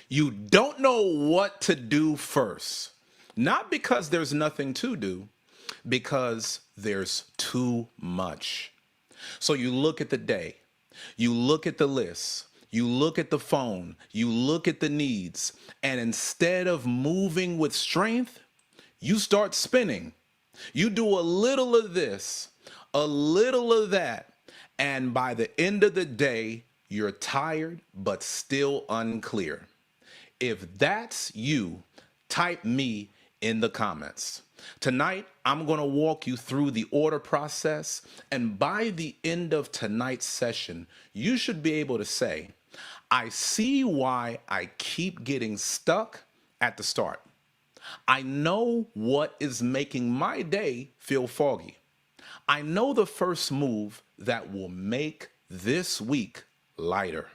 You don't know what to do first. Not because there's nothing to do, because there's too much. So you look at the day, you look at the list, you look at the phone, you look at the needs, and instead of moving with strength, you start spinning. You do a little of this, a little of that, and by the end of the day, you're tired but still unclear. If that's you, type me in the comments. Tonight, I'm going to walk you through the order process, and by the end of tonight's session, you should be able to say, I see why I keep getting stuck at the start. I know what is making my day feel foggy. I know the first move that will make this week lighter.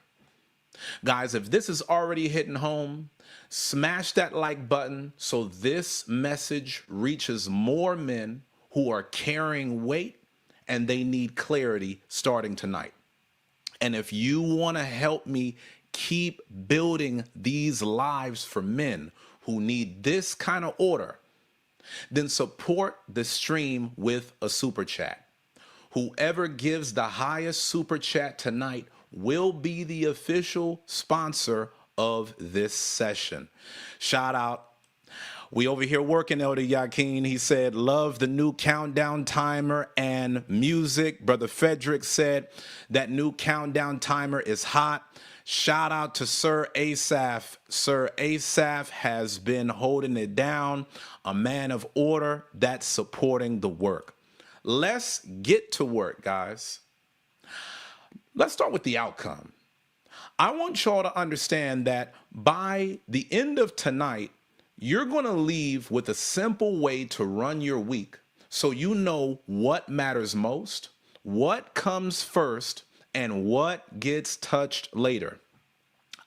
Guys, if this is already hitting home, smash that like button so this message reaches more men who are carrying weight and they need clarity starting tonight. And if you want to help me keep building these lives for men who need this kind of order, then support the stream with a super chat. Whoever gives the highest super chat tonight will be the official sponsor of this session. Shout out. We over here working, Elder Yakin. He said, love the new countdown timer and music. Brother Frederick said that new countdown timer is hot. Shout out to Sir Asaph. Sir Asaph has been holding it down. A man of order that's supporting the work. Let's get to work, guys. Let's start with the outcome. I want y'all to understand that by the end of tonight, you're going to leave with a simple way to run your week so you know what matters most, what comes first, and what gets touched later.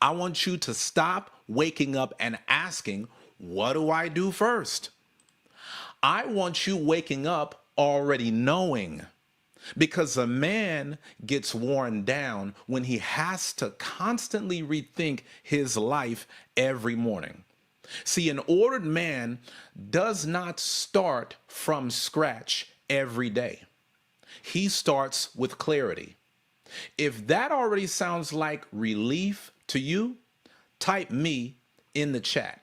I want you to stop waking up and asking, what do I do first? I want you waking up already knowing, because a man gets worn down when he has to constantly rethink his life every morning. See, an ordered man does not start from scratch every day. He starts with clarity. If that already sounds like relief to you, type me in the chat.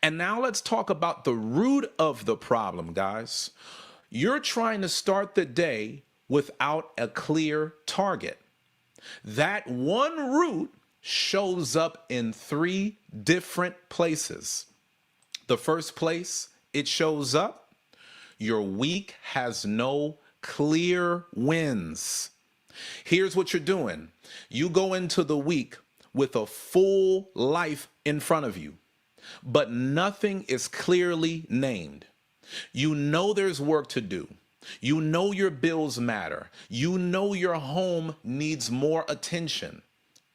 And now let's talk about the root of the problem, guys. You're trying to start the day without a clear target. That one root shows up in three different places. The first place it shows up, your week has no clear wins. Here's what you're doing. You go into the week with a full life in front of you, but nothing is clearly named. You know there's work to do. You know your bills matter. You know your home needs more attention.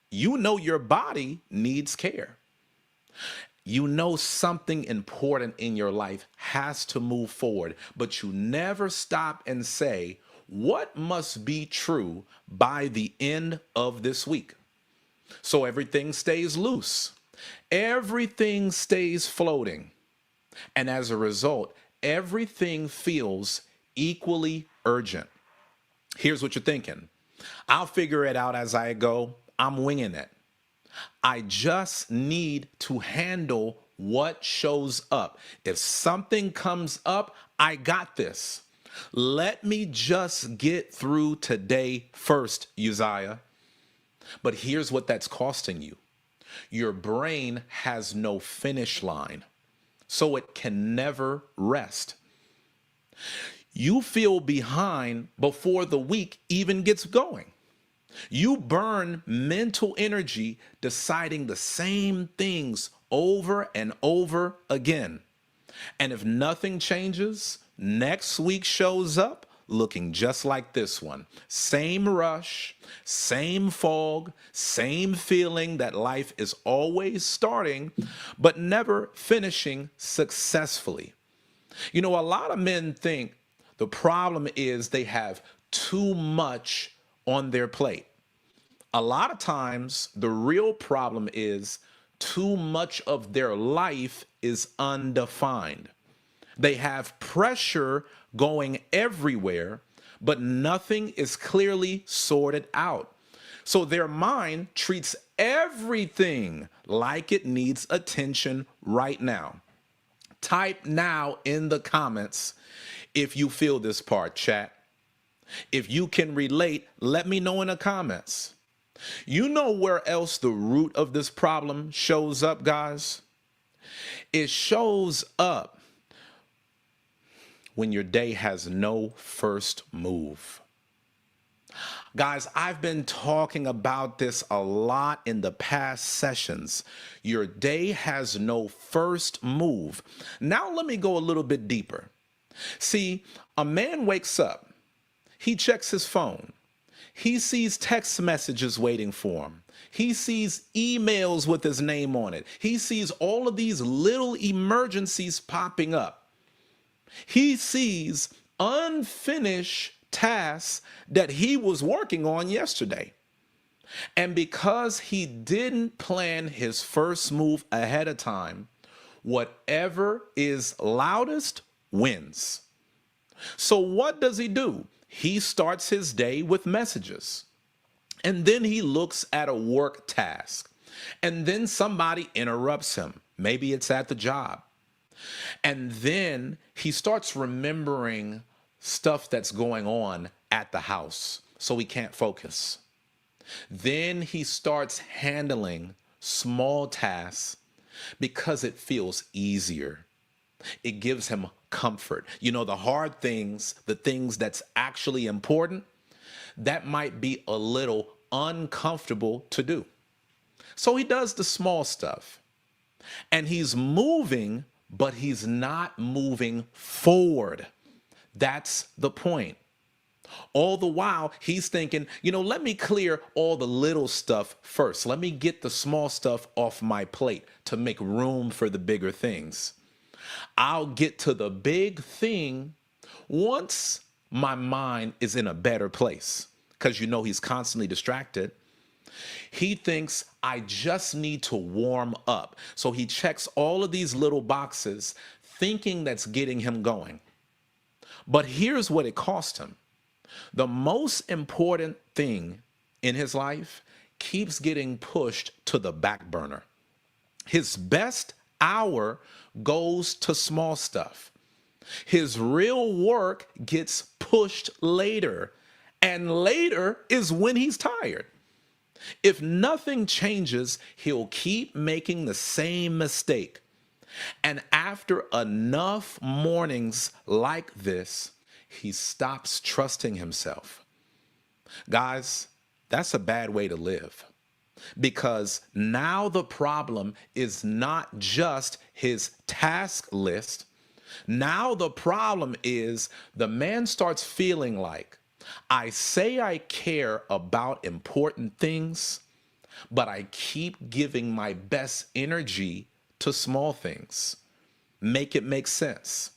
You know your body needs care. You know something important in your life has to move forward, but you never stop and say, what must be true by the end of this week? So everything stays loose. Everything stays floating. And as a result, everything feels equally urgent. Here's what you're thinking. I'll figure it out as I go. I'm winging it. I just need to handle what shows up. If something comes up, I got this. Let me just get through today first, Uzziah. But here's what that's costing you. Your brain has no finish line, so it can never rest. You feel behind before the week even gets going. You burn mental energy deciding the same things over and over again. And if nothing changes, next week shows up looking just like this one. Same rush, same fog, same feeling that life is always starting, but never finishing successfully. You know, a lot of men think the problem is they have too much on their plate. A lot of times, the real problem is too much of their life is undefined. They have pressure going everywhere, but nothing is clearly sorted out. So their mind treats everything like it needs attention right now. Type now in the comments if you feel this part, chat. If you can relate, let me know in the comments. You know where else the root of this problem shows up, guys? It shows up when your day has no first move. Guys, I've been talking about this a lot in the past sessions. Your day has no first move. Now let me go a little bit deeper. See, a man wakes up, he checks his phone, he sees text messages waiting for him, he sees emails with his name on it, he sees all of these little emergencies popping up. He sees unfinished tasks that he was working on yesterday. And because he didn't plan his first move ahead of time, whatever is loudest wins. So what does he do? He starts his day with messages. And then he looks at a work task. And then somebody interrupts him. Maybe it's at the job. And then he starts remembering stuff that's going on at the house, so he can't focus. Then he starts handling small tasks because it feels easier. It gives him comfort. You know, the hard things, the things that's actually important, that might be a little uncomfortable to do. So he does the small stuff. And he's moving, but he's not moving forward. That's the point. All the while, he's thinking, let me clear all the little stuff first. Let me get the small stuff off my plate to make room for the bigger things. I'll get to the big thing once my mind is in a better place, because he's constantly distracted. He thinks, I just need to warm up. So he checks all of these little boxes, thinking that's getting him going. But here's what it cost him. The most important thing in his life keeps getting pushed to the back burner. His best hour goes to small stuff. His real work gets pushed later, and later is when he's tired. If nothing changes, he'll keep making the same mistake. And after enough mornings like this, he stops trusting himself. Guys, that's a bad way to live, because now the problem is not just his task list. Now the problem is the man starts feeling like, I say I care about important things, but I keep giving my best energy to small things. Make it make sense.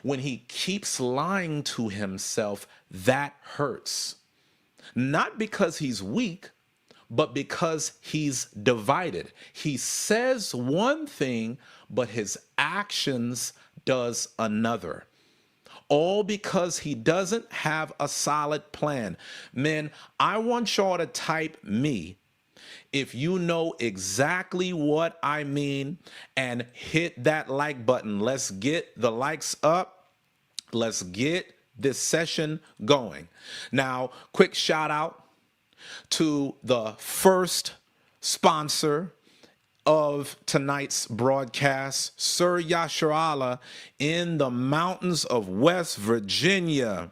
When he keeps lying to himself, that hurts. Not because he's weak, but because he's divided. He says one thing, but his actions does another. All because he doesn't have a solid plan. Men, I want y'all to type me if you know exactly what I mean, and hit that like button. Let's get the likes up. Let's get this session going. Now, quick shout out to the first sponsor of tonight's broadcast, Sir Yasharala in the mountains of West Virginia.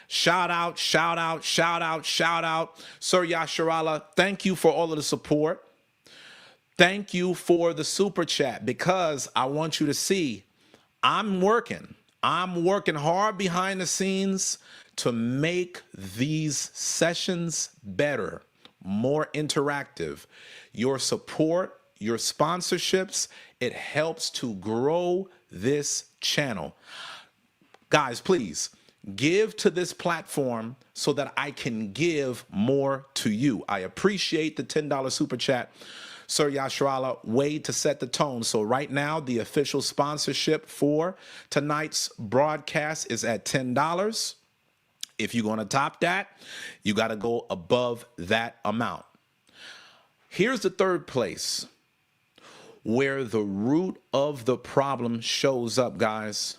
Shout out, shout out, shout out, shout out. Sir Yasharala, thank you for all of the support. Thank you for the super chat, because I want you to see I'm working hard behind the scenes to make these sessions better, more interactive. Your support, your sponsorships, it helps to grow this channel. Guys, please Give to this platform so that I can give more to you. I appreciate the $10 super chat. Sir Yashrala, way to set the tone. So right now, the official sponsorship for tonight's broadcast is at $10. If you're going to top that, you got to go above that amount. Here's the third place where the root of the problem shows up, guys.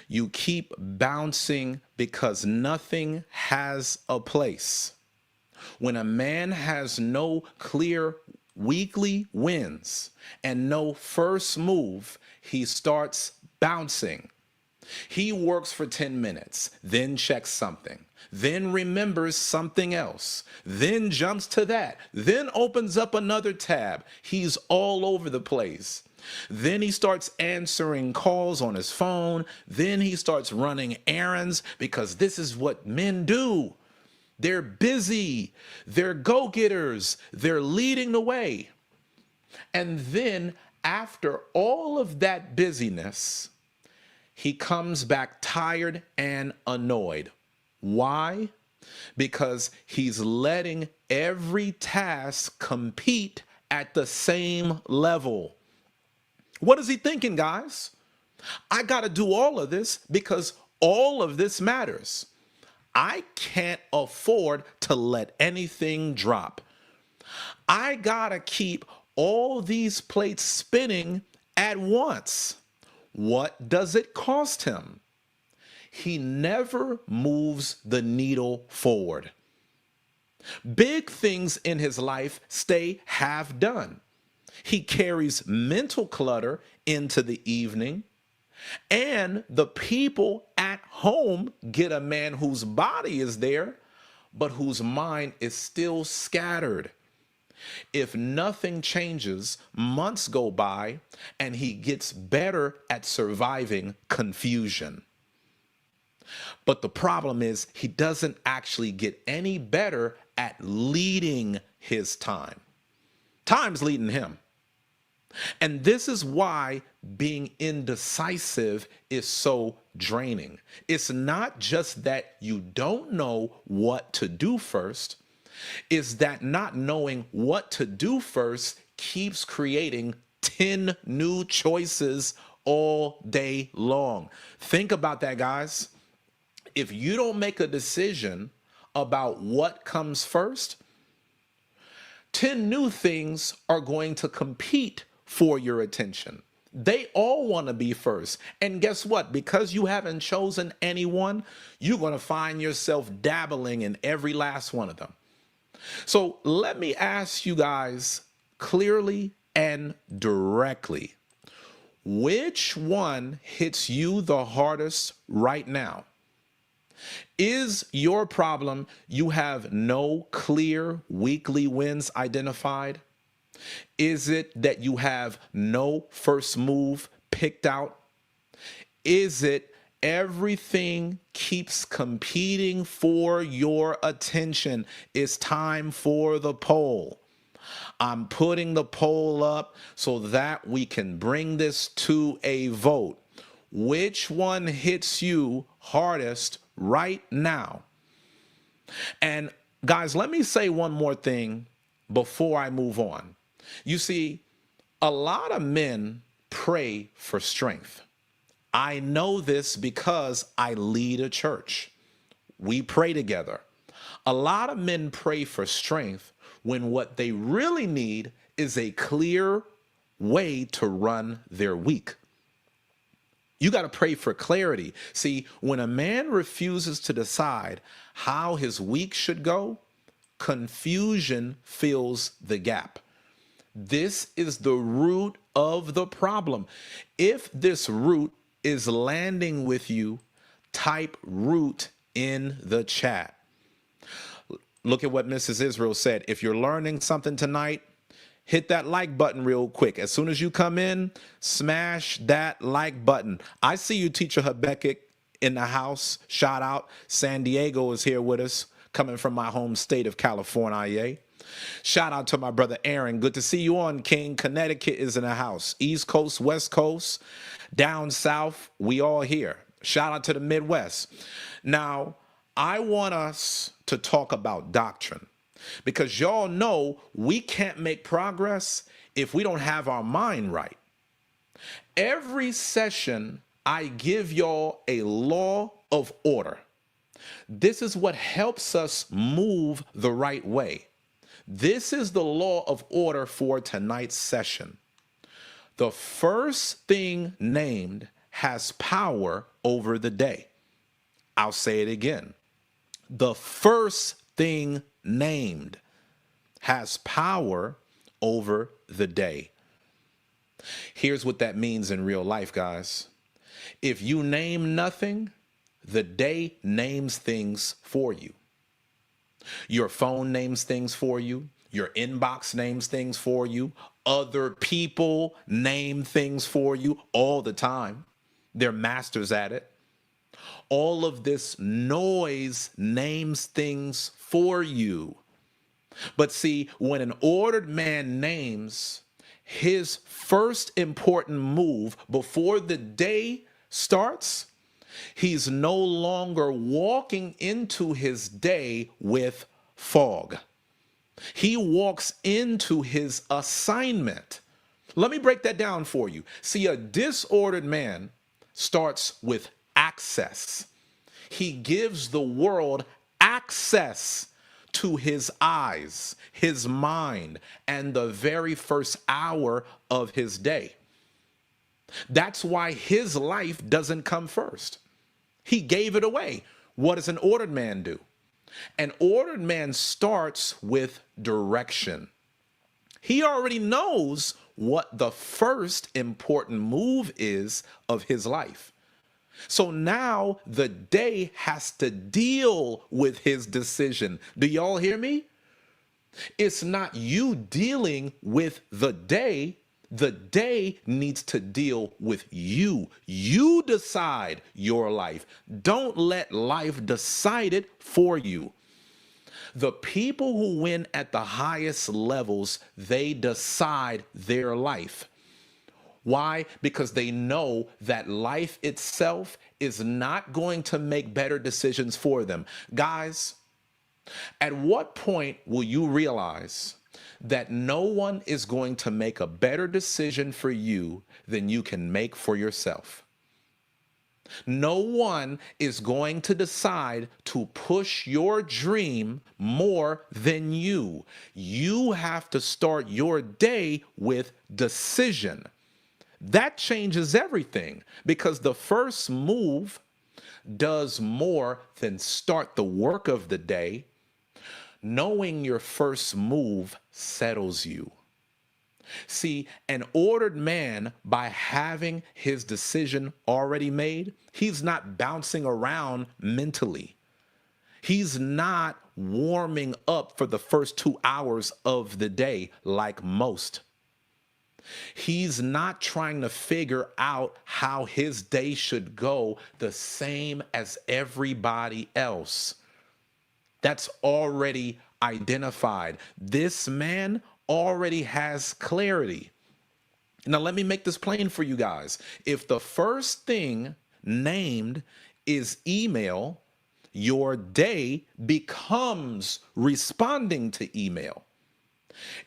You keep bouncing because nothing has a place. When a man has no clear weekly wins and no first move, he starts bouncing. He works for 10 minutes, then checks something, then remembers something else, then jumps to that, then opens up another tab. He's all over the place. Then he starts answering calls on his phone. Then he starts running errands because this is what men do. They're busy. They're go-getters. They're leading the way. And then after all of that busyness, he comes back tired and annoyed. Why? Because he's letting every task compete at the same level. What is he thinking, guys? I got to do all of this because all of this matters. I can't afford to let anything drop. I got to keep all these plates spinning at once. What does it cost him? He never moves the needle forward. Big things in his life stay half done. He carries mental clutter into the evening, and the people at home get a man whose body is there, but whose mind is still scattered. If nothing changes, months go by, and he gets better at surviving confusion. But the problem is he doesn't actually get any better at leading his time. Time's leading him. And this is why being indecisive is so draining. It's not just that you don't know what to do first. It's that not knowing what to do first keeps creating 10 new choices all day long. Think about that, guys. If you don't make a decision about what comes first, 10 new things are going to compete for your attention. They all want to be first. And guess what? Because you haven't chosen anyone, you're going to find yourself dabbling in every last one of them. So let me ask you guys clearly and directly, which one hits you the hardest right now? Is your problem you have no clear weekly wins identified? Is it that you have no first move picked out? Is it everything keeps competing for your attention? It's time for the poll. I'm putting the poll up so that we can bring this to a vote. Which one hits you hardest right now? And guys, let me say one more thing before I move on. You see, a lot of men pray for strength. I know this because I lead a church. We pray together. A lot of men pray for strength when what they really need is a clear way to run their week. You got to pray for clarity. See, when a man refuses to decide how his week should go, confusion fills the gap. This is the root of the problem. If this root is landing with you, type root in the chat. Look at what Mrs. Israel said. If you're learning something tonight, hit that like button real quick. As soon as you come in, smash that like button. I see you, Teacher Habakkuk, in the house. Shout out. San Diego is here with us, coming from my home state of California. Shout out to my brother Aaron. Good to see you on, King. Connecticut is in the house. East Coast, West Coast, down south, we all here. Shout out to the Midwest. Now, I want us to talk about doctrine because y'all know we can't make progress if we don't have our mind right. Every session, I give y'all a law of order. This is what helps us move the right way. This is the law of order for tonight's session. The first thing named has power over the day. I'll say it again. The first thing named has power over the day. Here's what that means in real life, guys. If you name nothing, the day names things for you. Your phone names things for you. Your inbox names things for you. Other people name things for you all the time. They're masters at it. All of this noise names things for you. But see, when an ordered man names, his first important move before the day starts, he's no longer walking into his day with fog. He walks into his assignment. Let me break that down for you. See, a disordered man starts with access. He gives the world access to his eyes, his mind, and the very first hour of his day. That's why his life doesn't come first. He gave it away. What does an ordered man do? An ordered man starts with direction. He already knows what the first important move is of his life. So now the day has to deal with his decision. Do y'all hear me? It's not you dealing with the day. The day needs to deal with you. You decide your life. Don't let life decide it for you. The people who win at the highest levels, they decide their life. Why? Because they know that life itself is not going to make better decisions for them. Guys, at what point will you realize that no one is going to make a better decision for you than you can make for yourself? No one is going to decide to push your dream more than you. You have to start your day with decision. That changes everything because the first move does more than start the work of the day. Knowing your first move settles you. See, an ordered man, by having his decision already made, he's not bouncing around mentally. He's not warming up for the first 2 hours of the day like most. He's not trying to figure out how his day should go the same as everybody else. That's already identified. This man already has clarity. Now, let me make this plain for you guys. If the first thing named is email, your day becomes responding to email.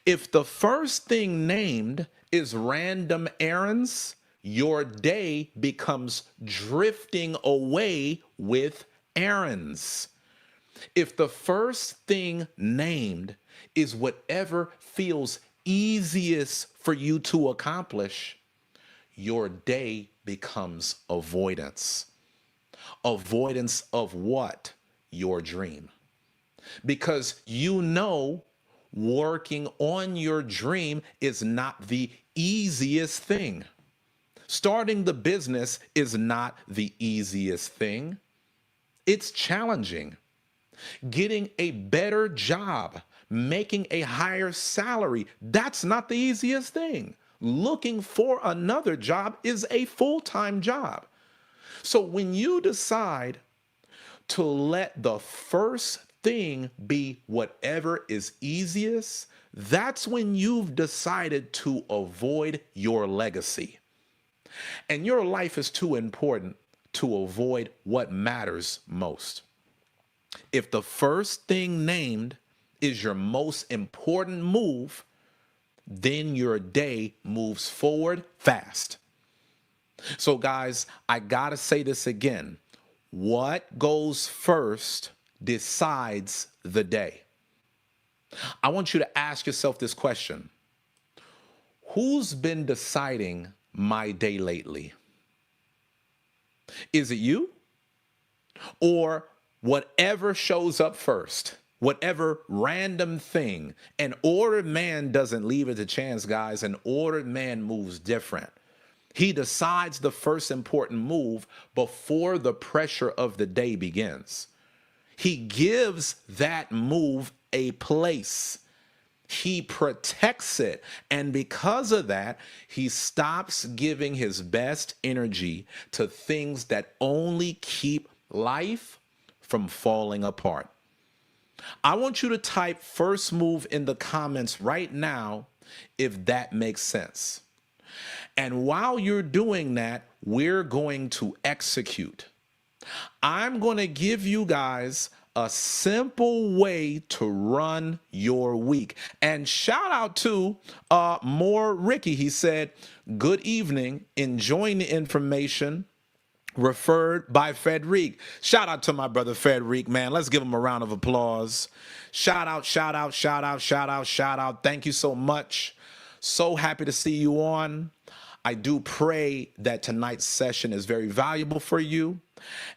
If the first thing named is random errands, your day becomes drifting away with errands. If the first thing named is whatever feels easiest for you to accomplish, your day becomes avoidance. Avoidance of what? Your dream. Because you know working on your dream is not the easiest thing. Starting the business is not the easiest thing. It's challenging. Getting a better job, making a higher salary, that's not the easiest thing. Looking for another job is a full-time job. So when you decide to let the first thing be whatever is easiest, that's when you've decided to avoid your legacy. And your life is too important to avoid what matters most. If the first thing named is your most important move, then your day moves forward fast. So, guys, I gotta say this again. What goes first decides the day. I want you to ask yourself this question. Who's been deciding my day lately? Is it you? Or whatever shows up first? Whatever random thing. An ordered man doesn't leave it to chance, guys. An ordered man moves different. He decides the first important move before the pressure of the day begins. He gives that move a place. He protects it. And because of that, he stops giving his best energy to things that only keep life from falling apart. I want you to type first move in the comments right now if that makes sense. And while you're doing that, we're going to execute. I'm going to give you guys a simple way to run your week. And shout out to More Ricky. He said, good evening, enjoying the information referred by Frederic. Shout out to my brother Frederic, man. Let's give him a round of applause. Shout out, shout out, shout out, shout out, shout out. Thank you so much. So happy to see you on. I do pray that tonight's session is very valuable for you.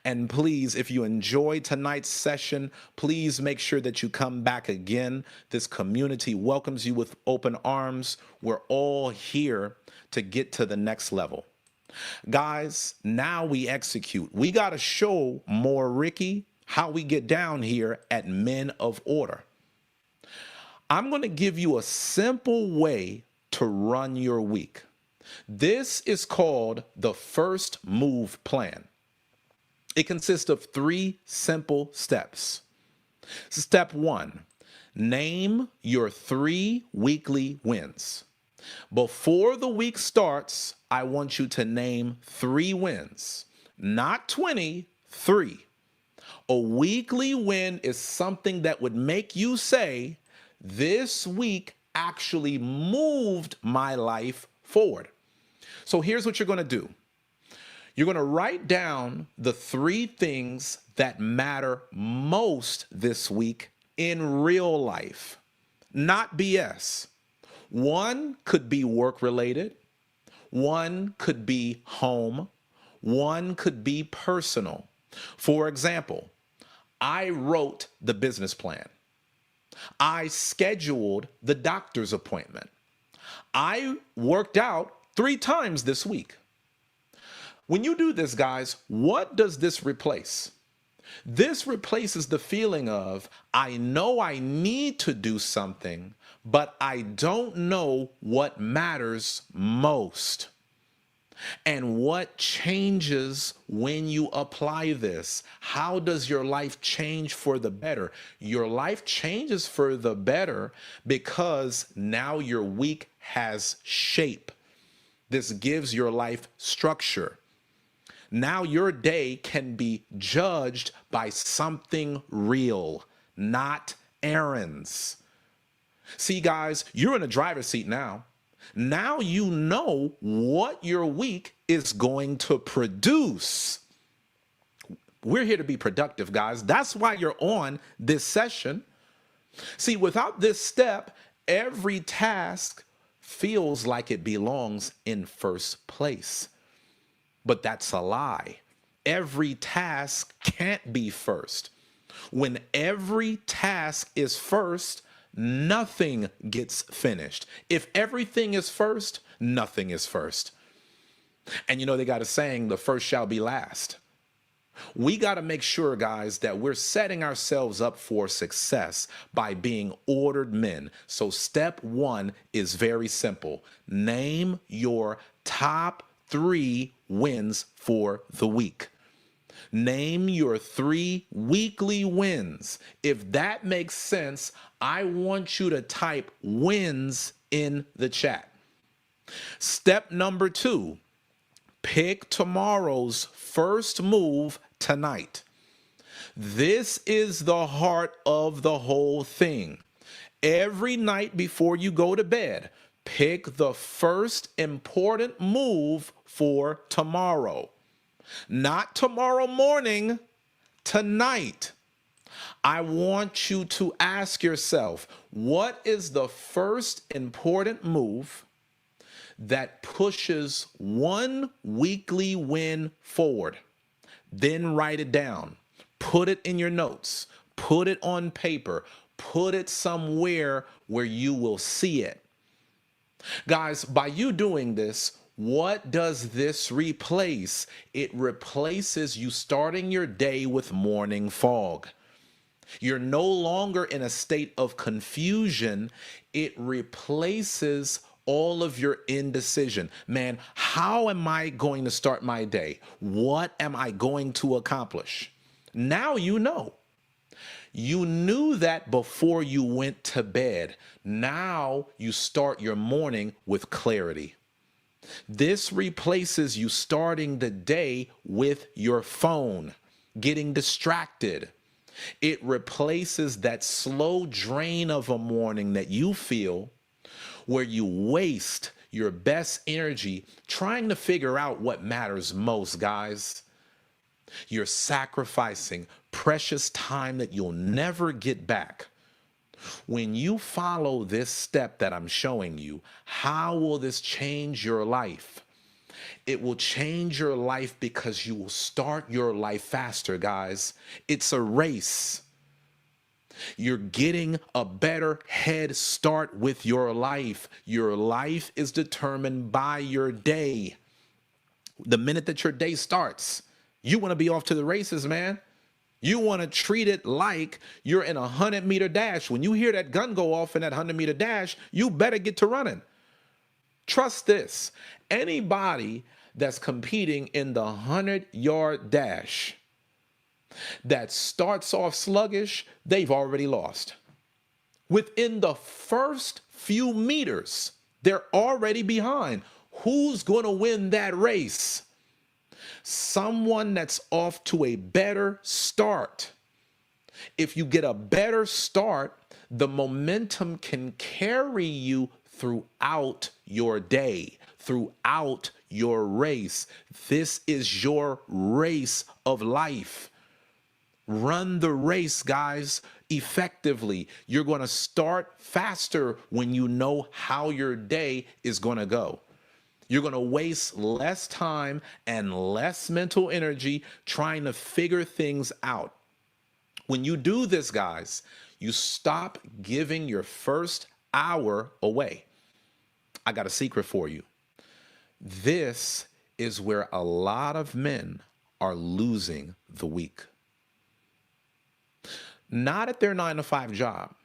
And please, if you enjoyed tonight's session, please make sure that you come back again. This community welcomes you with open arms. We're all here to get to the next level. Guys, now we execute. We got to show More Ricky how we get down here at Men of Order. I'm going to give you a simple way to run your week. This is called the first move plan. It consists of 3 simple steps. Step 1, name your 3 weekly wins. Before the week starts, I want you to name 3 wins, not 20, 3. A weekly win is something that would make you say, this week actually moved my life forward. So here's what you're going to do. You're going to write down the 3 things that matter most this week in real life, not BS. 1 could be work related. 1 could be home. 1 could be personal. For example, I wrote the business plan. I scheduled the doctor's appointment. I worked out 3 times this week. When you do this, guys, what does this replace? This replaces the feeling of, I know I need to do something, but I don't know what matters most. And what changes when you apply this? How does your life change for the better? Your life changes for the better because now your week has shape. This gives your life structure. Now your day can be judged by something real, not errands. See, guys, you're in a driver's seat now. Now you know what your week is going to produce. We're here to be productive, guys. That's why you're on this session. See, without this step, every task feels like it belongs in first place. But that's a lie. Every task can't be first. When every task is first, nothing gets finished. If everything is first, nothing is first. And you know, they got a saying, the first shall be last. We got to make sure, guys, that we're setting ourselves up for success by being ordered men. So step 1 is very simple. Name your top 3 wins for the week. Name your 3 weekly wins. If that makes sense, I want you to type wins in the chat. Step number 2, Pick tomorrow's first move tonight. This is the heart of the whole thing. Every night before you go to bed, pick the first important move for tomorrow. Not tomorrow morning, tonight. I want you to ask yourself, what is the first important move that pushes one weekly win forward? Then write it down. Put it in your notes. Put it on paper. Put it somewhere where you will see it. Guys, by you doing this, what does this replace? It replaces you starting your day with morning fog. You're no longer in a state of confusion. It replaces all of your indecision. Man, how am I going to start my day? What am I going to accomplish? Now you know. You knew that before you went to bed. Now you start your morning with clarity. This replaces you starting the day with your phone, getting distracted. It replaces that slow drain of a morning that you feel where you waste your best energy trying to figure out what matters most, guys. You're sacrificing precious time that you'll never get back. When you follow this step that I'm showing you, how will this change your life? It will change your life because you will start your life faster, guys. It's a race. You're getting a better head start with your life. Your life is determined by your day. The minute that your day starts, you want to be off to the races, man. You want to treat it like you're in a 100-meter dash. When you hear that gun go off in that 100-meter dash, you better get to running. Trust this. Anybody that's competing in the 100-yard dash that starts off sluggish, they've already lost. Within the first few meters, they're already behind. Who's going to win that race? Someone that's off to a better start. If you get a better start, the momentum can carry you throughout your day, throughout your race. This is your race of life. Run the race, guys, effectively. You're going to start faster when you know how your day is going to go. You're going to waste less time and less mental energy trying to figure things out. When you do this, guys, you stop giving your first hour away. I got a secret for you. This is where a lot of men are losing the week. Not at their 9-to-5 job,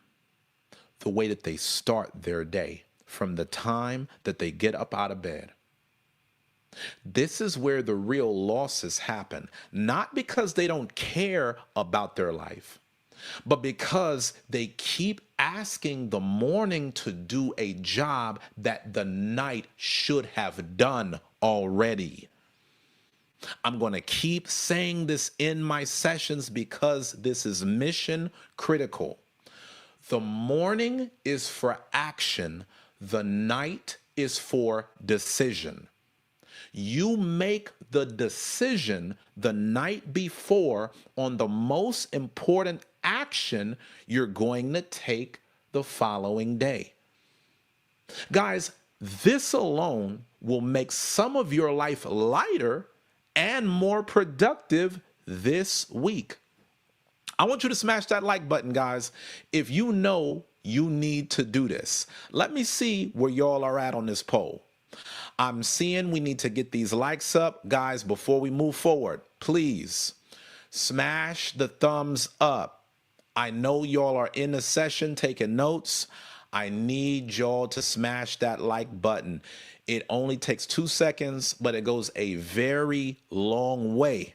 the way that they start their day from the time that they get up out of bed. This is where the real losses happen, not because they don't care about their life, but because they keep asking the morning to do a job that the night should have done already. I'm going to keep saying this in my sessions because this is mission critical. The morning is for action. The night is for decision. You make the decision the night before on the most important action you're going to take the following day. Guys, this alone will make some of your life lighter and more productive this week. I want you to smash that like button, guys, if you know you need to do this. Let me see where y'all are at on this poll. I'm seeing we need to get these likes up. Guys, before we move forward, please smash the thumbs up. I know y'all are in the session taking notes. I need y'all to smash that like button. It only takes 2 seconds, but it goes a very long way.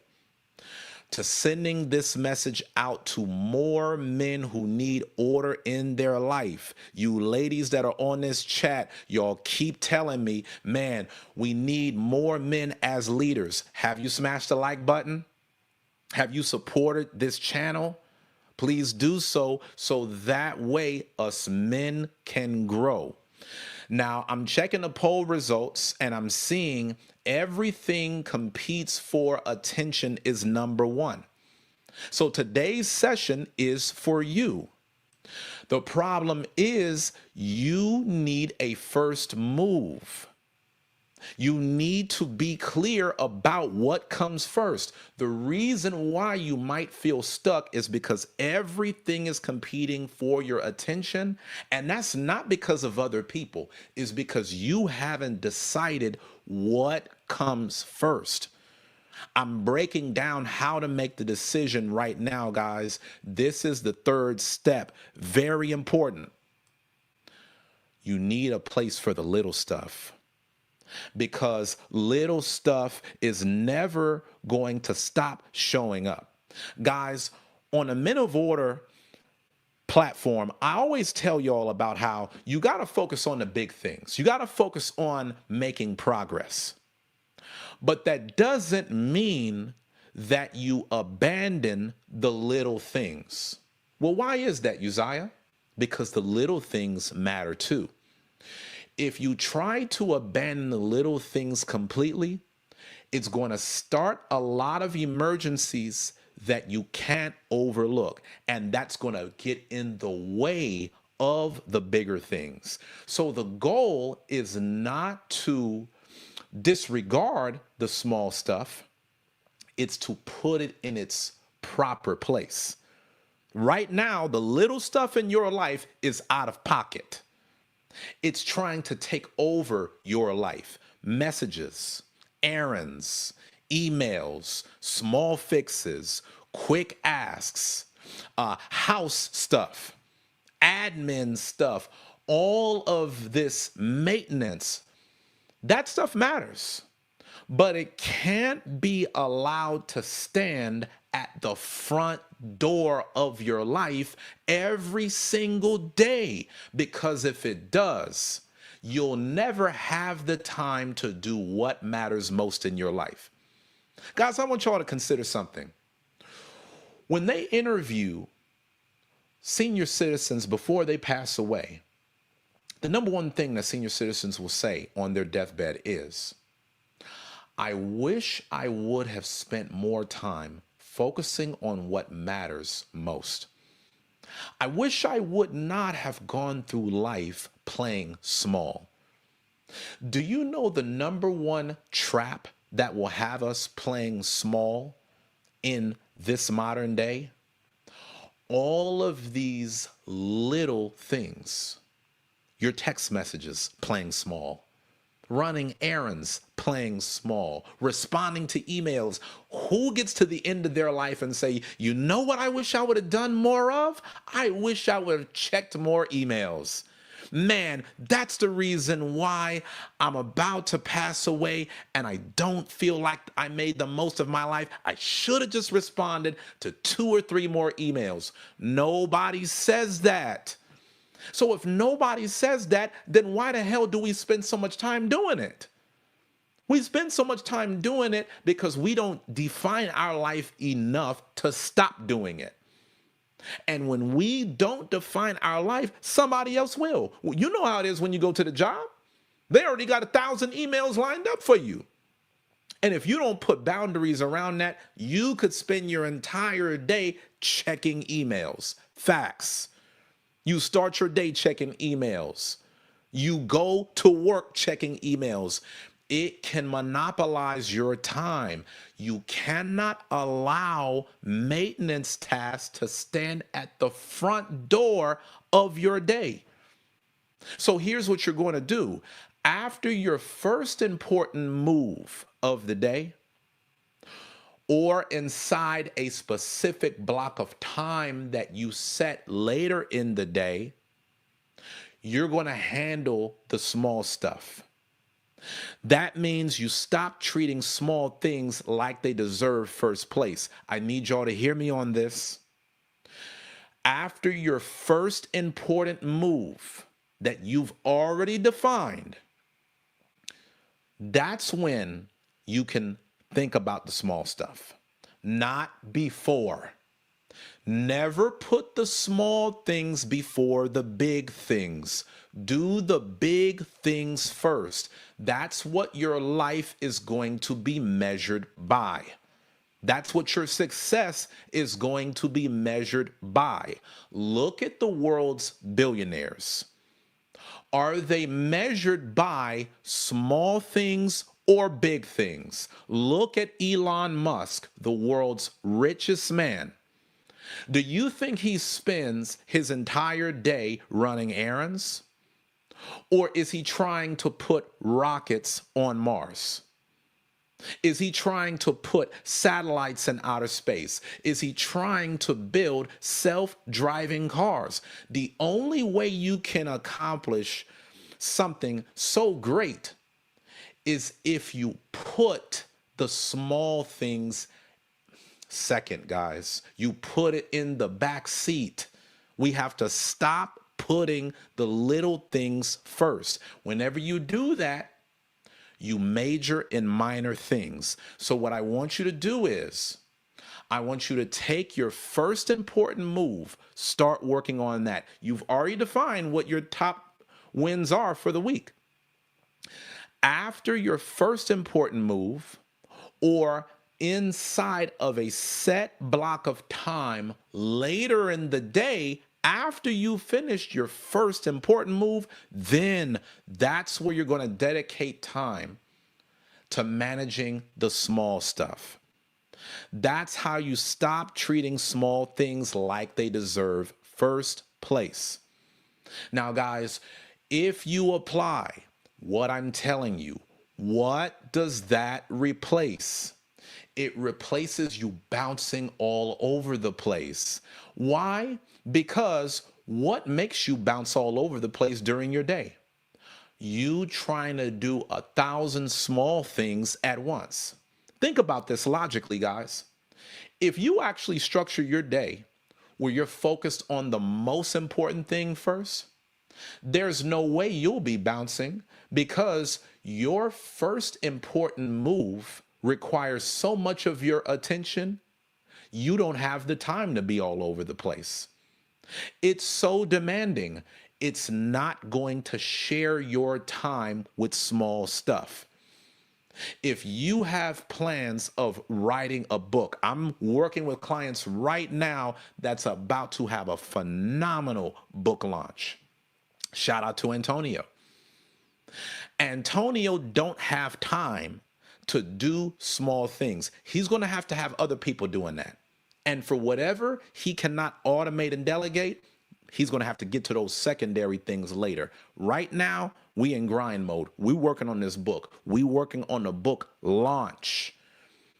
to sending this message out to more men who need order in their life. You ladies that are on this chat, y'all keep telling me, man, we need more men as leaders. Have you smashed the like button? Have you supported this channel? Please do so that way us men can grow. Now, I'm checking the poll results and I'm seeing everything competes for attention is number one. So today's session is for you. The problem is you need a first move. You need to be clear about what comes first. The reason why you might feel stuck is because everything is competing for your attention. And that's not because of other people. It's because you haven't decided what comes first. I'm breaking down how to make the decision right now, guys. This is the third step. Very important. You need a place for the little stuff. Because little stuff is never going to stop showing up. Guys, on a Men of Order platform, I always tell y'all about how you got to focus on the big things. You got to focus on making progress. But that doesn't mean that you abandon the little things. Well, why is that, Uzziah? Because the little things matter too. If you try to abandon the little things completely, it's going to start a lot of emergencies that you can't overlook. And that's going to get in the way of the bigger things. So the goal is not to disregard the small stuff. It's to put it in its proper place. Right now, the little stuff in your life is out of pocket. It's trying to take over your life. Messages, errands, emails, small fixes, quick asks, house stuff, admin stuff, all of this maintenance. That stuff matters, but it can't be allowed to stand at the front door of your life every single day, because if it does, you'll never have the time to do what matters most in your life. Guys, I want y'all to consider something. When they interview senior citizens before they pass away, the number one thing that senior citizens will say on their deathbed is, I wish I would have spent more time focusing on what matters most. I wish I would not have gone through life playing small. Do you know the number one trap that will have us playing small in this modern day? All of these little things. Your text messages playing small. Running errands, playing small, responding to emails. Who gets to the end of their life and say, you know what I wish I would have done more of? I wish I would have checked more emails. Man, that's the reason why I'm about to pass away and I don't feel like I made the most of my life. I should have just responded to 2 or 3 more emails. Nobody says that. So if nobody says that, then why the hell do we spend so much time doing it? We spend so much time doing it because we don't define our life enough to stop doing it. And when we don't define our life, somebody else will. You know how it is when you go to the job. They already got 1,000 emails lined up for you. And if you don't put boundaries around that, you could spend your entire day checking emails. Facts. You start your day checking emails. You go to work checking emails. It can monopolize your time. You cannot allow maintenance tasks to stand at the front door of your day. So here's what you're going to do. After your first important move of the day, or inside a specific block of time that you set later in the day, you're going to handle the small stuff. That means you stop treating small things like they deserve first place. I need y'all to hear me on this. After your first important move that you've already defined, that's when you can think about the small stuff, not before. Never put the small things before the big things. Do the big things first. That's what your life is going to be measured by. That's what your success is going to be measured by. Look at the world's billionaires. Are they measured by small things or big things? Look at Elon Musk, the world's richest man. Do you think he spends his entire day running errands? Or is he trying to put rockets on Mars? Is he trying to put satellites in outer space? Is he trying to build self-driving cars? The only way you can accomplish something so great is if you put the small things second, guys. You put it in the back seat. We have to stop putting the little things first. Whenever you do that, you major in minor things. So what I want you to do is, I want you to take your first important move, start working on that. You've already defined what your top wins are for the week. After your first important move, or inside of a set block of time later in the day, after you finished your first important move, then that's where you're going to dedicate time to managing the small stuff. That's how you stop treating small things like they deserve first place. Now, guys, if you apply what I'm telling you, what does that replace? It replaces you bouncing all over the place. Why? Because what makes you bounce all over the place during your day? You trying to do 1,000 small things at once. Think about this logically, guys. If you actually structure your day where you're focused on the most important thing first, there's no way you'll be bouncing, because your first important move requires so much of your attention, you don't have the time to be all over the place. It's so demanding. It's not going to share your time with small stuff. If you have plans of writing a book, I'm working with clients right now that's about to have a phenomenal book launch. Shout out to Antonio. Antonio don't have time to do small things. He's going to have other people doing that. And for whatever he cannot automate and delegate, he's going to have to get to those secondary things later. Right now, we in grind mode. We working on this book. We working on the book launch.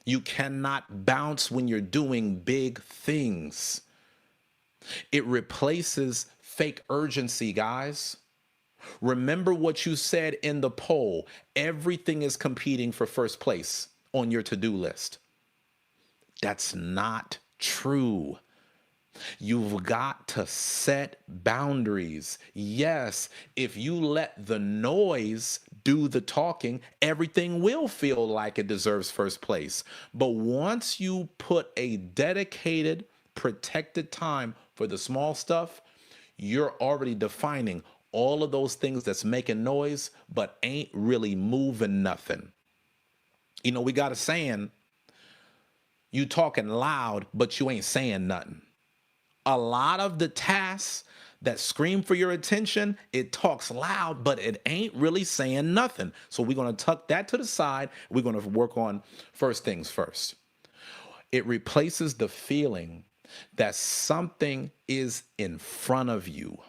You cannot bounce when you're doing big things. It replaces fake urgency, guys. Remember what you said in the poll. Everything is competing for first place on your to-do list. That's not true. You've got to set boundaries. Yes, if you let the noise do the talking, everything will feel like it deserves first place. But once you put a dedicated, protected time for the small stuff, you're already defining all of those things that's making noise but ain't really moving nothing. You know, we got a saying, you talking loud, but you ain't saying nothing. A lot of the tasks that scream for your attention, it talks loud, but it ain't really saying nothing. So we're going to tuck that to the side. We're going to work on first things first. It replaces the feeling that something is in front of you,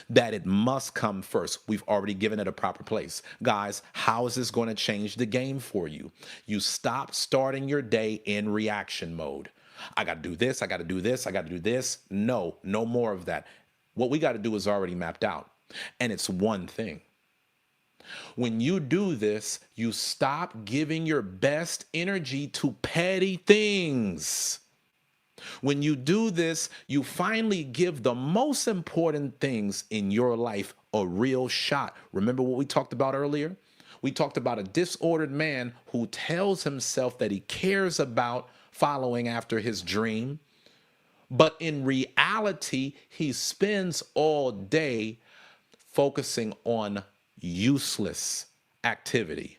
that it must come first. We've already given it a proper place. Guys, how is this going to change the game for you? You stop starting your day in reaction mode. I got to do this, I got to do this, I got to do this. No more of that. What we got to do is already mapped out. And it's one thing. When you do this, you stop giving your best energy to petty things. When you do this, you finally give the most important things in your life a real shot. Remember what we talked about earlier? We talked about a disordered man who tells himself that he cares about following after his dream, but in reality, he spends all day focusing on useless activity.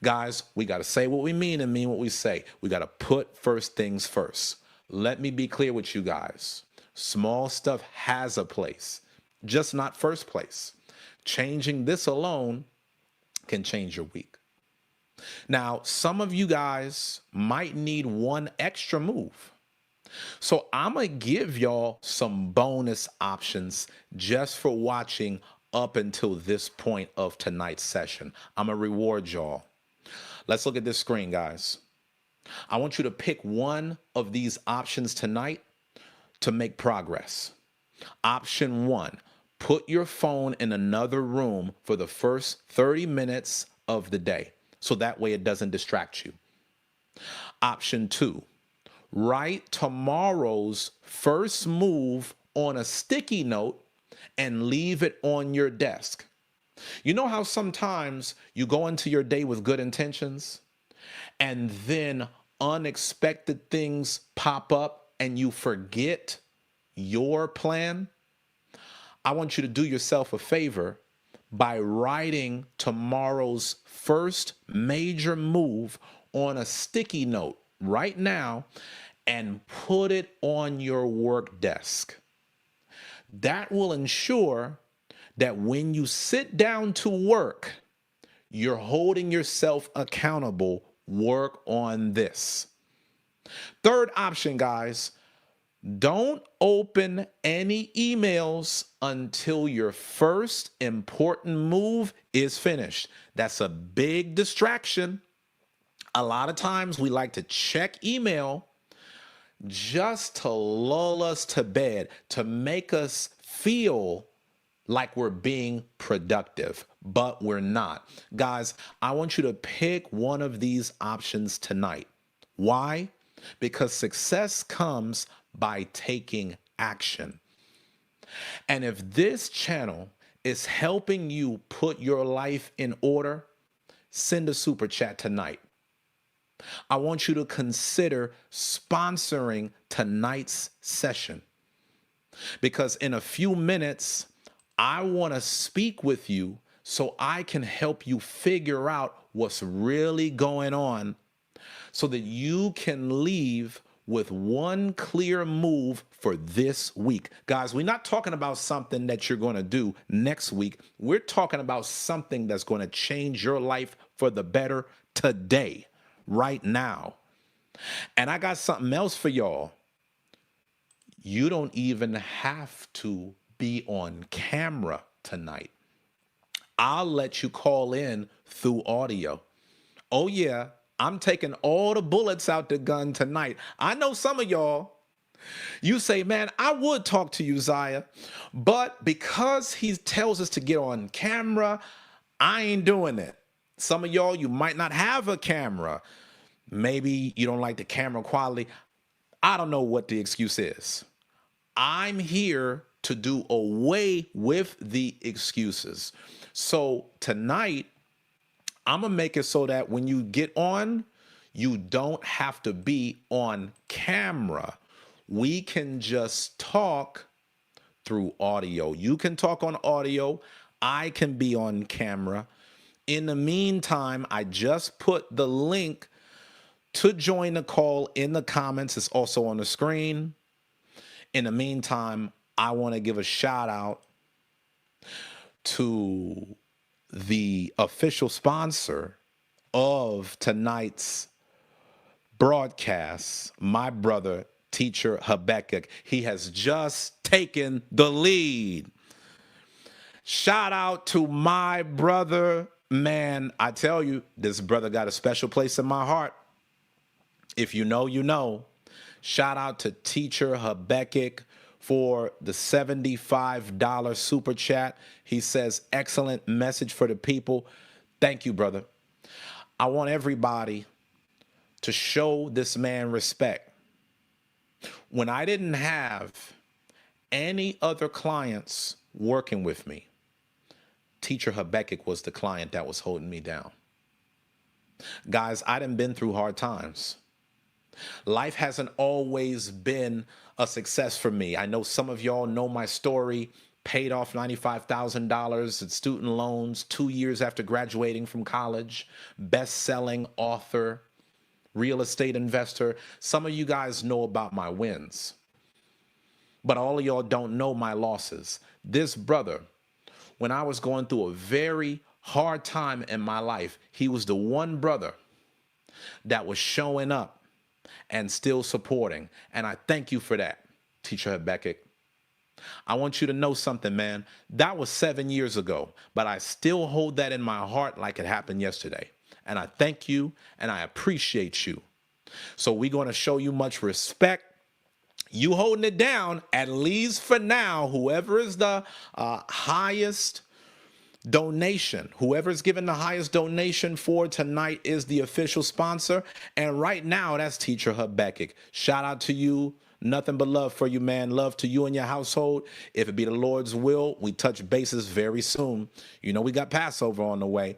Guys, we got to say what we mean and mean what we say. We got to put first things first. Let me be clear with you guys. Small stuff has a place, just not first place. Changing this alone can change your week. Now, some of you guys might need one extra move. So I'm going to give y'all some bonus options just for watching up until this point of tonight's session. I'm going to reward y'all. Let's look at this screen, guys. I want you to pick one of these options tonight to make progress. Option 1, put your phone in another room for the first 30 minutes of the day, so that way it doesn't distract you. Option 2, write tomorrow's first move on a sticky note and leave it on your desk. You know how sometimes you go into your day with good intentions and then unexpected things pop up and you forget your plan? I want you to do yourself a favor by writing tomorrow's first major move on a sticky note right now and put it on your work desk. That will ensure that when you sit down to work, you're holding yourself accountable. Work on this. Third option, guys, don't open any emails until your first important move is finished. That's a big distraction. A lot of times we like to check email just to lull us to bed, to make us feel like we're being productive, but we're not. Guys, I want you to pick one of these options tonight. Why? Because success comes by taking action. And if this channel is helping you put your life in order, send a super chat tonight. I want you to consider sponsoring tonight's session, because in a few minutes, I want to speak with you so I can help you figure out what's really going on so that you can leave with one clear move for this week. Guys, we're not talking about something that you're going to do next week. We're talking about something that's going to change your life for the better today, right now. And I got something else for y'all. You don't even have to be on camera tonight. I'll let you call in through audio. Oh yeah, I'm taking all the bullets out the gun tonight. I know some of y'all, you say, man, I would talk to Uzziah, but because he tells us to get on camera, I ain't doing it. Some of y'all, you might not have a camera. Maybe you don't like the camera quality. I don't know what the excuse is. I'm here to do away with the excuses. So tonight, I'm going to make it so that when you get on, you don't have to be on camera. We can just talk through audio. You can talk on audio. I can be on camera. In the meantime, I just put the link to join the call in the comments. It's also on the screen. In the meantime, I want to give a shout out to the official sponsor of tonight's broadcast, my brother, teacher Habakkuk. He has just taken the lead. Shout out to my brother. Man, I tell you, this brother got a special place in my heart. If you know, you know. Shout out to teacher Habakkuk for the $75 super chat. He says, excellent message for the people. Thank you, brother. I want everybody to show this man respect. When I didn't have any other clients working with me, Teacher Habakkuk was the client that was holding me down. Guys, I done been through hard times. Life hasn't always been a success for me. I know some of y'all know my story. Paid off $95,000 in student loans 2 years after graduating from college. Best-selling author, real estate investor. Some of you guys know about my wins, but all of y'all don't know my losses. This brother, when I was going through a very hard time in my life, he was the one brother that was showing up and still supporting. And I thank you for that, Teacher Habakkuk. I want you to know something, man. That was 7 years ago, but I still hold that in my heart like it happened yesterday. And I thank you and I appreciate you. So we're going to show you much respect. You holding it down, at least for now. Whoever is the highest donation, whoever's given the highest donation for tonight is the official sponsor. And right now, that's Teacher Habakkuk. Shout out to you. Nothing but love for you, man. Love to you and your household. If it be the Lord's will, we touch bases very soon. You know, we got Passover on the way.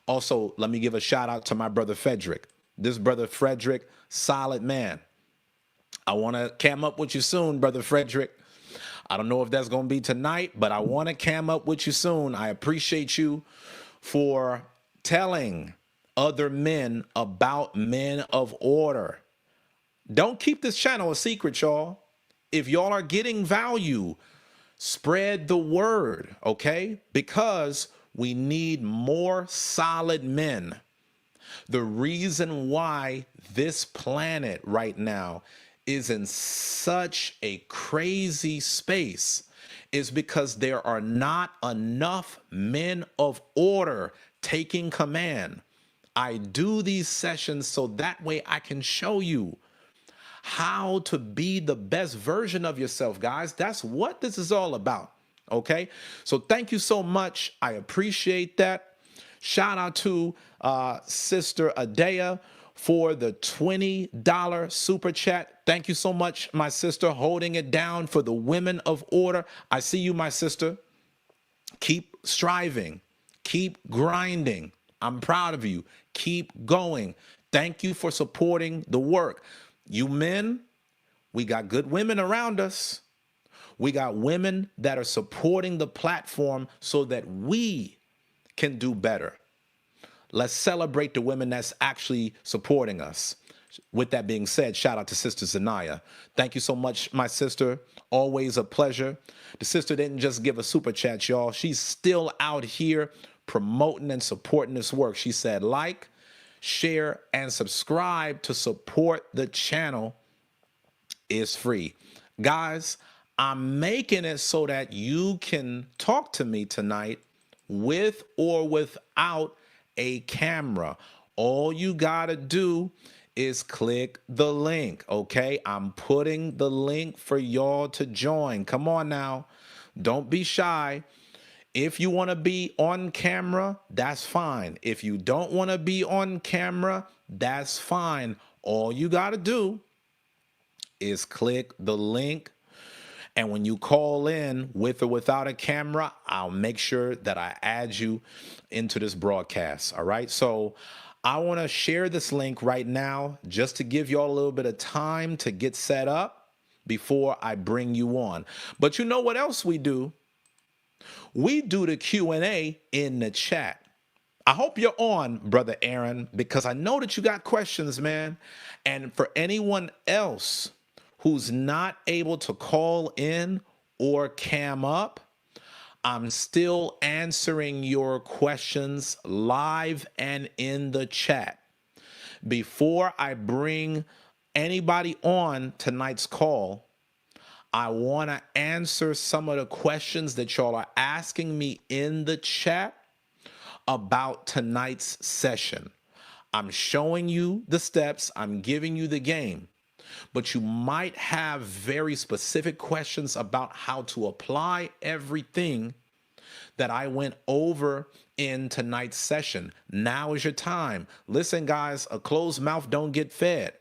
Also, let me give a shout out to my brother Frederick. This brother Frederick, solid man. I want to cam up with you soon, brother Frederick. I don't know if that's going to be tonight, but I want to cam up with you soon. I appreciate you for telling other men about men of order. Don't keep this channel a secret, y'all. If y'all are getting value, spread the word, okay? Because we need more solid men. The reason why this planet right now is in such a crazy space is because there are not enough men of order taking command. I do these sessions so that way I can show you how to be the best version of yourself, guys. That's what this is all about, okay? So thank you so much. I appreciate that. Shout out to Sister Adea for the $20 super chat. Thank you so much, my sister, holding it down for the women of order. I see you, my sister. Keep striving. Keep grinding. I'm proud of you. Keep going. Thank you for supporting the work. You men, we got good women around us. We got women that are supporting the platform so that we can do better. Let's celebrate the women that's actually supporting us. With that being said, shout out to Sister Zanaya. Thank you so much, my sister. Always a pleasure. The sister didn't just give a super chat, y'all. She's still out here promoting and supporting this work. She said, like, share, and subscribe to support the channel is free. Guys, I'm making it so that you can talk to me tonight with or without a camera. All you gotta do is click the link, okay? I'm putting the link for y'all to join. Come on now. Don't be shy. If you want to be on camera, that's fine. If you don't want to be on camera, that's fine. All you got to do is click the link. And when you call in with or without a camera, I'll make sure that I add you into this broadcast. All right. So I want to share this link right now just to give y'all a little bit of time to get set up before I bring you on. But you know what else we do? We do the Q&A in the chat. I hope you're on, Brother Aaron, because I know that you got questions, man. And for anyone else who's not able to call in or cam up, I'm still answering your questions live and in the chat. Before I bring anybody on tonight's call, I want to answer some of the questions that y'all are asking me in the chat about tonight's session. I'm showing you the steps. I'm giving you the game. but you might have very specific questions about how to apply everything that I went over in tonight's session. Now is your time. Listen, guys, a closed mouth don't get fed.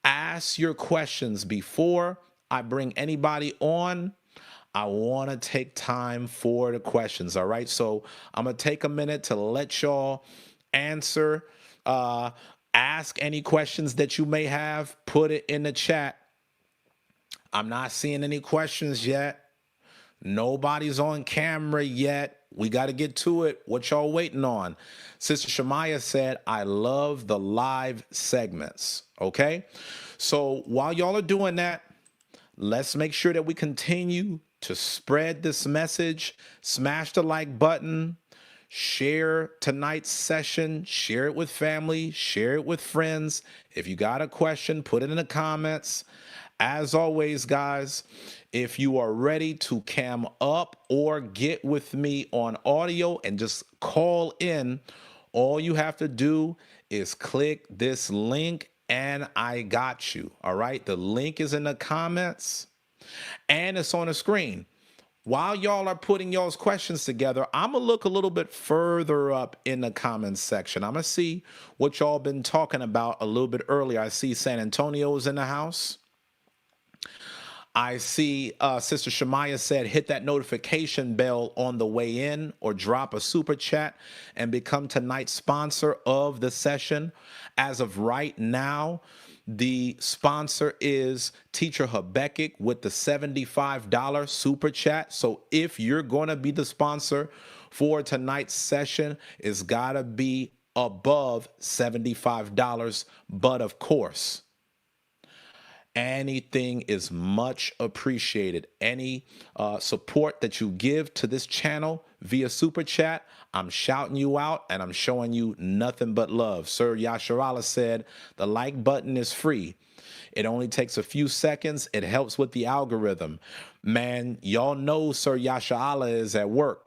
Ask your questions before I bring anybody on. I want to take time for the questions. All right. So I'm going to take a minute to let y'all answer, ask any questions that you may have, put it in the chat. I'm not seeing any questions yet. Nobody's on camera yet. We got to get to it. What y'all waiting on? Sister Shemaiah said, I love the live segments. Okay. So while y'all are doing that, let's make sure that we continue to spread this message. Smash the like button. Share tonight's session. Share it with family. Share it with friends. If you got a question, put it in the comments. As always, guys, if you are ready to cam up or get with me on audio and just call in, all you have to do is click this link and I got you. All right. The link is in the comments and it's on the screen. While y'all are putting y'all's questions together, I'm going to look a little bit further up in the comments section. I'm going to see what y'all been talking about a little bit earlier. I see San Antonio is in the house. I see Sister Shemaiah said, hit that notification bell on the way in or drop a super chat and become tonight's sponsor of the session. As of right now, the sponsor is Teacher Habakkuk with the $75 super chat. So if you're going to be the sponsor for tonight's session, it's got to be above $75. But of course, anything is much appreciated. Any support that you give to this channel via super chat, I'm shouting you out and I'm showing you nothing but love. Sir Yasharala said the like button is free. It only takes a few seconds. It helps with the algorithm. Man, y'all know Sir Yasharala is at work.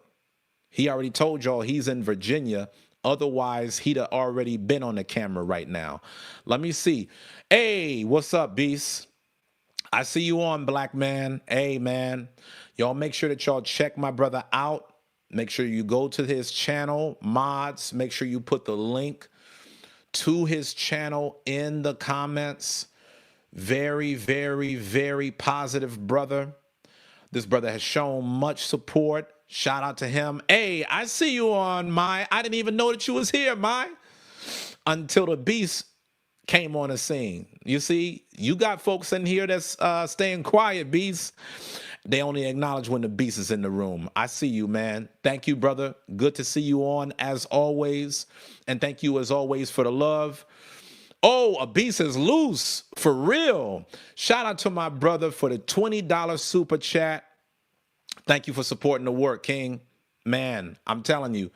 He already told y'all he's in Virginia. Otherwise, he'd have already been on the camera right now. Let me see. Hey, what's up, Beast? I see you on, Black Man. Hey, man. Y'all make sure that y'all check my brother out. Make sure you go to his channel, mods. Make sure you put the link to his channel in the comments. Very, very, very positive brother. This brother has shown much support. Shout out to him. Hey, I see you on my. I didn't even know that you was here, my. Until the Beast came on the scene. You see, you got folks in here that's staying quiet, Beast. They only acknowledge when the Beast is in the room. I see you, man. Thank you, brother. Good to see you on as always. And thank you as always for the love. Oh, a Beast is loose. For real. Shout out to my brother for the $20 super chat. Thank you for supporting the work, King. Man, I'm telling you,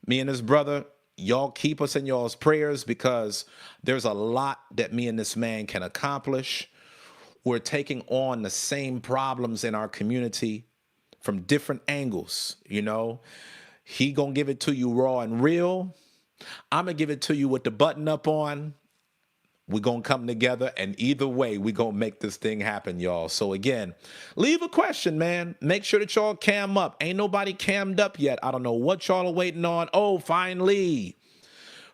me and this brother, y'all keep us in y'all's prayers because there's a lot that me and this man can accomplish. We're taking on the same problems in our community from different angles, you know. He gonna give it to you raw and real. I'm gonna give it to you with the button up on. We're going to come together, and either way, we're going to make this thing happen, y'all. So, again, leave a question, man. Make sure that y'all cam up. Ain't nobody cammed up yet. I don't know what y'all are waiting on. Oh, finally.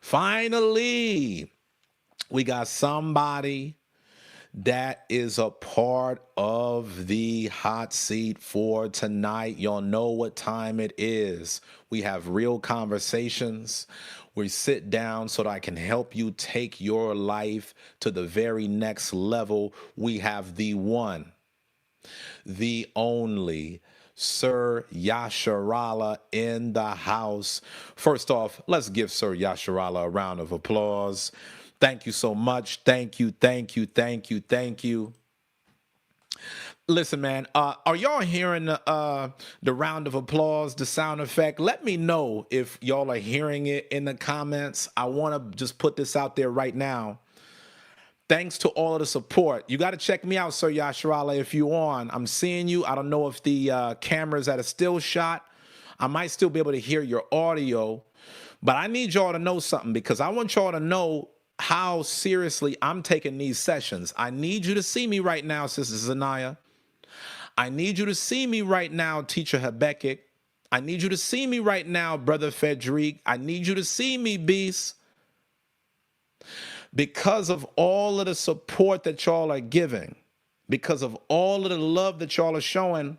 Finally, we got somebody that is a part of the hot seat for tonight. Y'all know what time it is. We have real conversations. We sit down so that I can help you take your life to the very next level. We have the one, the only, Sir Yasharala in the house. First off, let's give Sir Yasharala a round of applause. Thank you so much. Thank you, thank you, thank you, thank you. Listen, man, are y'all hearing the round of applause, the sound effect? Let me know if y'all are hearing it in the comments. I want to just put this out there right now. Thanks to all of the support. You got to check me out, Sir Yasharala, if you're on. I'm seeing you. I don't know if the camera's at a still shot. I might still be able to hear your audio. But I need y'all to know something because I want y'all to know how seriously I'm taking these sessions. I need you to see me right now, Sister Zanaya. I need you to see me right now, Teacher Habakkuk. I need you to see me right now, Brother Frederic. I need you to see me, Beast. Because of all of the support that y'all are giving, because of all of the love that y'all are showing,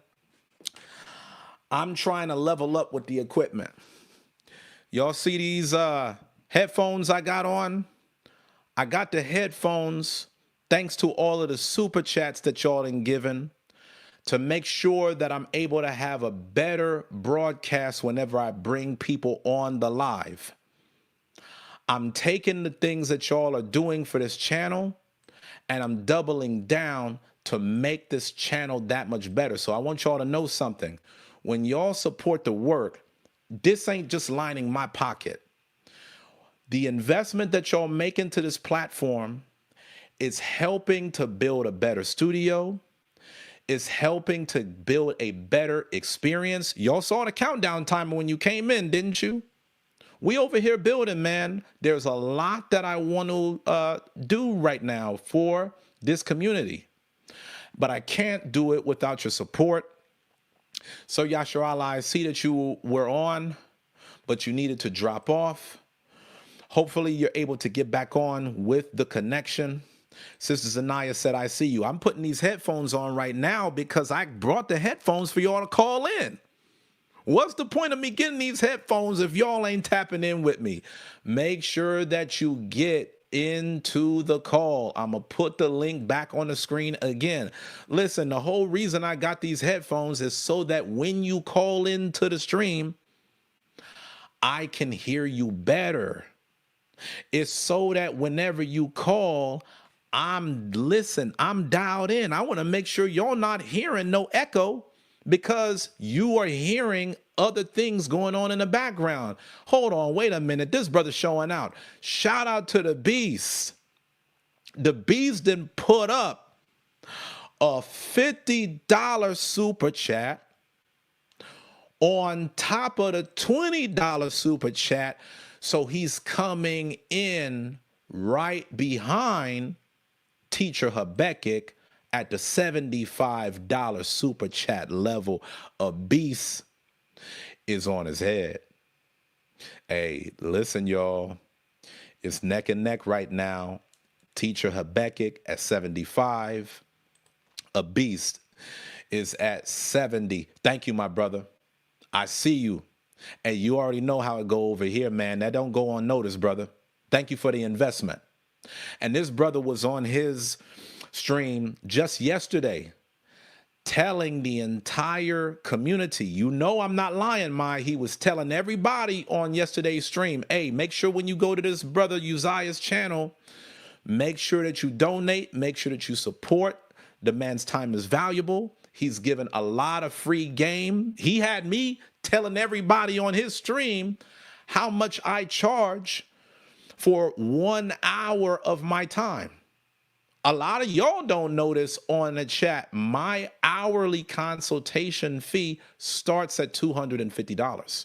I'm trying to level up with the equipment. Y'all see these headphones I got on? I got the headphones thanks to all of the super chats that y'all been given to make sure that I'm able to have a better broadcast whenever I bring people on the live. I'm taking the things that y'all are doing for this channel and I'm doubling down to make this channel that much better. So I want y'all to know something. When y'all support the work, this ain't just lining my pocket. The investment that y'all make into this platform is helping to build a better studio. It's helping to build a better experience. Y'all saw the countdown timer when you came in, didn't you? We over here building, man. There's a lot that I want to do right now for this community, but I can't do it without your support. So Yasharala, I see that you were on, but you needed to drop off. Hopefully you're able to get back on with the connection. Sister Zanaya said, I see you. I'm putting these headphones on right now because I brought the headphones for y'all to call in. What's the point of me getting these headphones if y'all ain't tapping in with me? Make sure that you get into the call. I'm going to put the link back on the screen again. Listen, the whole reason I got these headphones is so that when you call into the stream, I can hear you better. It's so that whenever you call, I'm dialed in. I want to make sure y'all not hearing no echo because you are hearing other things going on in the background. Hold on, wait a minute. This brother's showing out. Shout out to the Beast. The Beast didn't put up a $50 super chat on top of the $20 super chat. So he's coming in right behind Teacher Habakkuk at the $75 super chat level. A beast is on his head. Hey, listen, y'all. It's neck and neck right now. Teacher Habakkuk at 75. A beast is at 70. Thank you, my brother. I see you. And you already know how it go over here, man. That don't go unnoticed, brother. Thank you for the investment. And this brother was on his stream just yesterday telling the entire community, you know I'm not lying, he was telling everybody on yesterday's stream, hey, make sure when you go to this brother Uzziah's channel, make sure that you donate, make sure that you support. The man's time is valuable. He's given a lot of free game. He had me telling everybody on his stream how much I charge for 1 hour of my time. A lot of y'all don't notice on the chat, my hourly consultation fee starts at $250.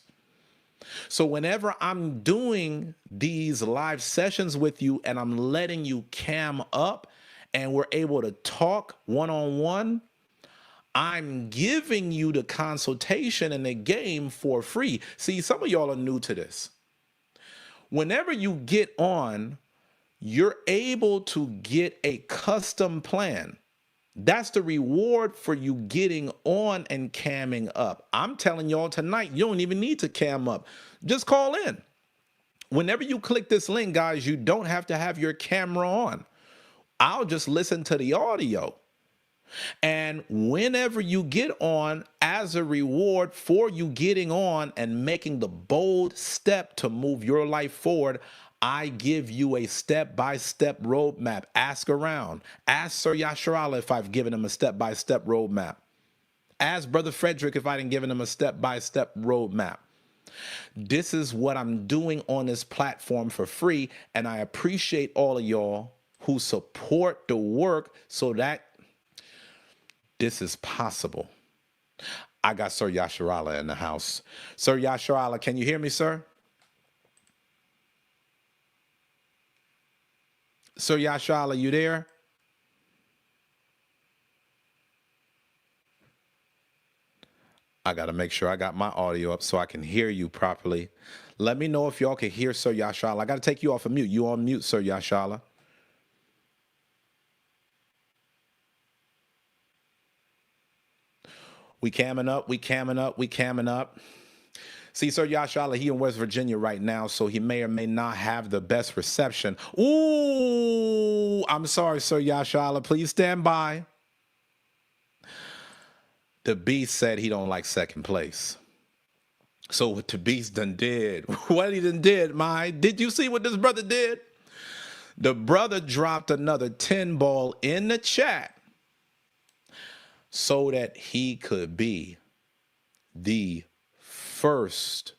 So whenever I'm doing these live sessions with you and I'm letting you cam up and we're able to talk one-on-one, I'm giving you the consultation and the game for free. See, some of y'all are new to this. Whenever you get on, you're able to get a custom plan. That's the reward for you getting on and camming up. I'm telling y'all tonight, you don't even need to cam up. Just call in. Whenever you click this link, guys, you don't have to have your camera on. I'll just listen to the audio. And whenever you get on, as a reward for you getting on and making the bold step to move your life forward, I give you a step-by-step roadmap. Ask around. Ask Sir Yasharala if I've given him a step-by-step roadmap. Ask Brother Frederick if I didn't give him a step-by-step roadmap. This is what I'm doing on this platform for free, and I appreciate all of y'all who support the work so that this is possible. I got Sir Yasharala in the house. Sir Yasharala, can you hear me, sir? Sir Yashal, are you there? I got to make sure I got my audio up so I can hear you properly. Let me know if y'all can hear Sir Yashala. I got to take you off of mute. You on mute, Sir Yashala. We camming up. We camming up. We camming up. See, Sir Yashala, he in West Virginia right now, so he may or may not have the best reception. Ooh, I'm sorry, Sir Yashala. Please stand by. The Beast said he don't like second place. So what the Beast done did, what he done did, did you see what this brother did? The brother dropped another 10 ball in the chat so that he could be the first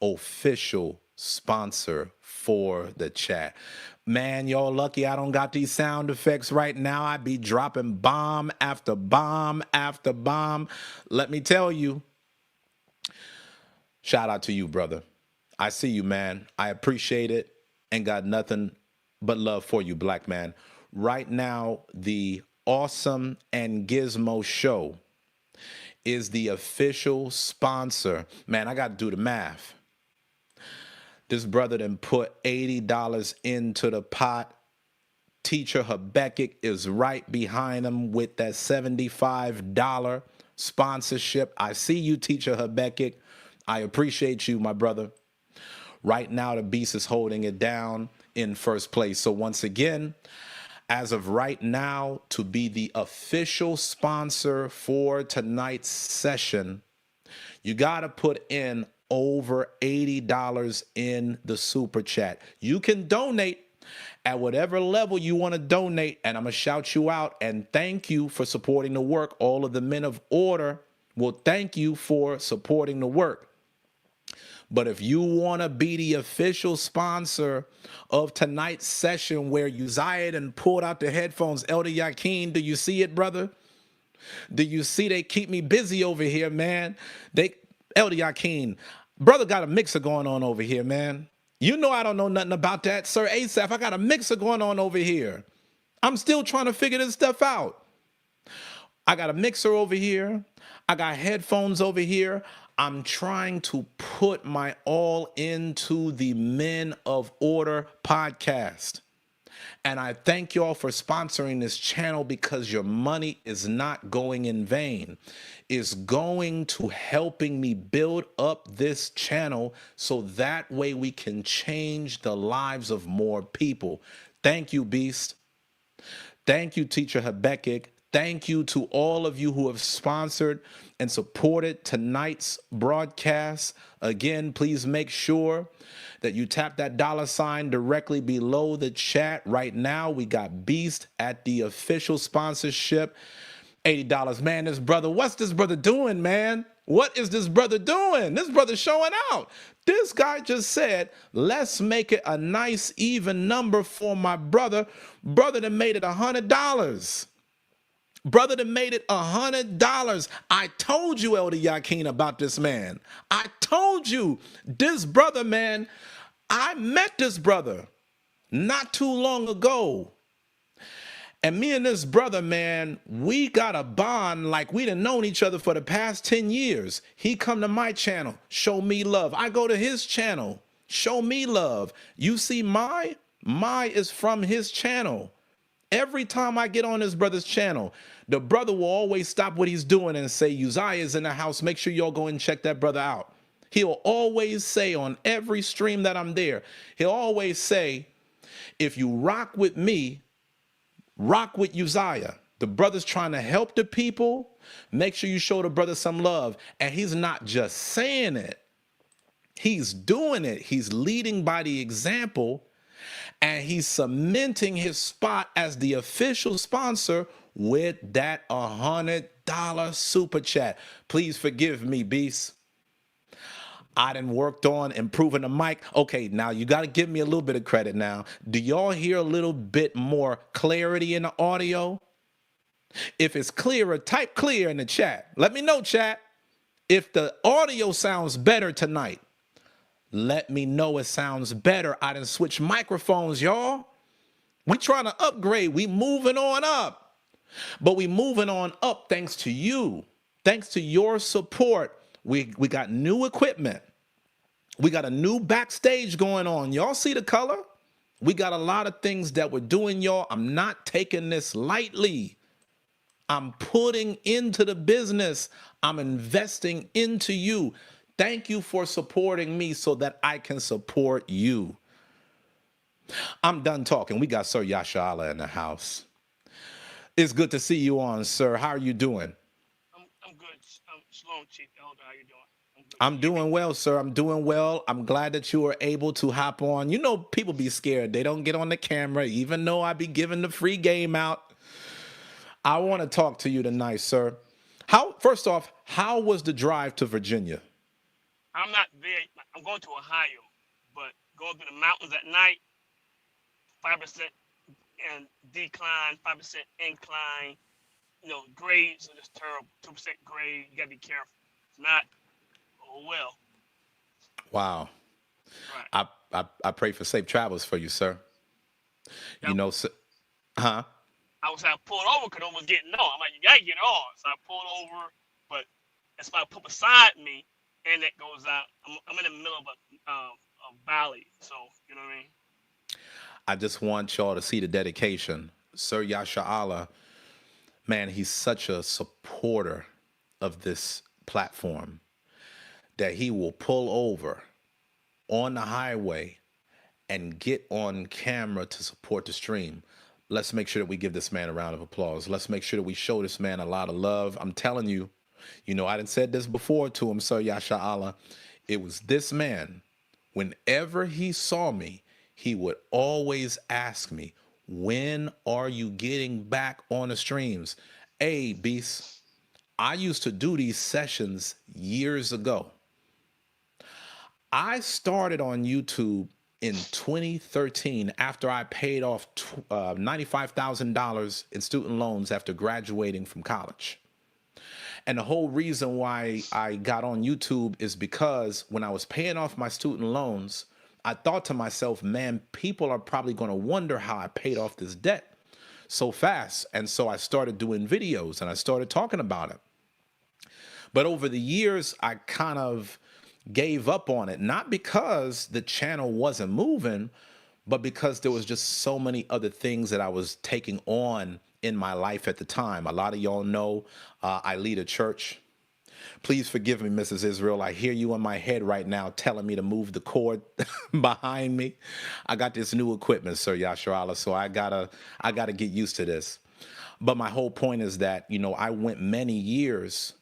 official sponsor for the chat. Man, y'all lucky I don't got these sound effects right now. I'd be dropping bomb after bomb after bomb. Let me tell you, shout out to you, brother. I see you, man. I appreciate it and got nothing but love for you, black man. Right now, the Awesome and Gizmo Show is the official sponsor. Man, I got to do the math. This brother done put $80 into the pot. Teacher Habakkuk is right behind him with that $75 sponsorship. I see you, Teacher Habakkuk. I appreciate you, my brother. Right now, the Beast is holding it down in first place. So once again, as of right now, to be the official sponsor for tonight's session, you got to put in over $80 in the super chat. You can donate at whatever level you want to donate, and I'm going to shout you out and thank you for supporting the work. All of the men of order will thank you for supporting the work. But if you want to be the official sponsor of tonight's session where Uzziah and pulled out the headphones, Elder Yakin, do you see it, brother? Do you see they keep me busy over here, man? Elder Yakin, brother got a mixer going on over here, man. You know I don't know nothing about that. Sir Asaph, I got a mixer going on over here. I'm still trying to figure this stuff out. I got a mixer over here. I got headphones over here. I'm trying to put my all into the Men of Order podcast. And I thank y'all for sponsoring this channel because your money is not going in vain. It's going to helping me build up this channel so that way we can change the lives of more people. Thank you, Beast. Thank you, Teacher Habakkuk. Thank you to all of you who have sponsored and supported tonight's broadcast. Again, please make sure that you tap that $ directly below the chat. Right now, we got Beast at the official sponsorship. $80. Man, what's this brother doing, man? What is this brother doing? This brother's showing out. This guy just said, let's make it a nice even number for my brother. Brother that made it $100. Brother that made it $100. I told you, Elder Yakin, about this man. I told you this brother, man. I met this brother not too long ago. And me and this brother, man, we got a bond like we done known each other for the past 10 years. He come to my channel, show me love. I go to his channel, show me love. You see my is from his channel. Every time I get on this brother's channel, the brother will always stop what he's doing and say, Uzziah is in the house. Make sure y'all go and check that brother out. He'll always say on every stream that I'm there, he'll always say, if you rock with me, rock with Uzziah. The brother's trying to help the people. Make sure you show the brother some love. And he's not just saying it. He's doing it. He's leading by the example. And he's cementing his spot as the official sponsor with that $100 super chat. Please forgive me, Beast. I done worked on improving the mic. Okay, now you got to give me a little bit of credit now. Do y'all hear a little bit more clarity in the audio? If it's clearer, type clear in the chat. Let me know, chat. If the audio sounds better tonight, let me know it sounds better. I done switched microphones, y'all. We trying to upgrade. We moving on up. But we moving on up thanks to you. Thanks to your support. We got new equipment. We got a new backstage going on. Y'all see the color? We got a lot of things that we're doing, y'all. I'm not taking this lightly. I'm putting into the business. I'm investing into you. Thank you for supporting me so that I can support you. I'm done talking. We got Sir Yashala in the house. It's good to see you on, sir. How are you doing? I'm good. Shalom, Chief Elder. How you doing? I'm good. Can I'm you hear me? doing well, sir. I'm doing well. I'm glad that you were able to hop on. You know, people be scared. They don't get on the camera, even though I be giving the free game out. I want to talk to you tonight, sir. First off, how was the drive to Virginia? I'm not there. I'm going to Ohio, but going through the mountains at night, 5% and decline, 5% incline. Grades are just terrible. 2% grade. You gotta be careful. If not, oh well. Wow. Right. I pray for safe travels for you, sir. You That know, huh? I pulled over because I was getting on. I'm like, you gotta get on. So I pulled over, but that's why I put beside me, and it goes out. I'm in the middle of a valley, so you know what I mean. I just want y'all to see the dedication. Sir Yasha'Allah, man, he's such a supporter of this platform that he will pull over on the highway and get on camera to support the stream. Let's make sure that we give this man a round of applause. Let's make sure that we show this man a lot of love. I'm telling you, I done said this before to him, Sir Yasha'Allah. It was this man, whenever he saw me, he would always ask me, when are you getting back on the streams? Hey, Beast, I used to do these sessions years ago. I started on YouTube in 2013 after I paid off $95,000 in student loans after graduating from college. And the whole reason why I got on YouTube is because when I was paying off my student loans, I thought to myself, man, people are probably going to wonder how I paid off this debt so fast. And so I started doing videos and I started talking about it. But over the years, I kind of gave up on it, not because the channel wasn't moving, but because there was just so many other things that I was taking on in my life at the time. A lot of y'all know I lead a church. Please forgive me, Mrs. Israel. I hear you in my head right now telling me to move the cord behind me. I got this new equipment, Sir Yasharala, so I gotta get used to this. But my whole point is that, I went many years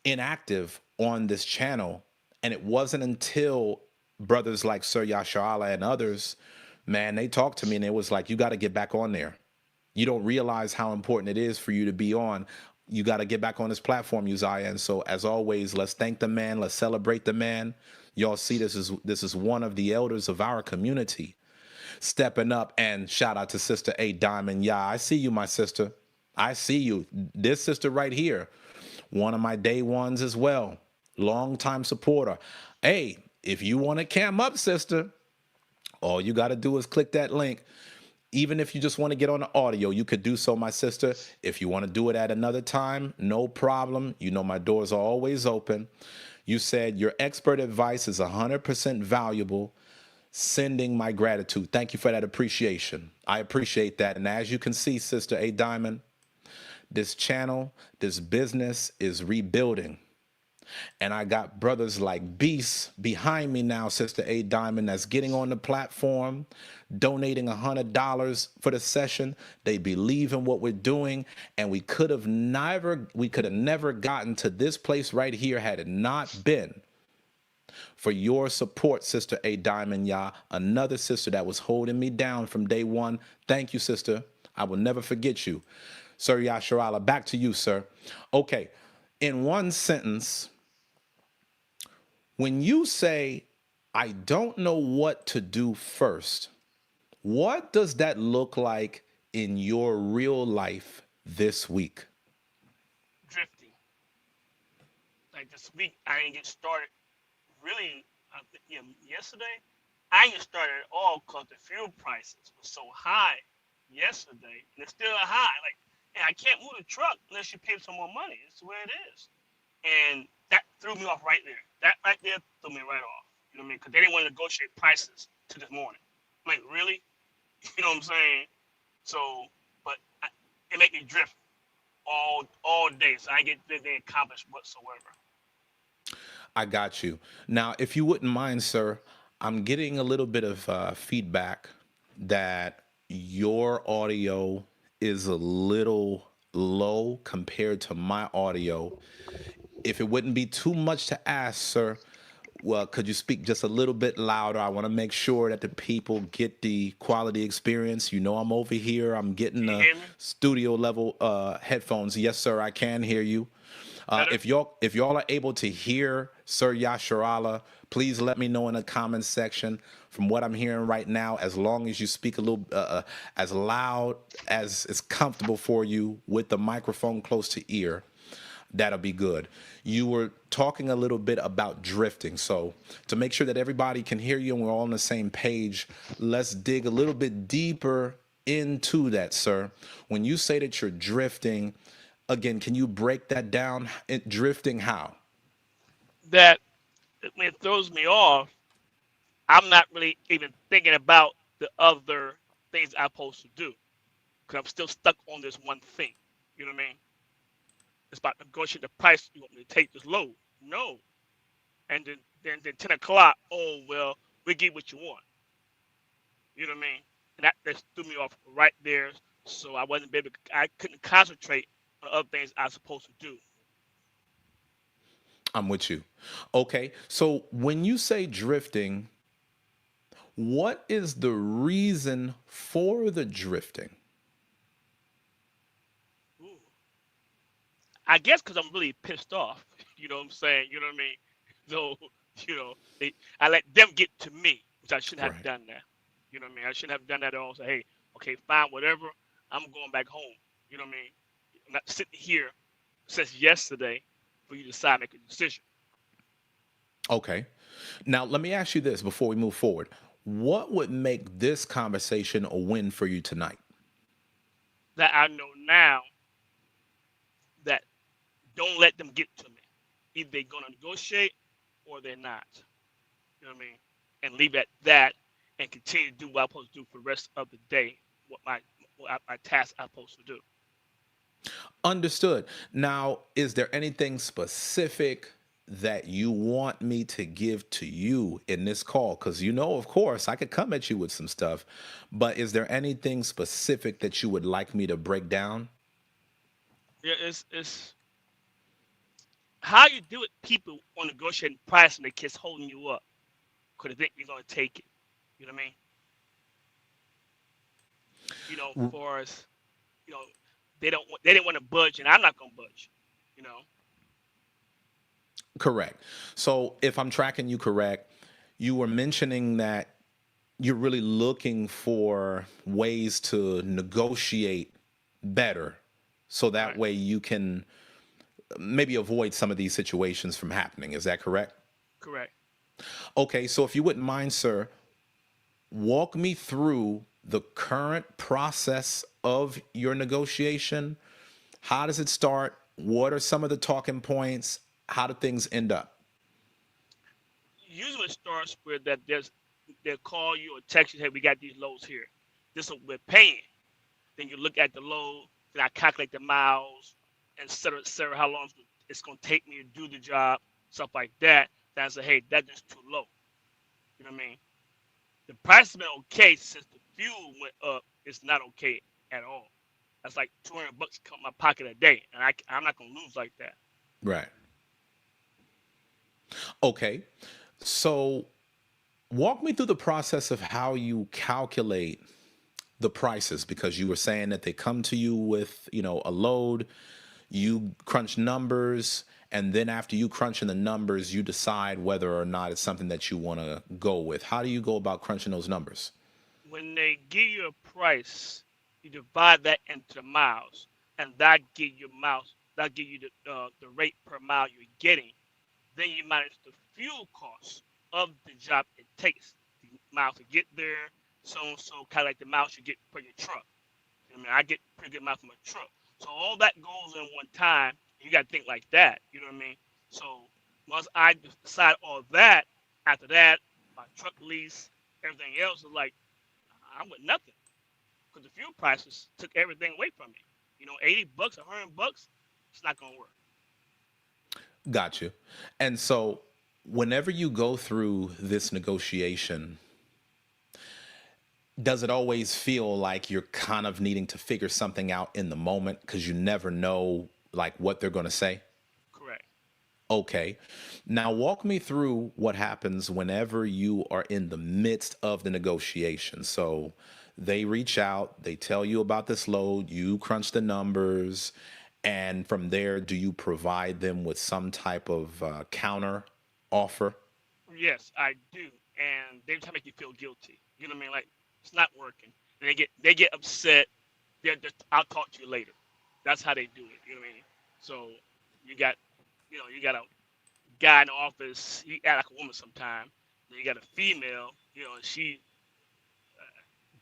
inactive on this channel. And it wasn't until brothers like Sir Yasharala and others, man, they talked to me and it was like, you got to get back on there. You don't realize how important it is for you to be on. You got to get back on this platform, Uzziah. And so, as always, let's thank the man. Let's celebrate the man. Y'all see, this is one of the elders of our community stepping up. And shout out to Sister A Diamond. Yeah, I see you, my sister. I see you. This sister right here, one of my day ones as well. Longtime supporter. Hey, if you want to cam up, sister, all you got to do is click that link. Even if you just want to get on the audio, you could do so, my sister. If you want to do it at another time, no problem. My doors are always open. You said your expert advice is 100% valuable. Sending my gratitude. Thank you for that appreciation. I appreciate that. And as you can see, Sister A Diamond, this channel, this business is rebuilding. And I got brothers like Beast behind me now, Sister A Diamond, that's getting on the platform, donating $100 for the session. They believe in what we're doing, and we could have never gotten to this place right here had it not been for your support, Sister A Diamond, Yah, another sister that was holding me down from day one. Thank you, sister. I will never forget you. Sir Yasharala, back to you, sir. Okay, in one sentence, when you say, I don't know what to do first, what does that look like in your real life this week? Drifting. Like this week, I didn't get started. Really, yesterday. I ain't started at all because the fuel prices were so high yesterday, and it's still high. Like, and I can't move the truck unless you pay some more money. It's the way it is, and that threw me off right there. That right there threw me right off. You know what I mean? Because they didn't want to negotiate prices to this morning. I'm like, really? You know what I'm saying? So, but it made me drift all day, so I get anything accomplished whatsoever. I got you. Now, if you wouldn't mind, sir, I'm getting a little bit of feedback that your audio is a little low compared to my audio. If it wouldn't be too much to ask, sir, well, could you speak just a little bit louder? I want to make sure that the people get the quality experience. You know, I'm over here. I'm getting Can you the hear me studio level headphones. Yes, sir, I can hear you. better? If y'all are able to hear Sir Yasharala, please let me know in the comments section. From what I'm hearing right now, as long as you speak a little as loud as is comfortable for you with the microphone close to ear, that'll be good. You were talking a little bit about drifting. So, to make sure that everybody can hear you and we're all on the same page, let's dig a little bit deeper into that, sir. When you say that you're drifting, again, can you break that down? Drifting how? That when it throws me off, I'm not really even thinking about the other things I'm supposed to do because I'm still stuck on this one thing. You know what I mean? It's about negotiating the price you want me to take this load. No, and then 10 o'clock. Oh well, we get what you want. You know what I mean? And that threw me off right there. So I wasn't able. I couldn't concentrate on other things I was supposed to do. I'm with you. Okay. So, when you say drifting, what is the reason for the drifting? Ooh. I guess because I'm really pissed off. You know what I'm saying? You know what I mean? So, I let them get to me, which I shouldn't have Right. done that. You know what I mean? I shouldn't have done that at all. Say, hey, okay, fine, whatever. I'm going back home. You know what I mean? I'm not sitting here since yesterday for you to decide, make a decision. Okay. Now, let me ask you this before we move forward. What would make this conversation a win for you tonight? That I know now that don't let them get to me. Either they're going to negotiate or they're not. You know what I mean? And leave it at that and continue to do what I'm supposed to do for the rest of the day, my task I'm supposed to do. Understood. Now, is there anything specific that you want me to give to you in this call? Because you know, of course, I could come at you with some stuff, but is there anything specific that you would like me to break down? Yeah, it's how you do it. People on negotiating price and they kids holding you up because they think you're gonna take it. You know what I mean? R- For us, you know, they didn't want to budge, and I'm not gonna budge. You know, Correct. So, if I'm tracking you correct, you were mentioning that you're really looking for ways to negotiate better so that right? way you can maybe avoid some of these situations from happening. Is that correct? Correct. Okay, so if you wouldn't mind, sir, walk me through the current process of your negotiation. How does it start? What are some of the talking points? How do things end up? Usually it starts with that they'll call you or text you, hey, we got these loads here. This is what we're paying. Then you look at the load, then I calculate the miles, and et cetera, how long it's going to take me to do the job, stuff like that. Then I say, hey, that's just too low. You know what I mean? The price has been okay since the fuel went up. It's not okay at all. That's like $200 come in my pocket a day, and I'm not going to lose like that. Right. Okay. So walk me through the process of how you calculate the prices because you were saying that they come to you with, a load, you crunch numbers, and then after you crunching the numbers, you decide whether or not it's something that you want to go with. How do you go about crunching those numbers? When they give you a price, you divide that into the miles, and that give you the rate per mile you're getting. Then you minus the fuel cost of the job it takes, miles to get there. So and so kind of like the miles you get per your truck. I mean, I get pretty good miles from a truck. So all that goes in one time. You got to think like that. You know what I mean? So once I decide all that, after that, my truck lease, everything else is like I'm with nothing because the fuel prices took everything away from me. You know, $80, $100, it's not gonna work. Got you. And so, whenever you go through this negotiation, does it always feel like you're kind of needing to figure something out in the moment because you never know like what they're going to say? Correct. Okay. Now walk me through what happens whenever you are in the midst of the negotiation. So they reach out, they tell you about this load, you crunch the numbers, and from there, do you provide them with some type of counter offer? Yes, I do, and they try to make you feel guilty. You know what I mean? Like it's not working. And they get upset. They're just, I'll talk to you later. That's how they do it. You know what I mean? So you got you got a guy in the office. He act like a woman sometimes. Then you got a female. She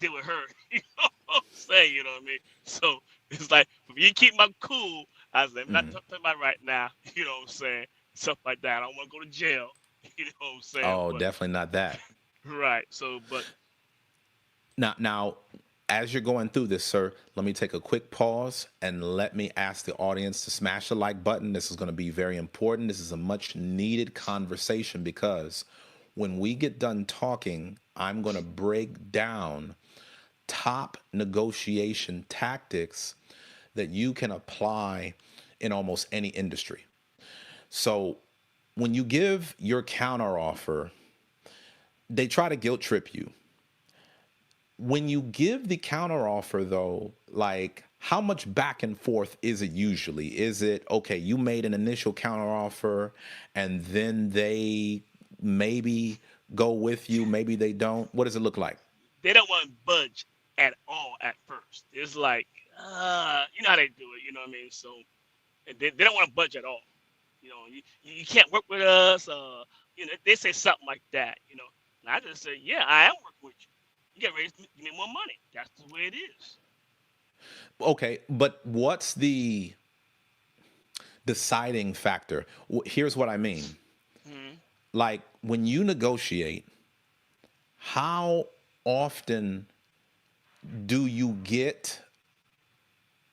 deal with her. You know what I'm saying? You know what I mean? So it's like if you keep my cool, I was like, I'm not Mhm. talking about right now. You know what I'm saying? Stuff like that. I don't want to go to jail. You know what I'm saying? Oh, But definitely not that. right. So, but Now, as you're going through this, sir, let me take a quick pause and let me ask the audience to smash the like button. This is going to be very important. This is a much needed conversation because when we get done talking, I'm going to break down top negotiation tactics that you can apply in almost any industry. So, when you give your counter offer, they try to guilt trip you. When you give the counter offer though, like how much back and forth is it usually? Is it okay, you made an initial counter offer and then they maybe go with you, maybe they don't? What does it look like? they don't want to budge at all at first. It's like, you know how they do it. You know what I mean? So they don't want to budge at all. You can't work with us. They say something like that. And I just say, yeah, I am working with you. You get ready to give me more money. That's the way it is. Okay, but what's the deciding factor? Here's what I mean. Mm-hmm. Like when you negotiate, how often do you get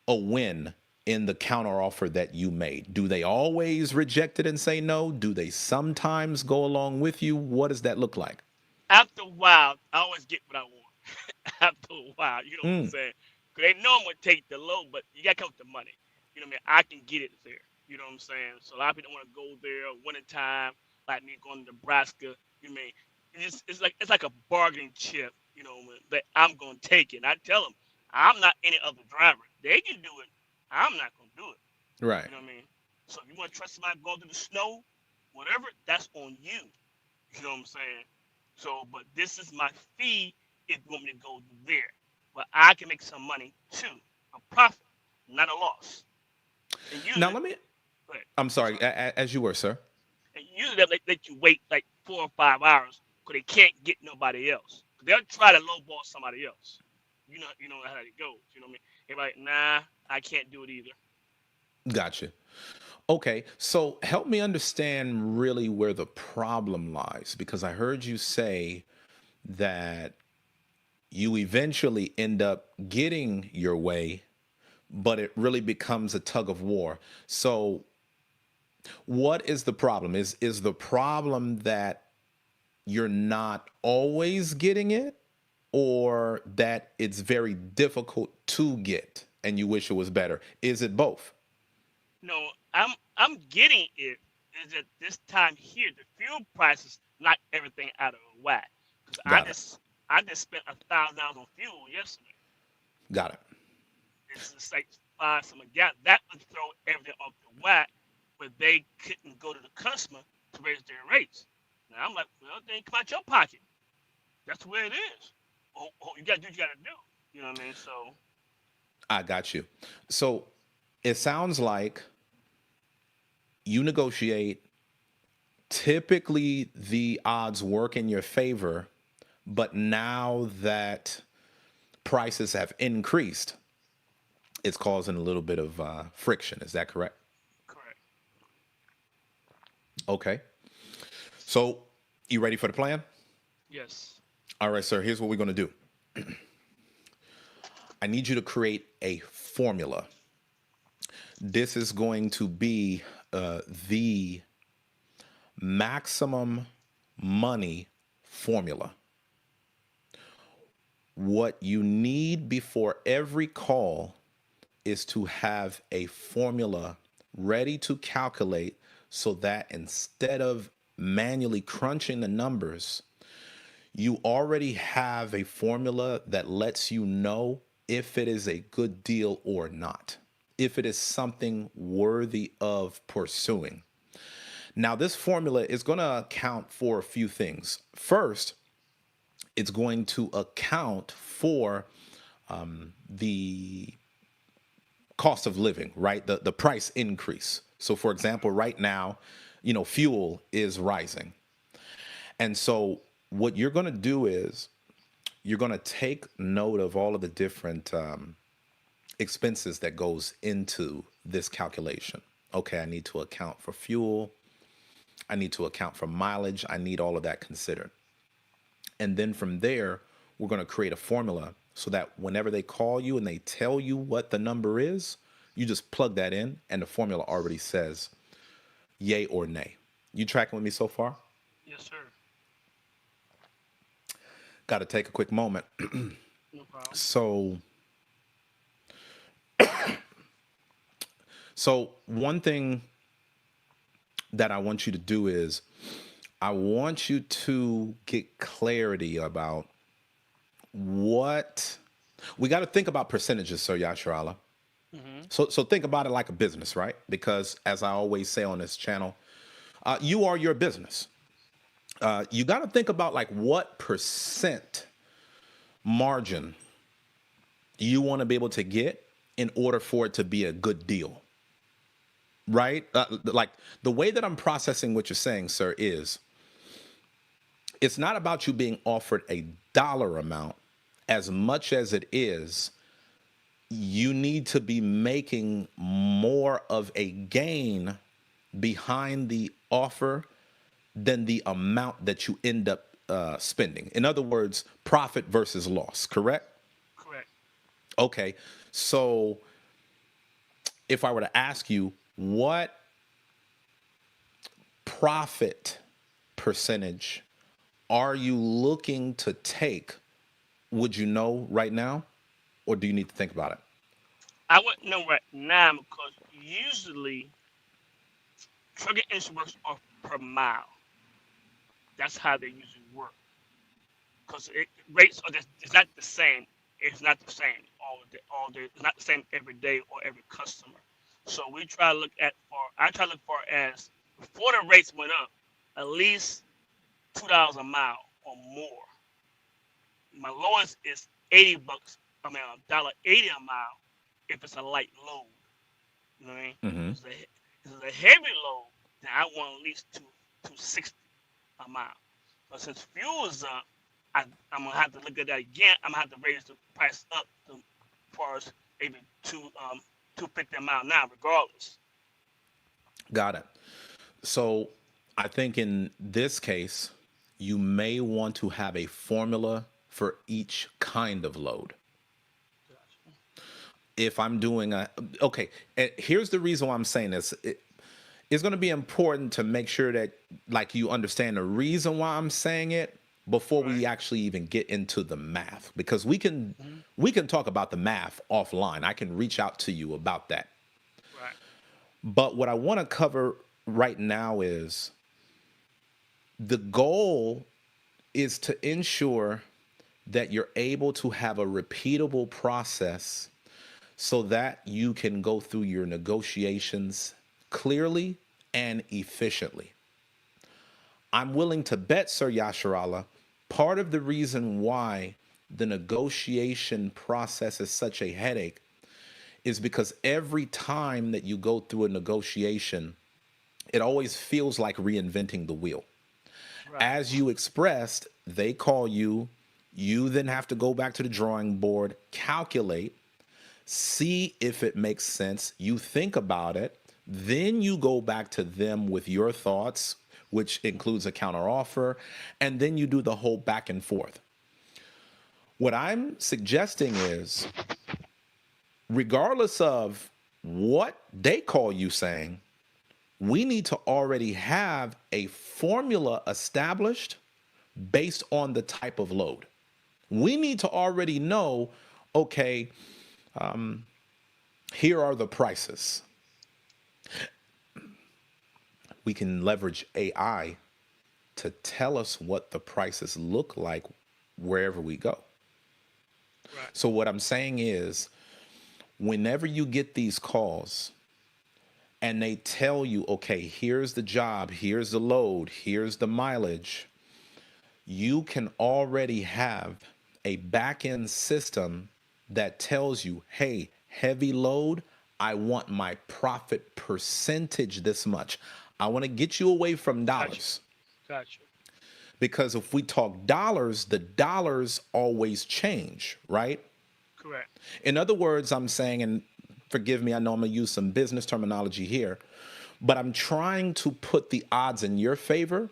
a win in the counteroffer that you made? Do they always reject it and say no? Do they sometimes go along with you? What does that look like? After a while, I always get what I want. After a while, you know what I'm Mm, saying? Because they know I'm gonna take the low, but you gotta come with the money. You know what I mean? I can get it there. You know what I'm saying? So a lot of people don't want to go there winter time, like me going to Nebraska. You know what I mean? It's like a bargaining chip. That I'm gonna take it. And I tell them I'm not any other driver. They can do it. I'm not gonna do it. right. You know what I mean? So if you want to trust somebody going through the snow, whatever, that's on you. You know what I'm saying? So, but this is my fee if you want me to go there. But I can make some money too, a profit, not a loss. And Now usually, let me. go ahead. I'm I'm sorry. sorry. As you were, sir. And usually they let you wait like 4 or 5 hours because they can't get nobody else. They'll try to lowball somebody else. You know how it goes. You know what I mean? Everybody, nah, I can't do it either. Gotcha. Okay, so help me understand really where the problem lies because I heard you say that you eventually end up getting your way, but it really becomes a tug of war. So, what is the problem? Is the problem that you're not always getting it or that it's very difficult to get and you wish it was better? Is it both? No, I'm getting it. Is that this time here the fuel prices knock everything out of whack? Because I Got it. just I just spent $1,000 on fuel yesterday. Got it. It's just like five some gas that would throw everything off the whack, but they couldn't go to the customer to raise their rates. Now I'm like, well, they come out your pocket. That's where it is. You gotta do what you gotta do. You know what I mean? So I got you. So, it sounds like you negotiate. Typically, the odds work in your favor, But now that prices have increased, it's causing a little bit of friction. Is that correct? Correct. Okay. So, you ready for the plan? Yes. All right, sir. Here's what we're going to do. I need you to create a formula. This is going to be the maximum money formula. What you need before every call is to have a formula ready to calculate so that instead of manually crunching the numbers, you already have a formula that lets you know if it is a good deal or not, if it is something worthy of pursuing. Now, this formula is going to account for a few things. First, it's going to account for the cost of living, right? The price increase. So, for example, right now, fuel is rising. And so, what you're going to do is you're going to take note of all of the different expenses that goes into this calculation. Okay, I need to account for fuel. I need to account for mileage. I need all of that considered. And then from there, we're going to create a formula so that whenever they call you and they tell you what the number is, you just plug that in and the formula already says yay or nay. You tracking with me so far? Yes, sir. Got to take a quick moment. No problem. So, one thing that I want you to do is I want you to get clarity about what we got to think about percentages, Sir Yasharala. Hmm. So think about it like a business, right? Because as I always say on this channel, you are your business. You got to think about like what percent margin you want to be able to get in order for it to be a good deal, right? Like the way that I'm processing what you're saying, sir, is it's not about you being offered a dollar amount as much as it is you need to be making more of a gain behind the offer than the amount that you end up spending. In other words, profit versus loss, correct? Correct. Okay. So if I were to ask you, what profit percentage are you looking to take? Would you know right now? Or do you need to think about it? I wouldn't know right now because usually trucking insurance works off per mile. That's how they usually work. Because rates are just it's not the same. It's not the same all day. It's not the same every day or every customer. So we try to look at for I try to look for as before the rates went up, at least $2 a mile or more. My lowest is $80. I mean $1.80 a mile if it's a light load. You know what I mean? Mm-hmm. If it's a heavy load, then I want at least 260 a mile. But since fuel is up, I'm gonna have to look at that again. I'm gonna have to raise the price up to as far as maybe 250 a mile now, regardless. Got it. So I think in this case, you may want to have a formula for each kind of load. Gotcha. If I'm doing okay, here's the reason why I'm saying this. It's going to be important to make sure that like you understand the reason why I'm saying it before Right. we actually even get into the math, because we can Hmm. we can talk about the math offline. I can reach out to you about that. Right. But what I want to cover right now is the goal is to ensure that you're able to have a repeatable process so that you can go through your negotiations clearly and efficiently. I'm willing to bet, Sir Yasharallah, part of the reason why the negotiation process is such a headache is because every time that you go through a negotiation, it always feels like reinventing the wheel. Right. As you expressed, They call you. You then have to go back to the drawing board, calculate, see if it makes sense. You think about it. Then you go back to them with your thoughts, which includes a counteroffer. And then you do the whole back and forth. What I'm suggesting is, regardless of what they call you saying, we need to already have a formula established based on the type of load. We need to already know, okay, here are the prices. We can leverage AI to tell us what the prices look like wherever we go. Right. So, what I'm saying is, whenever you get these calls and they tell you, okay, here's the job, here's the load, here's the mileage, you can already have a back end system that tells you, hey, heavy load, I want my profit percentage this much. I want to get you away from Gotcha. dollars. Gotcha. Because if we talk dollars, the dollars always change, right? Correct. In other words, I'm saying, and forgive me, I know I'm going to use some business terminology here, but I'm trying to put the odds in your favor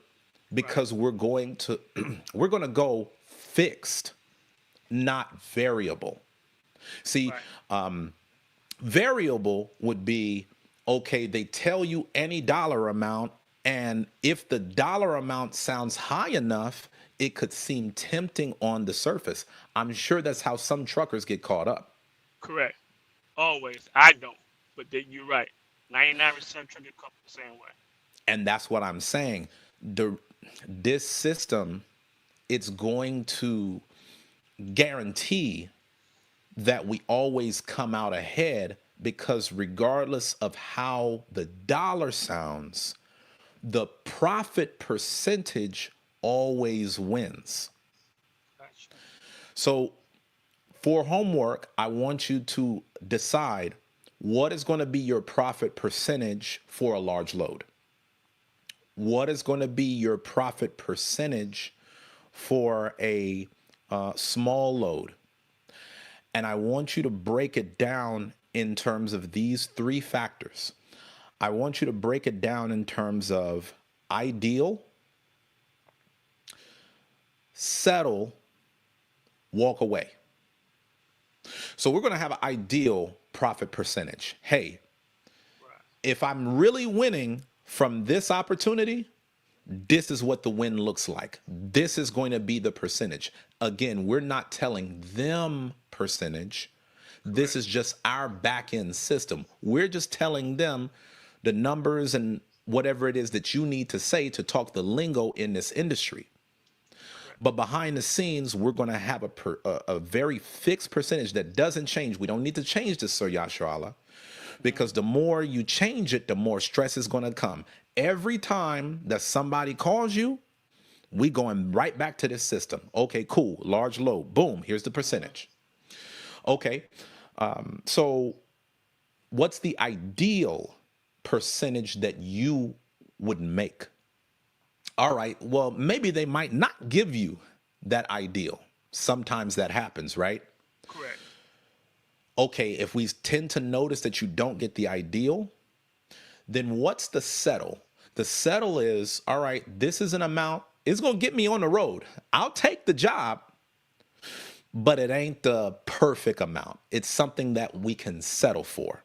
Right. because we're going to we're going to go fixed, not variable. See, Right. variable would be, okay, they tell you any dollar amount, and if the dollar amount sounds high enough, it could seem tempting on the surface. I'm sure that's how some truckers get caught up. Correct. Always. I don't. But you're right. 99% trigger couple the same way. And that's what I'm saying. This system, it's going to guarantee that we always come out ahead, because regardless of how the dollar sounds, the profit percentage always wins. Gotcha. So for homework, I want you to decide what is going to be your profit percentage for a large load. What is going to be your profit percentage for a small load? And I want you to break it down in terms of these three factors. I want you to break it down in terms of ideal, settle, walk away. So we're going to have an ideal profit percentage. Hey, Right. if I'm really winning from this opportunity, this is what the win looks like. This is going to be the percentage. Again, we're not telling them percentage. This Correct. is just our back end system. We're just telling them the numbers and whatever it is that you need to say to talk the lingo in this industry. Correct. But behind the scenes, we're going to have a very fixed percentage that doesn't change. We don't need to change this, Sir Yasharala, because the more you change it, the more stress is going to come. Every time that somebody calls you, we going right back to this system. Okay, cool. Large load. Boom. Here's the percentage. Okay. So what's the ideal percentage that you would make? All right. Well, maybe they might not give you that ideal. Sometimes that happens, right? Correct. Okay. If we tend to notice that you don't get the ideal, then what's the settle? The settle is, all right, this is an amount. It's going to get me on the road. I'll take the job, but it ain't the perfect amount. It's something that we can settle for.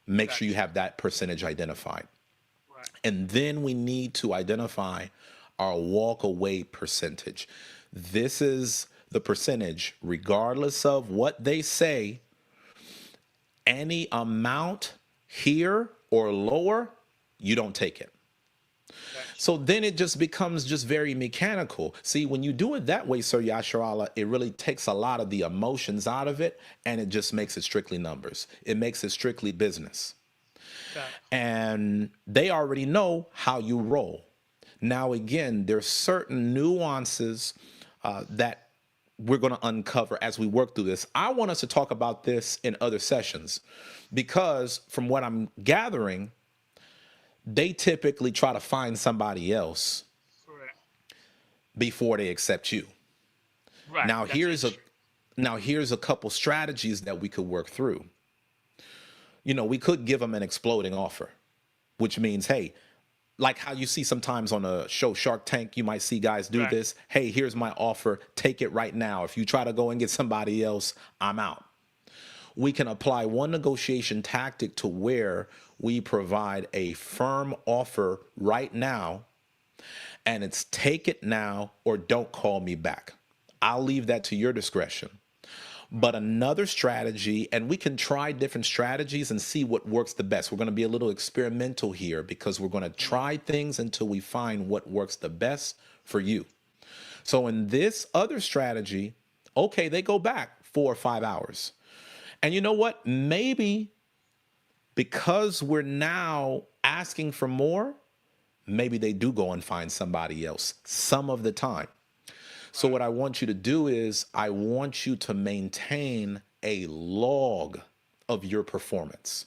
Make sure you Gotcha. have that percentage identified. Right. And then we need to identify our walk away percentage. This is the percentage, regardless of what they say, any amount here or lower, you don't take it. Gotcha. So then it just becomes just very mechanical. See, when you do it that way, Sir Yasharala, it really takes a lot of the emotions out of it, and it just makes it strictly numbers. It makes it strictly business. Got it. And they already know how you roll. Now, again, there's certain nuances that we're going to uncover as we work through this. I want us to talk about this in other sessions because from what I'm gathering, they typically try to find somebody else Correct. before they accept you. Right. Now That's here's a true. now here's a couple strategies that we could work through. We could give them an exploding offer, which means, hey, like how you see sometimes on a show Shark Tank, you might see guys do Right. this. Hey, here's my offer. Take it right now. If you try to go and get somebody else, I'm out. We can apply one negotiation tactic to where we provide a firm offer right now, and it's take it now or don't call me back. I'll leave that to your discretion. But Right. another strategy, and we can try different strategies and see what works the best. We're going to be a little experimental here because we're going to Mm-hmm. try things until we find what works the best for you. So in this other strategy, okay, they go back 4 or 5 hours. And you know what? Maybe because we're now asking for more, maybe they do go and find somebody else some of the time. So, Right. what I want you to do is, I want you to maintain a log of your performance.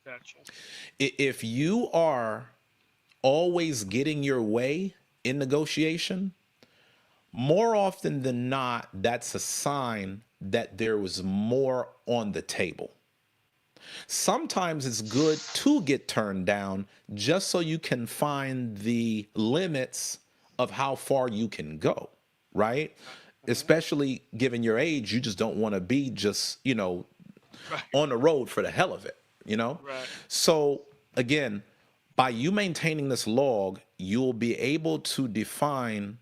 Gotcha. If you are always getting your way in negotiation, more often than not, that's a sign that there was more on the table. Sometimes it's good to get turned down just so you can find the limits of how far you can go, right? Mm-hmm. Especially given your age, you just don't want to be just, Right. on the road for the hell of it. Right. So, again, by you maintaining this log, you'll be able to define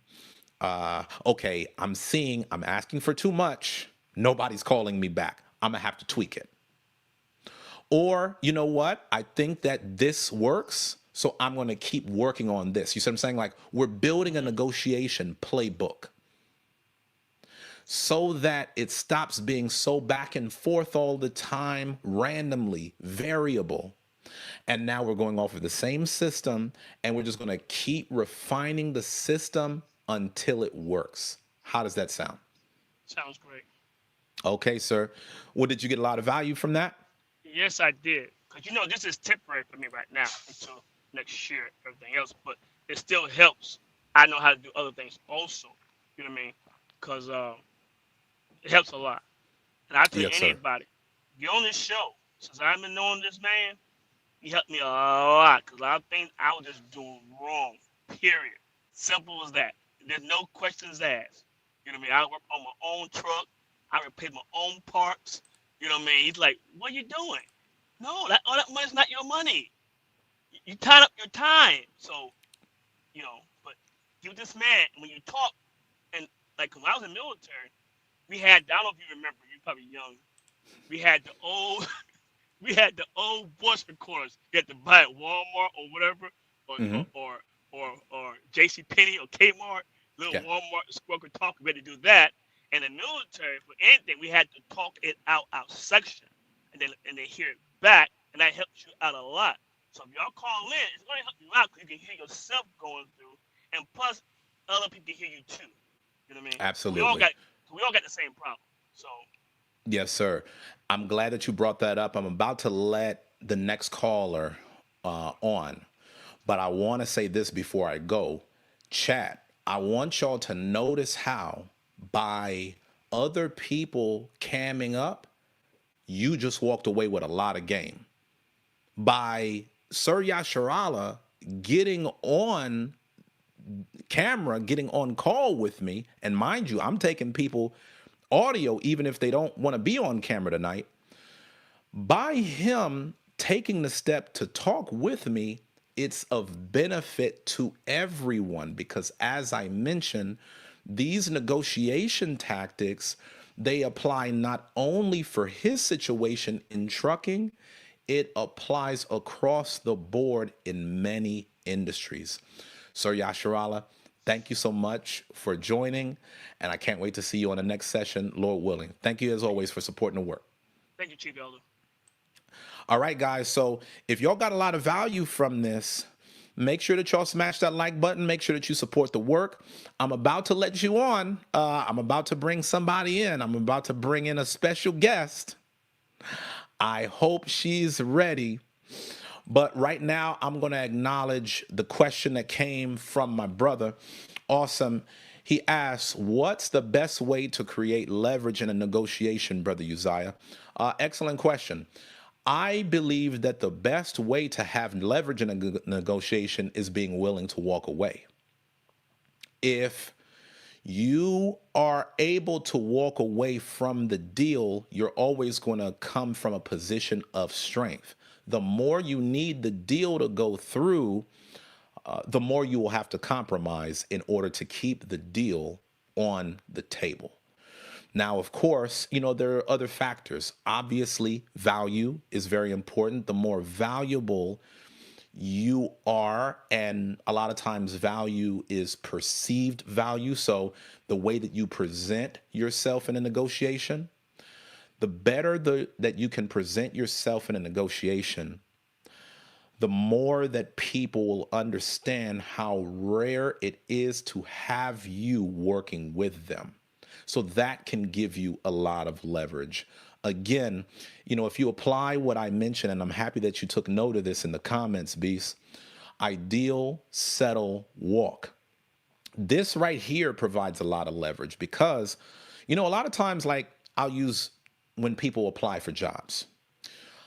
okay, I'm asking for too much. Nobody's calling me back. I'm going to have to tweak it. Or, you know what? I think that this works. So I'm going to keep working on this. You see what I'm saying? Like, we're building a Mm-hmm. negotiation playbook so that it stops being so back and forth all the time, randomly, variable. And now we're going off of the same system and we're just going to keep refining the system until it works. How does that sound? Sounds great. Okay, sir. Well, did you get a lot of value from that? Yes, I did. Cause this is temporary for me right now until next year, everything else. But it still helps. I know how to do other things also. You know what I mean? Cause it helps a lot. And I tell you Yes, sir. anybody, get on this show. Since I've been knowing this man, he helped me a lot. Cause a lot of things I was just doing wrong. Period. Simple as that. There's no questions asked. You know what I mean? I work on my own truck. I repair my own parts. You know what I mean? He's like, "What are you doing?" No, all that money's not your money. You tied up your time. So, but you this man, when you talk, and like when I was in the military, we had, I don't know if you remember, you're probably young. We had the old we had the old voice recorders. You had to buy at Walmart or whatever, or Mm-hmm. JC Penney or Kmart, little Yeah. Walmart squawker talk. We had to do that. In the military, for anything, we had to talk it out our section, and then hear it back, and that helps you out a lot. So if y'all call in, it's going to help you out because you can hear yourself going through, and plus other people can hear you too. You know what I mean? Because Absolutely. we all got the same problem. So Yes, sir. I'm glad that you brought that up. I'm about to let the next caller on, but I want to say this before I go. Chat, I want y'all to notice how by other people camming up, you just walked away with a lot of game. By Sir Yasharala getting on camera, getting on call with me, and mind you, I'm taking people audio even if they don't want to be on camera tonight. By him taking the step to talk with me, it's of benefit to everyone because, as I mentioned, these negotiation tactics, they apply not only for his situation in trucking, it applies across the board in many industries. Sir Yasharala, thank you so much for joining, and I can't wait to see you on the next session, Lord willing. Thank you as thank, always for supporting the work. thank you, Chief Elder. All right, guys. So if y'all got a lot of value from this, make sure that y'all smash that like button. Make sure that you support the work. I'm about to let you on. I'm about to bring somebody in. I'm about to bring in a special guest. I hope she's ready. But right now, I'm going to acknowledge the question that came from my brother. Awesome. He asks, what's the best way to create leverage in a negotiation, Brother Uzziah? Excellent question. I believe that the best way to have leverage in a negotiation is being willing to walk away. If you are able to walk away from the deal, you're always going to come from a position of strength. The more you need the deal to go through, the more you will have to compromise in order to keep the deal on the table. Now, of course, there are other factors. Obviously, value is very important. The more valuable you are, and a lot of times value is perceived value. So, the way that you present yourself in a negotiation, the better that you can present yourself in a negotiation, the more that people will understand how rare it is to have you working with them. So that can give you a lot of leverage. Again, if you apply what I mentioned, and I'm happy that you took note of this in the comments, Beast, ideal, settle, walk. This right here provides a lot of leverage because, a lot of times, like I'll use when people apply for jobs.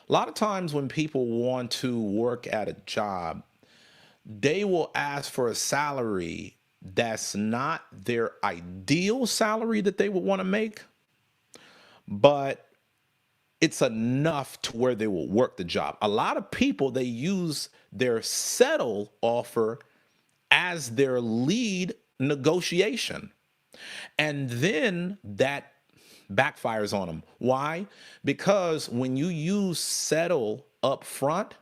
A lot of times when people want to work at a job, they will ask for a salary that's not their ideal salary that they would want to make, but it's enough to where they will work the job. A lot of people, they use their settle offer as their lead negotiation. And then that backfires on them. Why? Because when you use settle up front,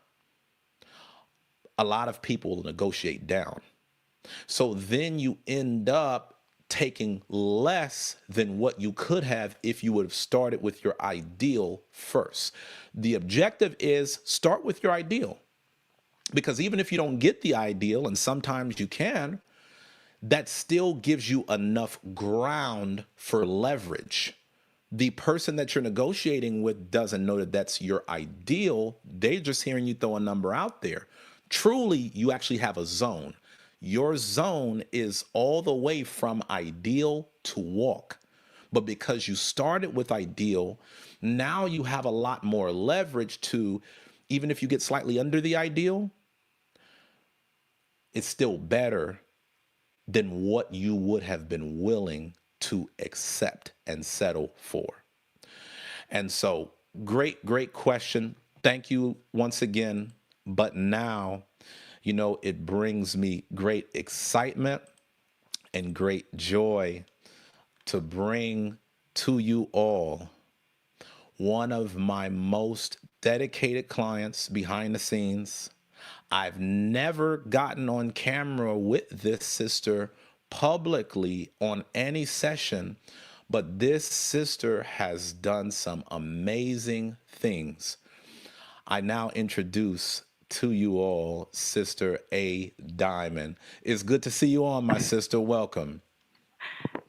a lot of people will negotiate down. So then you end up taking less than what you could have if you would have started with your ideal first. The objective is start with your ideal, because even if you don't get the ideal, and sometimes you can, that still gives you enough ground for leverage. The person that you're negotiating with doesn't know that that's your ideal. They're just hearing you throw a number out there. Truly, you actually have a zone. Your zone is all the way from ideal to walk. But because you started with ideal, now you have a lot more leverage to, even if you get slightly under the ideal, it's still better than what you would have been willing to accept and settle for. And so, great question. Thank you once again. But now, it brings me great excitement and great joy to bring to you all one of my most dedicated clients behind the scenes. I've never gotten on camera with this sister publicly on any session, but this sister has done some amazing things. I now introduce to you all Sister A. Diamond. It's good to see you on, my sister. Welcome.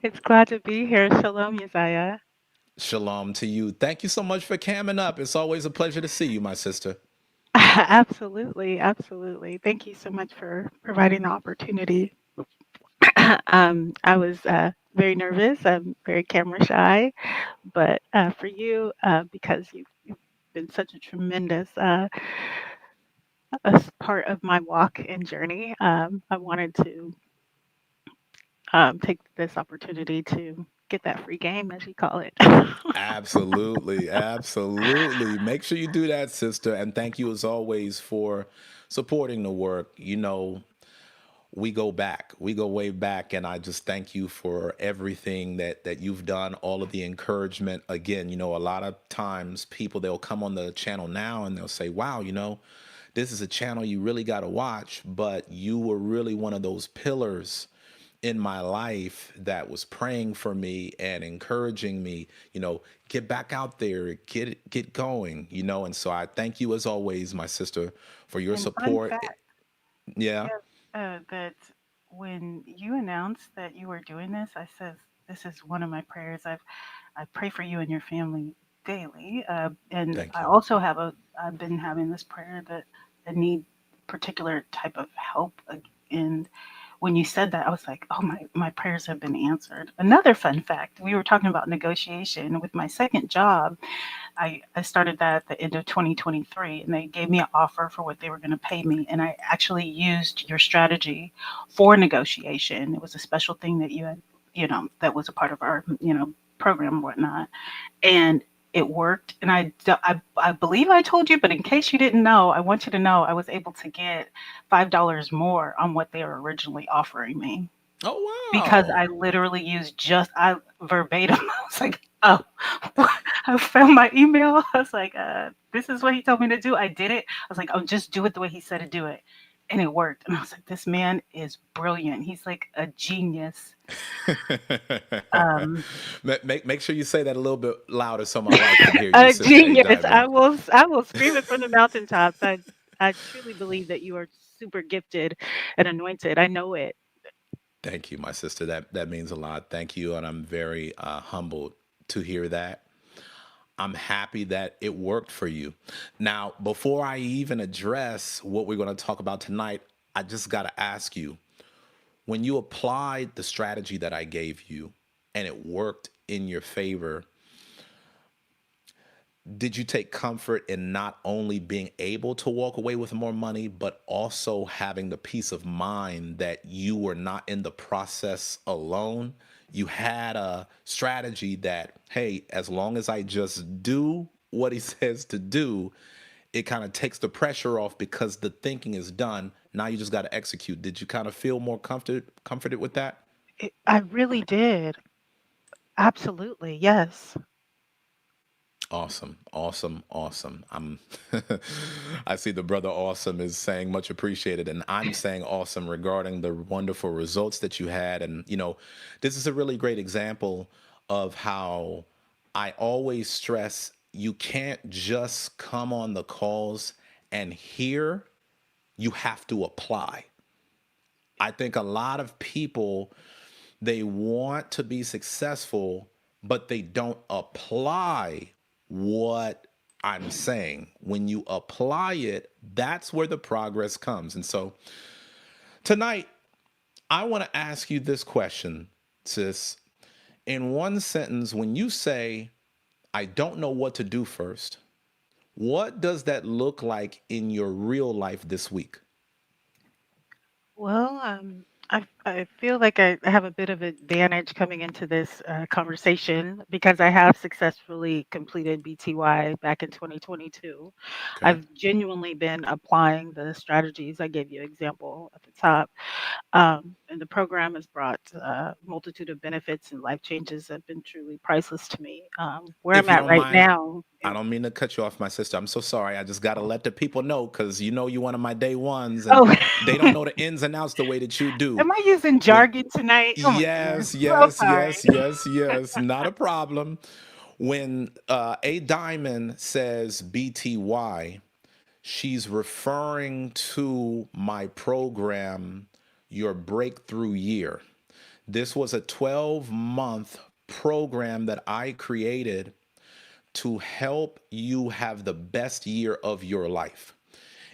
It's glad to be here. Shalom, Uzziah. Shalom to you. Thank you so much for camming up. It's always a pleasure to see you, my sister. Absolutely, absolutely. Thank you so much for providing the opportunity. I was very nervous. I'm very camera shy, but for you, because you've been such a tremendous part of my walk and journey, I wanted to take this opportunity to get that free game, as you call it. Absolutely. Absolutely. Make sure you do that, sister. And thank you as always for supporting the work. We go back. We go way back. And I just thank you for everything that you've done, all of the encouragement. Again, a lot of times people, they'll come on the channel now and they'll say, wow, this is a channel you really got to watch. But you were really one of those pillars in my life that was praying for me and encouraging me, get back out there, get going, and so I thank you as always, my sister, for your And fun support. fact. Yeah. Yeah, that when you announced that you were doing this, I said, "This is one of my prayers. I pray for you and your family daily." And Thank I you. also I've been having this prayer that I need particular type of help, and when you said that, I was like, oh, my prayers have been answered. Another fun fact, we were talking about negotiation with my second job. I started that at the end of 2023, and they gave me an offer for what they were going to pay me. And I actually used your strategy for negotiation. It was a special thing that you had, that was a part of our, program and whatnot. And it worked. And I believe I told you, but in case you didn't know, I want you to know I was able to get $5 more on what they were originally offering me Oh, because wow. I literally used I verbatim. I was like, oh, I found my email. I was like, this is what he told me to do. I did it. I was like, oh, just do it the way he said to do it. And it worked. And I was like, this man is brilliant. He's like a genius. Um, Make sure you say that a little bit louder so my wife can hear you, a Sister A genius. Diamond. I will scream it from the mountaintops. I truly believe that you are super gifted and anointed. I know it. Thank you, my sister. That means a lot. Thank you, and I'm very humbled to hear that. I'm happy that it worked for you. Now, before I even address what we're going to talk about tonight, I just got to ask you, when you applied the strategy that I gave you and it worked in your favor, did you take comfort in not only being able to walk away with more money, but also having the peace of mind that you were not in the process alone? You had a strategy that, hey, as long as I just do what he says to do, it kind of takes the pressure off because the thinking is done. Now you just got to execute. Did you kind of feel more comforted with that? I really did. Absolutely. Yes. Awesome, awesome, awesome. I see the brother awesome is saying much appreciated, and I'm saying awesome regarding the wonderful results that you had. And this is a really great example of how I always stress you can't just come on the calls and hear, you have to apply. I think a lot of people, they want to be successful, but they don't apply what I'm saying. When you apply it, that's where the progress comes. And so tonight, I want to ask you this question, sis. In one sentence, when you say, I don't know what to do first, what does that look like in your real life this week? Well, I feel like I have a bit of advantage coming into this conversation because I have successfully completed BTY back in 2022. Okay. I've genuinely been applying the strategies. I gave you an example at the top. And the program has brought a multitude of benefits and life changes that have been truly priceless to me. Where If I'm you at don't right mind, now, I don't mean to cut you off, my sister. I'm so sorry. I just got to let the people know because you're one of my day ones and oh, they don't know the ins and outs the way that you do. am I using When, jargon tonight? Oh my goodness. yes, So yes, sorry. yes, yes, yes, not a problem. When A Diamond says BTY, she's referring to my program, Your Breakthrough Year. This was a 12-month program that I created to help you have the best year of your life.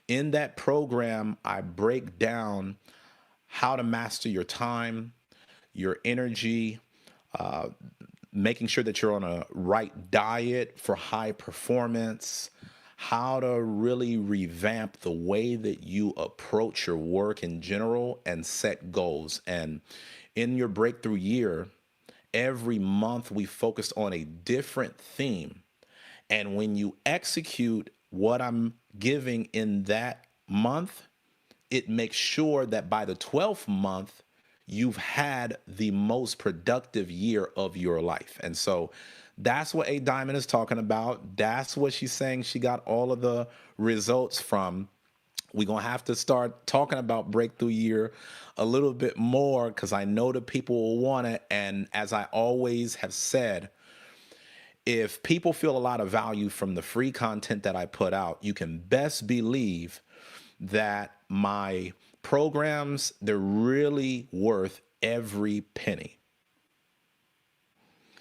In that program, I break down how to master your time, your energy, making sure that you're on a right diet for high performance, how to really revamp the way that you approach your work in general and set goals. And in your breakthrough year, every month we focused on a different theme. And when you execute what I'm giving in that month, it makes sure that by the 12th month, you've had the most productive year of your life. And so that's what A Diamond is talking about. That's what she's saying she got all of the results from. We're going to have to start talking about breakthrough year a little bit more because I know that people will want it. And as I always have said, if people feel a lot of value from the free content that I put out, you can best believe that my programs, they're really worth every penny.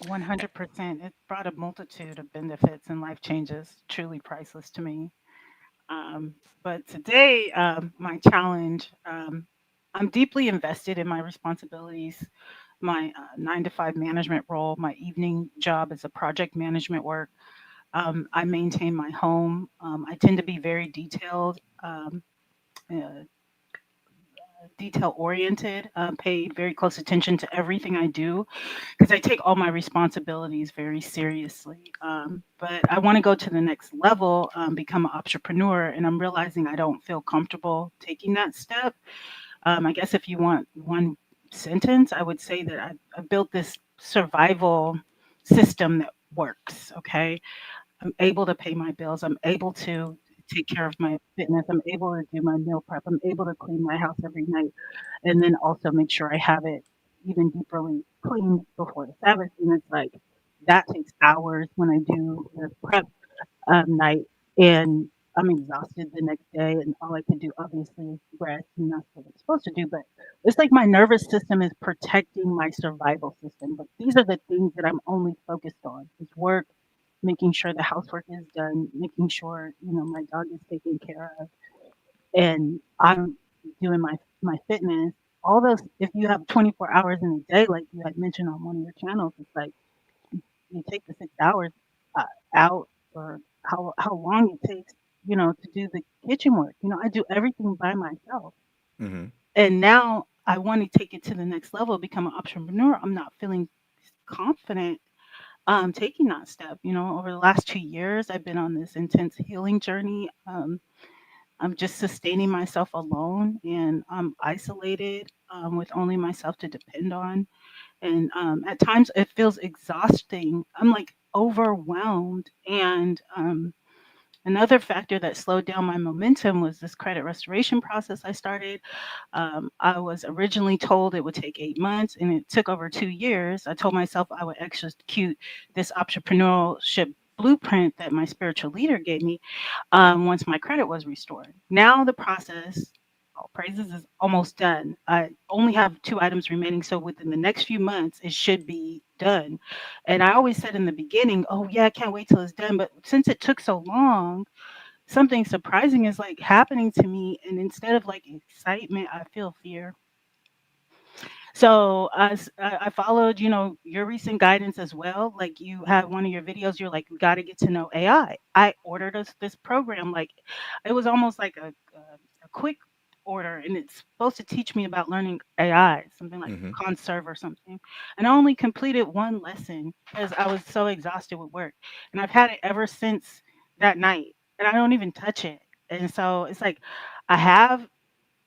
100%. It brought a multitude of benefits and life changes, truly priceless to me. But today, my challenge. I'm deeply invested in my responsibilities, my 9 to 5 management role, my evening job as a project management work. I maintain my home. I tend to be very uh, detail oriented, pay very close attention to everything I do because I take all my responsibilities very seriously. But I want to go to the next level, become an entrepreneur, and I'm realizing I don't feel comfortable taking that step. I guess if you want one sentence, I would say that I built this survival system that works. Okay. I'm able to pay my bills. I'm able to take care of my fitness. I'm able to do my meal prep. I'm able to clean my house every night and then also make sure I have it even deeperly cleaned before the Sabbath. And it's like that takes hours when I do the prep night, and I'm exhausted the next day, and all I can do obviously is rest, and that's what I'm supposed to do. But it's like my nervous system is protecting my survival system. But these are the things that I'm only focused on: is work, making sure the housework is done, making sure my dog is taken care of, and I'm doing my fitness. All those, if you have 24 hours in a day, like you had mentioned on one of your channels, it's like you take the 6 hours uh, out, or how long it takes, to do the kitchen work. I do everything by myself, Hmm. and now I want to take it to the next level, become an entrepreneur. I'm not feeling confident taking that step. Over the last 2 years, I've been on this intense healing journey. I'm just sustaining myself alone, and I'm isolated with only myself to depend on. And at times it feels exhausting. I'm like overwhelmed. And another factor that slowed down my momentum was this credit restoration process I started. I was originally told it would take 8 months, and it took over 2 years. I told myself I would execute this entrepreneurship blueprint that my spiritual leader gave me once my credit was restored. Now the process, all praises, is almost done. I only have 2 items remaining, so within the next few months, it should be done. And I always said in the beginning, "Oh yeah, I can't wait till it's done." But since it took so long, something surprising is like happening to me, and instead of like excitement, I feel fear. So I followed, your recent guidance as well. Like you had one of your videos, you're like, we got to get to know AI. I ordered this program. Like it was almost like a quick order, and it's supposed to teach me about learning AI, something like Hmm. Conserve or something. And I only completed one lesson because I was so exhausted with work. And I've had it ever since that night, and I don't even touch it. And so it's like I have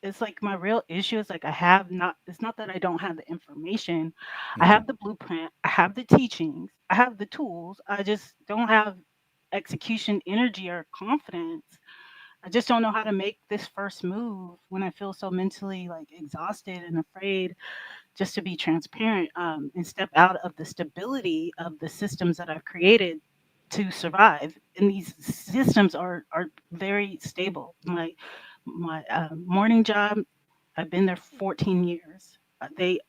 it's like my real issue is like I have not it's not that I don't have the information. I Hmm. have the blueprint, I have the teachings, I have the tools. I just don't have execution energy or confidence. I just don't know how to make this first move when I feel so mentally like exhausted and afraid, just to be transparent, and step out of the stability of the systems that I've created to survive. And these systems are very stable. My morning job, I've been there 14 years. They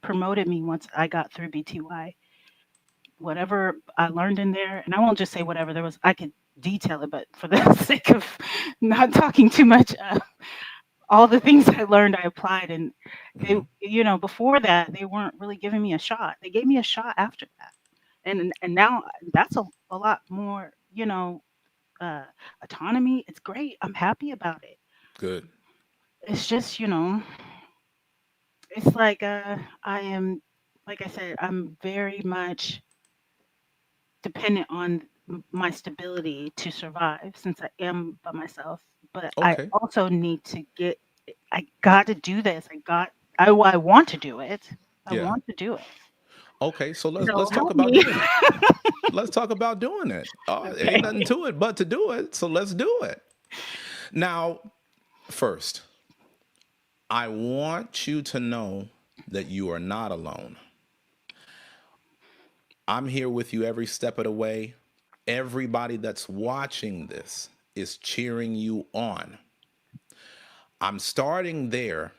promoted me once I got through BTY. Whatever I learned in there, and I won't just say whatever there was, I could detail it, but for the sake of not talking too much, all the things I learned, I applied. And they, Hmm. before that, they weren't really giving me a shot. They gave me a shot after that. And now that's a lot more, uh, autonomy. It's great. I'm happy about it. Good. It's just, it's like I am, like I said, I'm very much dependent on my stability to survive since I am by myself. But I Okay. also need to get. I got to do this. I want to do it. I Yeah. want to do it. Okay. So let's So talk help about me. doing it. Let's talk about doing it. Ain't Okay. nothing to it but to do it. So let's do it. Now, first, I want you to know that you are not alone. I'm here with you every step of the way. Everybody that's watching this is cheering you on. I'm starting there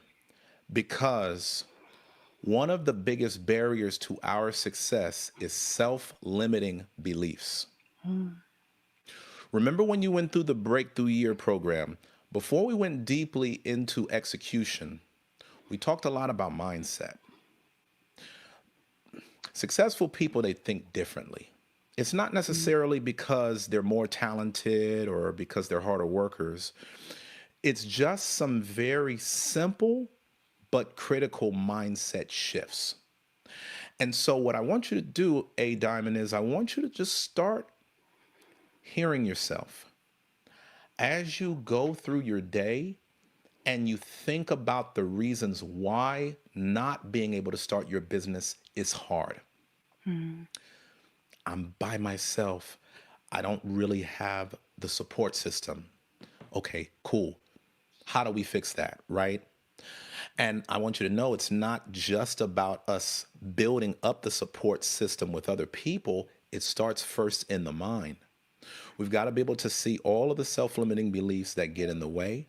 because one of the biggest barriers to our success is self limiting beliefs. Mm, Remember when you went through the Breakthrough Year program? Before we went deeply into execution, We talked a lot about mindset. Successful people, they think differently. It's not Mm, necessarily because they're more talented or because they're harder workers. It's just some very simple but critical mindset shifts. And so, what I want you to do, A Diamond, is I want you to just start hearing yourself as you go through your day and you think about the reasons why not being able to start your business is hard. mm, I'm by myself. I don't really have the support system. Okay, cool. How do we fix that, right? And I want you to know it's not just about us building up the support system with other people. It starts first in the mind. We've got to be able to see all of the self limiting beliefs that get in the way.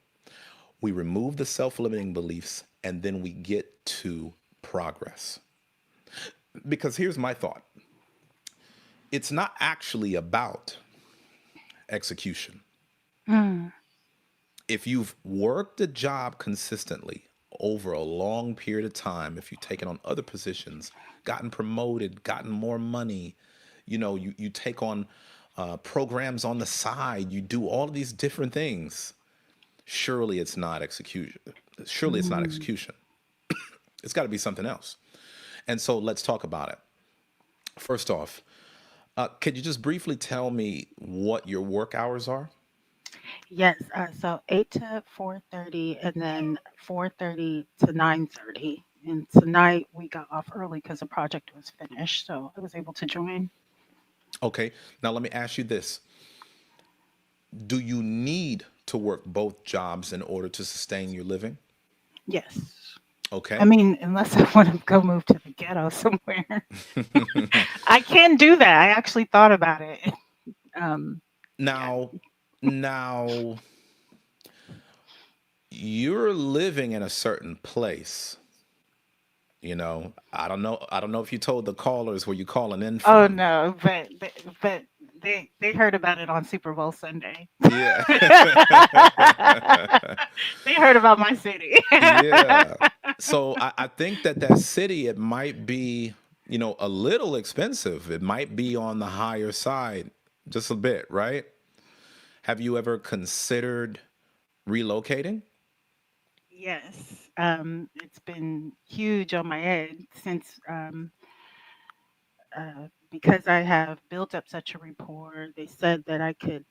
We remove the self limiting beliefs and then we get to progress. Because here's my thought, it's not actually about execution. mm, If you've worked a job consistently over a long period of time, if you've taken on other positions, gotten promoted, gotten more money, you take on programs on the side, you do all of these different things. Surely it's not execution. Surely it's not mm. execution. It's got to be something else. And so let's talk about it. First off, could you just briefly tell me what your work hours are? Yes, so 8 to 4:30, and then 4:30 to 9:30. And tonight we got off early because the project was finished, so I was able to join. Okay, now let me ask you this. Do you need to work both jobs in order to sustain your living? Yes. I Okay. mean, unless I want to go move to the ghetto somewhere. I can do that. I actually thought about it. Yeah. now, now you're living in a certain place. I don't know if you told the callers where you're calling in Oh from. no, but they heard about it on Super Bowl Sunday. Yeah. They heard about my city. Yeah. So I think that city, it might be, a little expensive. It might be on the higher side, just a bit, right? Have you ever considered relocating? Yes, it's been huge on my head since because I have built up such a rapport. They said that I could,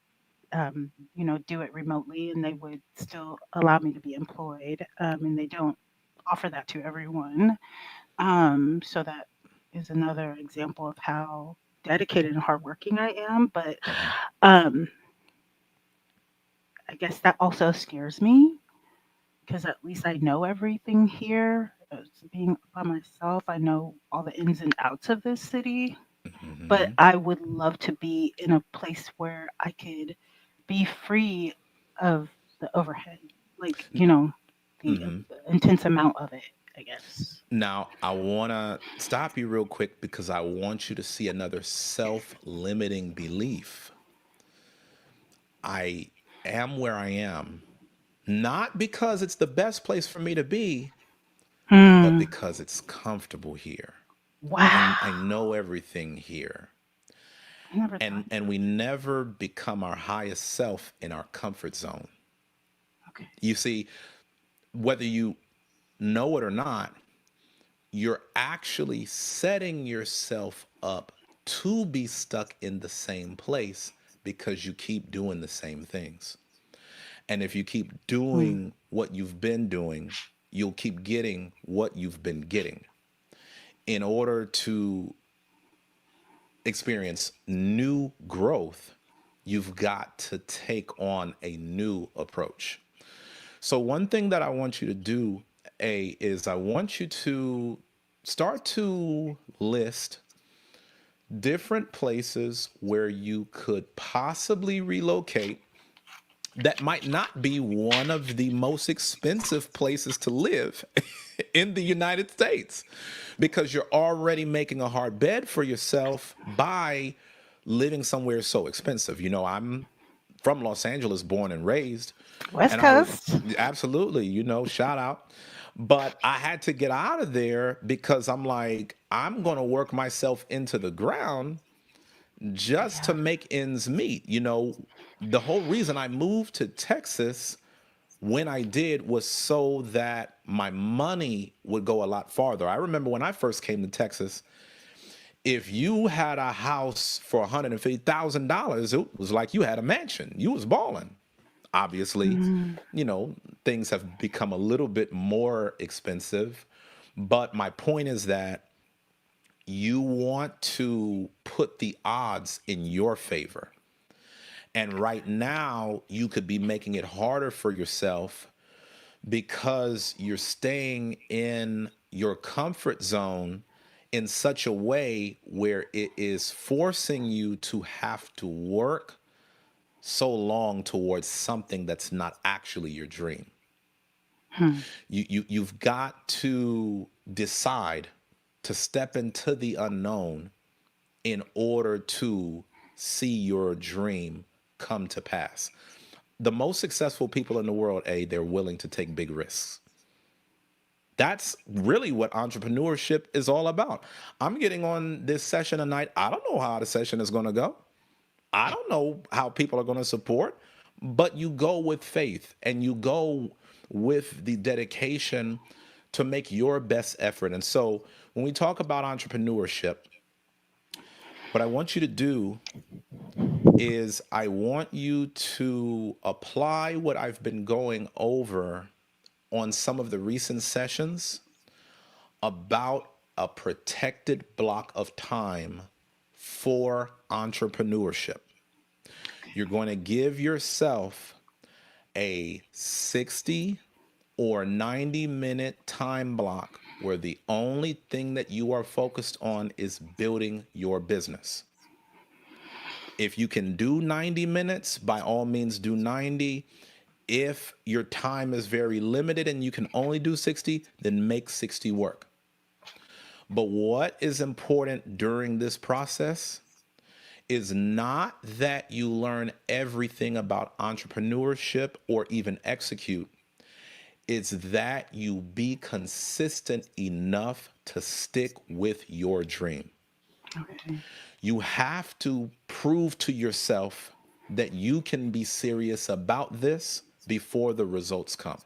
do it remotely, and they would still allow me to be employed. And they don't offer that to everyone. So that is another example of how dedicated and hardworking I am. But Hmm. um, I guess that also scares me because at least I know everything here. As being by myself, I know all the ins and outs of this city, but Hmm. I would love to be in a place where I could be free of the overhead, like, the Hmm. intense amount of it, I guess. Now, I want to stop you real quick because I want you to see another self limiting belief. I am where I am, not because it's the best place for me to be, but Hmm. because it's comfortable here. I Wow. know everything here. I never thought And we never become our highest self in our comfort zone. okay. You see, whether you know it or not, you're actually setting yourself up to be stuck in the same place because you keep doing the same things. And if you keep Hmm. doing what you've been doing, you'll keep getting what you've been getting. In order to experience new growth, you've got to take on a new approach. So, one thing that I want you to do, A, is I want you to start to list different places where you could possibly relocate that might not be one of the most expensive places to live in the United States because you're already making a hard bed for yourself by living somewhere so expensive. I'm from Los Angeles, born and raised, West and I was Coast. absolutely, shout out. But I had to get out of there because I'm like, I'm going to work myself into the ground just to Yeah. make ends meet. The whole reason I moved to Texas when I did was so that my money would go a lot farther. I remember when I first came to Texas, if you had a house for $150,000, it was like you had a mansion. You was balling. Obviously, Mm, you know, things have become a little bit more expensive. But my point is that you want to put the odds in your favor. And right now, you could be making it harder for yourself because you're staying in your comfort zone in such a way where it is forcing you to have to work so long towards something that's not actually your dream. hmm. You've got to decide to step into the unknown in order to see your dream come to pass. The most successful people in the world, they're willing to take big risks. That's really what entrepreneurship is all about. I'm getting on this session tonight. I don't know how the session is going to go. I don't know how people are going to support, but you go with faith and you go with the dedication to make your best effort. And so when we talk about entrepreneurship, what I want you to do is I want you to apply what I've been going over on some of the recent sessions about a protected block of time for entrepreneurship. You're going to give yourself a 60 or 90-minute time block where the only thing that you are focused on is building your business. If you can do 90 minutes, by all means do 90. If your time is very limited and you can only do 60, then make 60 work. But what is important during this process is not that you learn everything about entrepreneurship or even execute. It's that you be consistent enough to stick with your dream. Okay. You have to prove to yourself that you can be serious about this before the results come.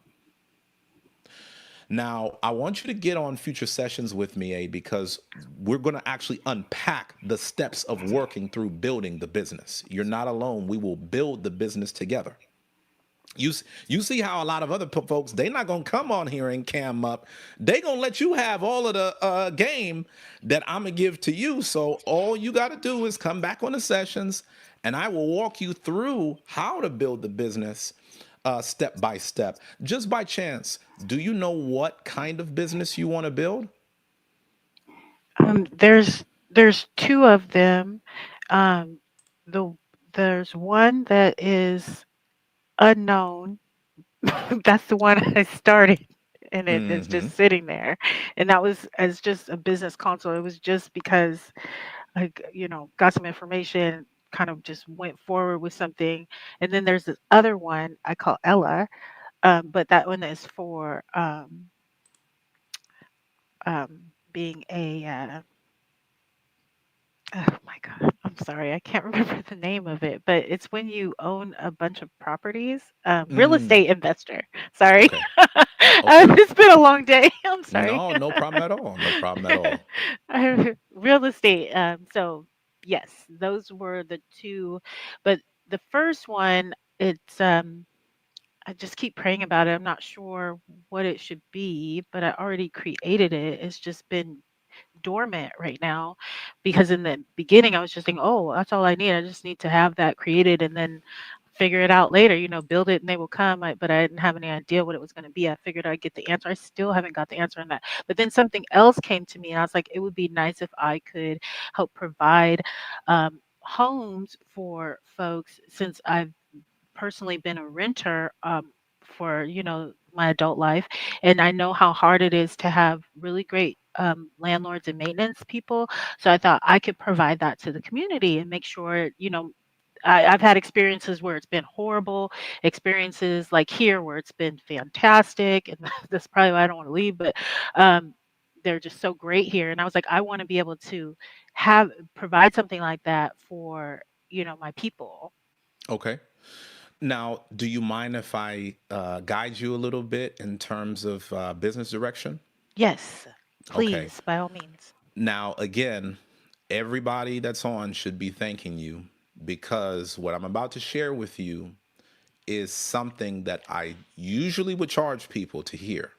Now, I want you to get on future sessions with me, because we're going to actually unpack the steps of working through building the business. You're not alone. We will build the business together. You see how a lot of other folks, they not gonna come on here and cam up. They gonna let you have all of the game that I'm gonna give to you. So all you got to do is come back on the sessions, and I will walk you through how to build the business step by step. Just by chance, do you know what kind of business you want to build? There's two of them. Um, the there's one that is unknown. That's the one I started, and it is Mm-hmm. just sitting there. And that was as just a business console. It was just because got some information, kind of just went forward with something. And then there's this other one I call Ella, but that one is for being a oh my God, I'm sorry, I can't remember the name of it, but it's when you own a bunch of properties. Real Mm. estate investor. Sorry, Okay. Okay. it's been a long day. I'm sorry. No, no problem at all. No problem at all. Real estate. So yes, those were the two, but the first one, it's I just keep praying about it. I'm not sure what it should be, but I already created it. It's just been dormant right now because in the beginning I was just thinking, oh, that's all I need. I just need to have that created and then figure it out later, build it and they will come. But I didn't have any idea what it was going to be. I figured I'd get the answer. I still haven't got the answer on that. But then something else came to me and I was like, it would be nice if I could help provide homes for folks since I've personally been a renter for my adult life, and I know how hard it is to have really great landlords and maintenance people. So I thought I could provide that to the community and make sure I've had experiences where it's been horrible, experiences like here where it's been fantastic, and that's probably why I don't want to leave. But um, they're just so great here, and I was like, I want to be able to provide something like that for my people. Okay. Now, do you mind if I guide you a little bit in terms of business direction? Yes, Okay. please, by all means. Now, again, everybody that's on should be thanking you because what I'm about to share with you is something that I usually would charge people to hear.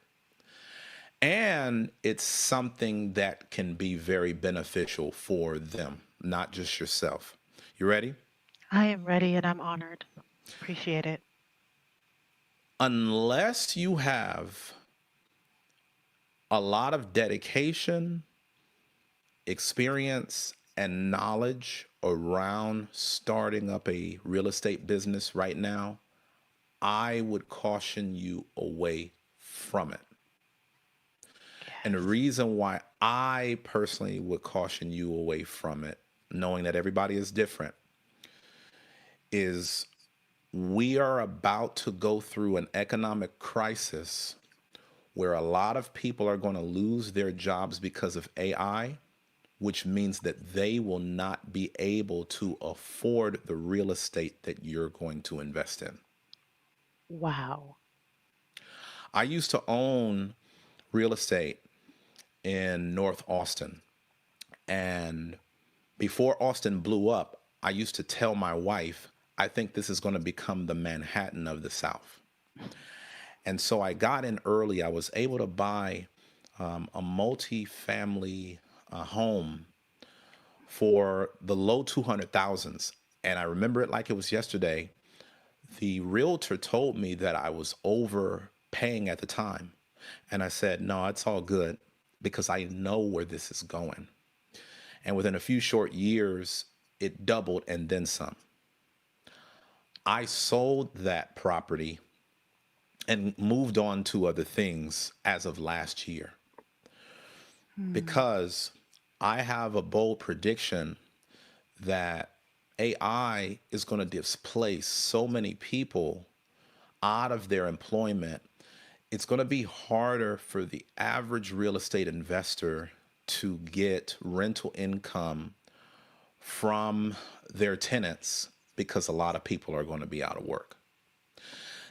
And it's something that can be very beneficial for them, not just yourself. You ready? I am ready, and I'm honored. Appreciate it. Unless you have a lot of dedication, experience, and knowledge around starting up a real estate business right now, I would caution you away from it. And the Yes. reason why I personally would caution you away from it, knowing that everybody is different, is we are about to go through an economic crisis where a lot of people are going to lose their jobs because of AI, which means that they will not be able to afford the real estate that you're going to invest in. Wow. I used to own real estate in North Austin. And before Austin blew up, I used to tell my wife, I think this is going to become the Manhattan of the South. And so I got in early. I was able to buy a multi-family home for the low 200,000s. And I remember it like it was yesterday. The realtor told me that I was overpaying at the time. And I said, no, it's all good because I know where this is going. And within a few short years, it doubled and then some. I sold that property and moved on to other things as of last year Hmm. because I have a bold prediction that AI is going to displace so many people out of their employment. It's going to be harder for the average real estate investor to get rental income from their tenants because a lot of people are going to be out of work.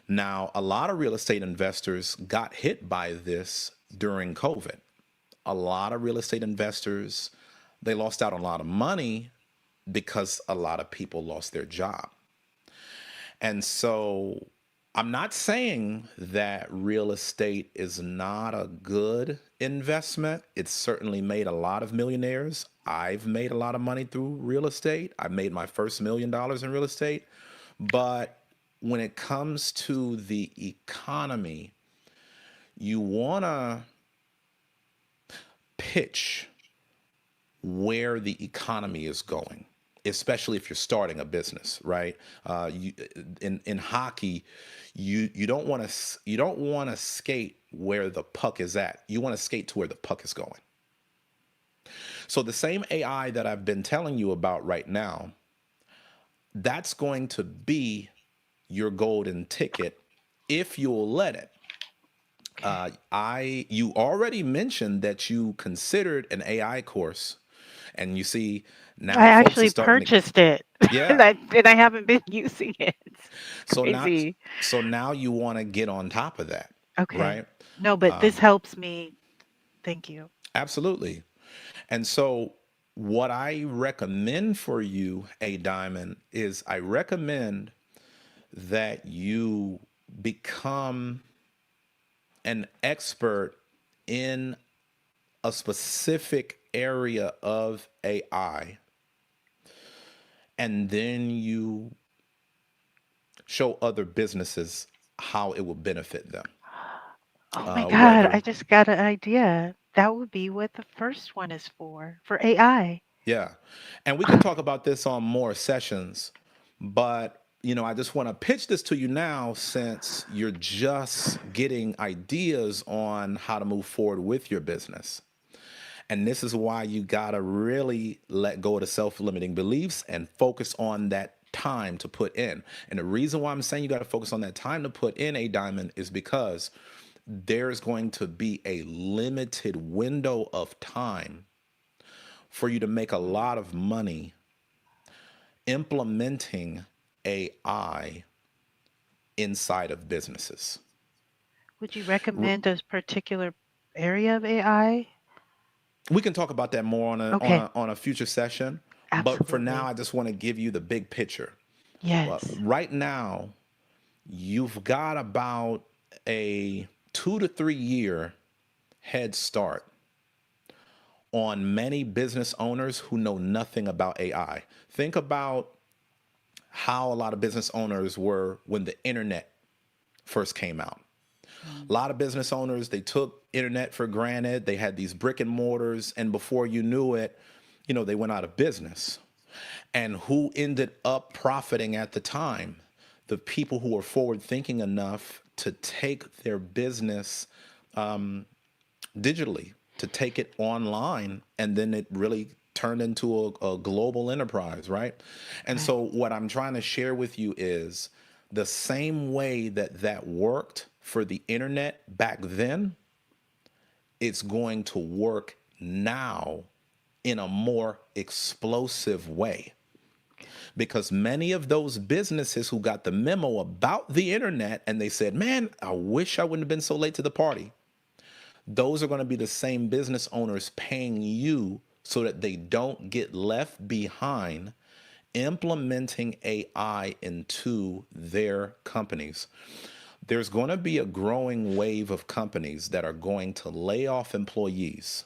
Now, a lot of real estate investors got hit by this during COVID. A lot of real estate investors, they lost out on a lot of money because a lot of people lost their job. And so I'm not saying that real estate is not a good investment. It's certainly made a lot of millionaires. I've made a lot of money through real estate. I made my first $1 million in real estate. But when it comes to the economy, you want to pitch where the economy is going, especially if you're starting a business, right? In hockey, you don't want to skate where the puck is at. You want to skate to where the puck is going. So the same AI that I've been telling you about right now, that's going to be your golden ticket if you'll let it. Okay. You already mentioned that you considered an AI course, and you see I now folks are actually starting to, purchased it, and yeah. I haven't been using it. It's So now, crazy. so now you want to get on top of that, Okay. right? No, but this helps me. Thank you. Absolutely. And so what I recommend for you, A Diamond, is I recommend that you become an expert in a specific area of AI, and then you show other businesses how it will benefit them. Oh my God, I Whether, just got an idea. That would be what the first one is for AI. yeah. And we can talk about this on more sessions, but I just want to pitch this to you now since you're just getting ideas on how to move forward with your business. And this is why you got to really let go of the self limiting beliefs and focus on that time to put in. And the reason why I'm saying you got to focus on that time to put in, a diamond, is because there's going to be a limited window of time for you to make a lot of money implementing AI inside of businesses. Would you R- recommend a particular area of AI? we can talk about that more Okay, on a future session, but for now absolutely. I just want to give you the big picture. Well, Yes. right now you've got about a 2 to 3 year head start on many business owners who know nothing about AI. Think about how a lot of business owners were when the internet first came out. A Mm, lot of business owners, they took internet for granted. They had these brick and mortars, and before you knew it, they went out of business. And who ended up profiting at the time? The people who were forward thinking enough to take their business digitally, to take it online, and then it really turned into a global enterprise, right? And right. so, what I'm trying to share with you is the same way that that worked for the internet back then, it's going to work now in a more explosive way. Because many of those businesses who got the memo about the internet and they said, man, I wish I wouldn't have been so late to the party, those are going to be the same business owners paying you so that they don't get left behind implementing AI into their companies. There's going to be a growing wave of companies that are going to lay off employees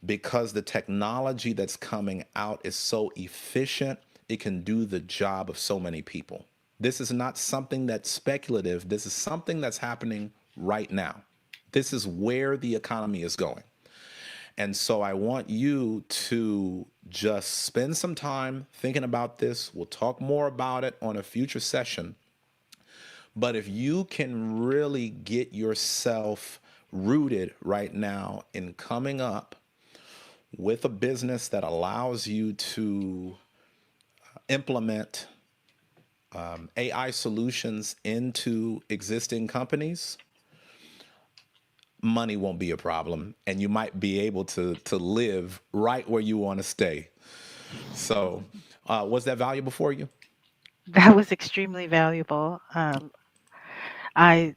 because the technology that's coming out is so efficient, it can do the job of so many people. This is not something that's speculative. This is something that's happening right now. This is where the economy is going. And so I want you to just spend some time thinking about this. We'll talk more about it on a future session. But if you can really get yourself rooted right now in coming up with a business that allows you to implement AI solutions into existing companies, money won't be a problem, and you might be able to live right where you want to stay. So, was that valuable for you? That was extremely valuable. I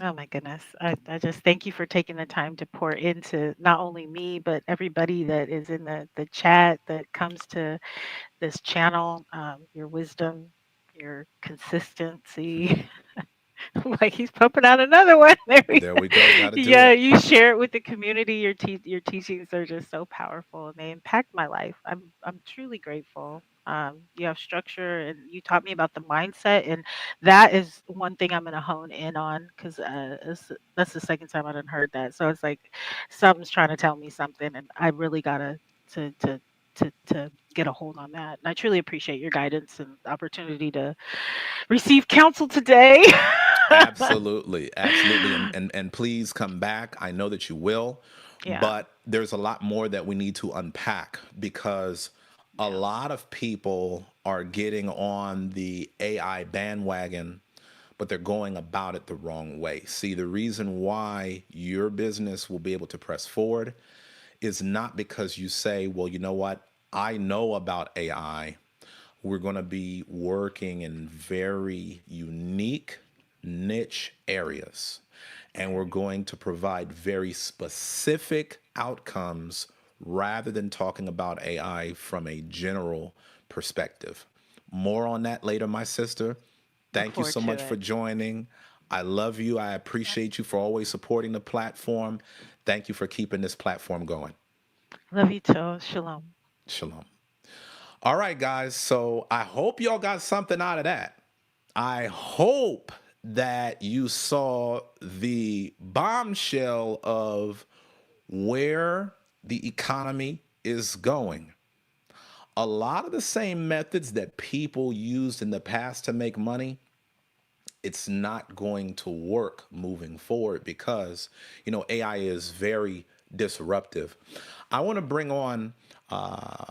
Oh my goodness. I just thank you for taking the time to pour into not only me, but everybody that is in the chat that comes to this channel. Your wisdom, your consistency. Like he's pumping out another one. There we There we go. Got to do Yeah, it. you share it with the community. Your teachings are just so powerful and they impact my life. I'm truly grateful. You have structure and you taught me about the mindset and that is one thing I'm gonna hone in on because that's the second time I done heard that. So it's like something's trying to tell me something and I really gotta to to get a hold on that. And I truly appreciate your guidance and the opportunity to receive counsel today. Absolutely, absolutely, and please come back. I know that you will, Yeah, but there's a lot more that we need to unpack because a yeah. lot of people are getting on the AI bandwagon, but they're going about it the wrong way. See, the reason why your business will be able to press forward is not because you say, well, you know what? I know about AI. We're going to be working in very unique niche areas. And we're Okay. going to provide very specific outcomes rather than talking about AI from a general perspective. More on that later, my sister. Look Thank you forward so to much for it. joining. I love you. I appreciate you for always supporting the platform. Thank you for keeping this platform going. Love you too. Shalom. Shalom. All right, guys. So I hope y'all got something out of that. I hope that you saw the bombshell of where the economy is going. A lot of the same methods that people used in the past to make money, it's not going to work moving forward because, AI is very disruptive. I want to bring on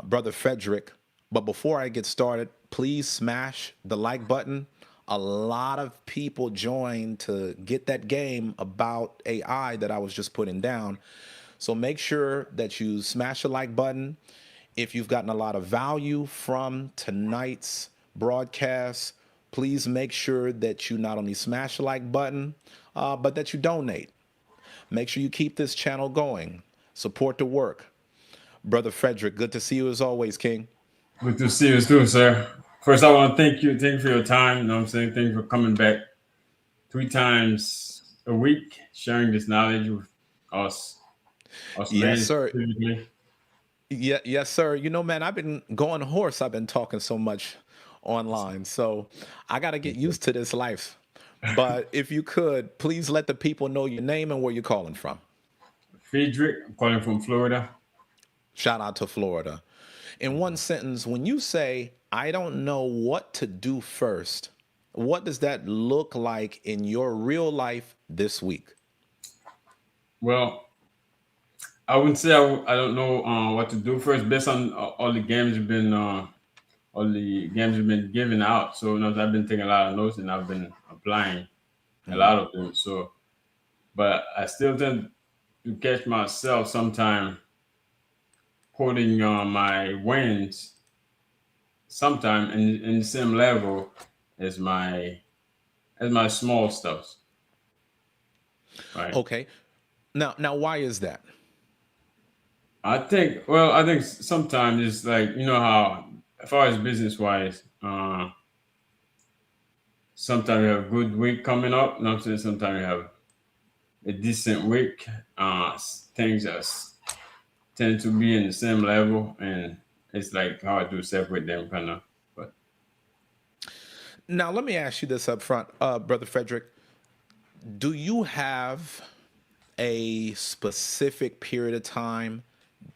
Brother Frederick But before I get started, please smash the like button. A lot of people joined to get that game about AI that I was just putting down. So make sure that you smash the like button. If you've gotten a lot of value from tonight's broadcast, please make sure that you not only smash the like button, but that you donate. Make sure you keep this channel going. Support the work. Brother Frederick, good to see you as always, King. Good to see you too, sir. First, I want to thank you. Thank you for your time. You know what I'm saying? Thank you for coming back 3 times a week, sharing this knowledge with us, us Yes, men sir. specifically. Yeah, yes, sir. You know, man, I've been going horse. I've been talking so much online. So I got to get used to this life. But if you could, please let the people know your name and where you're calling from. Friedrich, I'm calling from Florida. Shout out to Florida. In one sentence, when you say, I don't know what to do first, what does that look like in your real life this week? Well, I wouldn't say I don't know what to do first, based on all the games you've been all the games you've been giving out. So, you know, I've been taking a lot of notes and I've been applying a lot of them. So, but I still tend to catch myself sometime quoting my wins sometime in the same level as my small stuff, right? Okay. Now, why is that? I think sometimes it's like, you know how, as far as business wise, sometimes you have a good week coming up. You know what I'm saying? Sometimes you have a decent week. Things tend to be in the same level, and it's like hard to separate them, kind of. But Now, let me ask you this up front, Brother Frederick. Do you have a specific period of time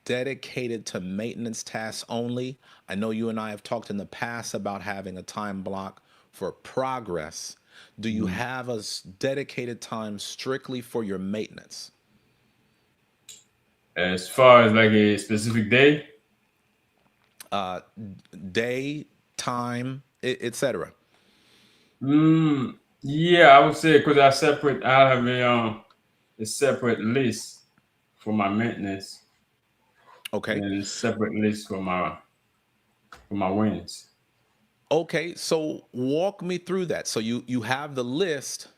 dedicated to maintenance tasks only? I know you and I have talked in the past about having a time block for progress. Do you mhm. have a dedicated time strictly for your maintenance? As far as like a specific day, Uh, Day, time, etc. yeah, I would say because I have a separate list for my maintenance Okay. and a separate list for my wins. Okay. So walk me through that. So you have the list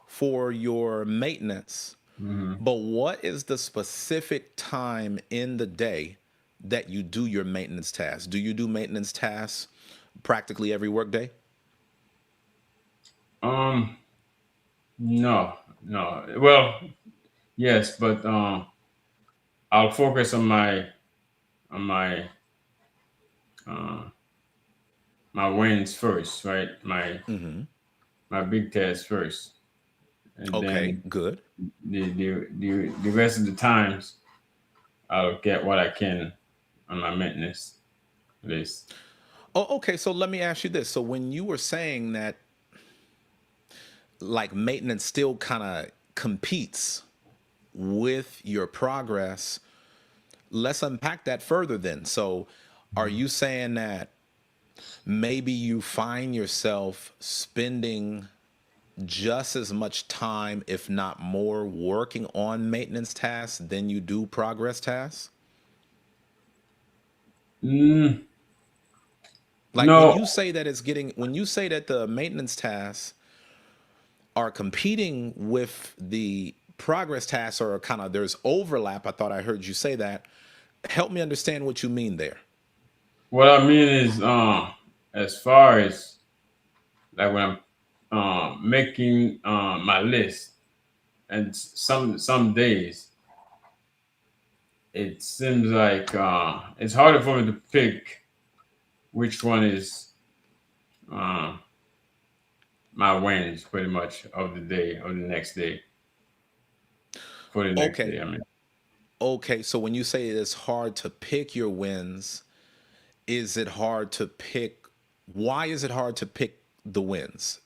for your maintenance, Hmm. but what is the specific time in the day that you do your maintenance tasks? Do you do maintenance tasks practically every workday? Um, no, no. Well, yes, but I'll focus on my uh my wins first, right? My big test first, and Okay, then good. the rest of the times I'll get what I can on my maintenance list. Oh, okay. So let me ask you this. So when you were saying that like maintenance still kind of competes with your progress, let's unpack that further then. So are you saying that maybe you find yourself spending just as much time, if not more, working on maintenance tasks than you do progress tasks? Mm, Like when no, you say that when you say that the maintenance tasks are competing with the progress tasks or kind of there's overlap, I thought I heard you say that. Help me understand what you mean there. what I mean is, as far as like when I'm making my list, and some days it seems like it's harder for me to pick which one is uh, my wins, pretty much, of the day, of the next day, for the next Okay. day. I mean, Okay. So when you say it's hard to pick your wins, is it hard to pick? Why is it hard to pick the wins?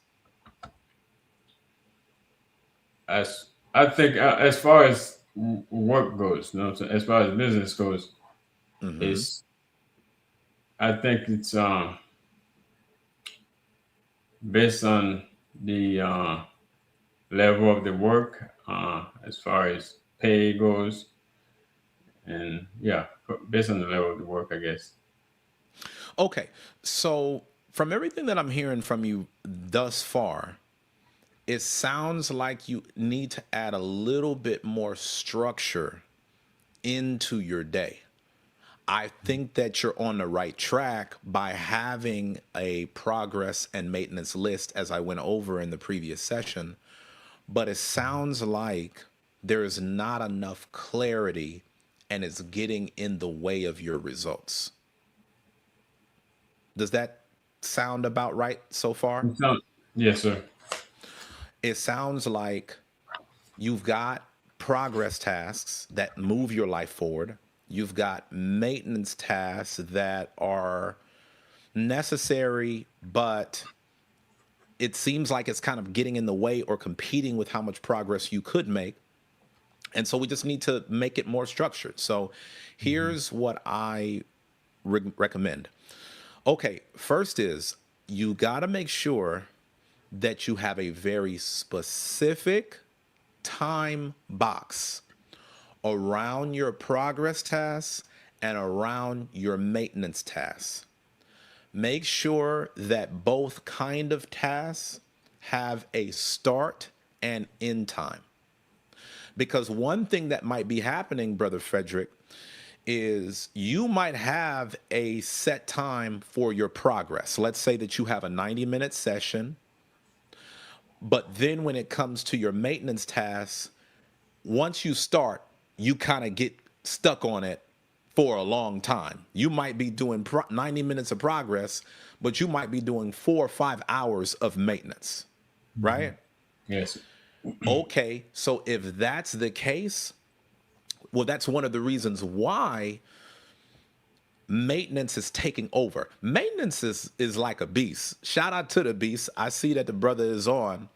as I think, as far as work goes, you know, so as far as business goes, Hmm. is I think it's based on the level of the work, as far as pay goes, and yeah, based on the level of the work, I guess. Okay, so from everything that I'm hearing from you thus far, it sounds like you need to add a little bit more structure into your day. I think that you're on the right track by having a progress and maintenance list, as I went over in the previous session. But it sounds like there is not enough clarity and it's getting in the way of your results. Does that sound about right so far? Yes, sir. It sounds like you've got progress tasks that move your life forward. You've got maintenance tasks that are necessary, but it seems like it's kind of getting in the way or competing with how much progress you could make. And so we just need to make it more structured. So here's what I recommend. Okay, first is you got to make sure that you have a very specific time box around your progress tasks and around your maintenance tasks. Make sure that both kind of tasks have a start and end time. Because one thing that might be happening, Brother Frederick, is you might have a set time for your progress. Let's say that you have a 90-minute session, but then when it comes to your maintenance tasks, once you start, you kind of get stuck on it for a long time. You might be doing 90 minutes of progress, but you might be doing 4 or 5 hours of maintenance, right? Yes. Okay, so if that's the case, well, that's one of the reasons why maintenance is taking over. Maintenance is like a beast. Shout out to the beast. I see that the brother is on.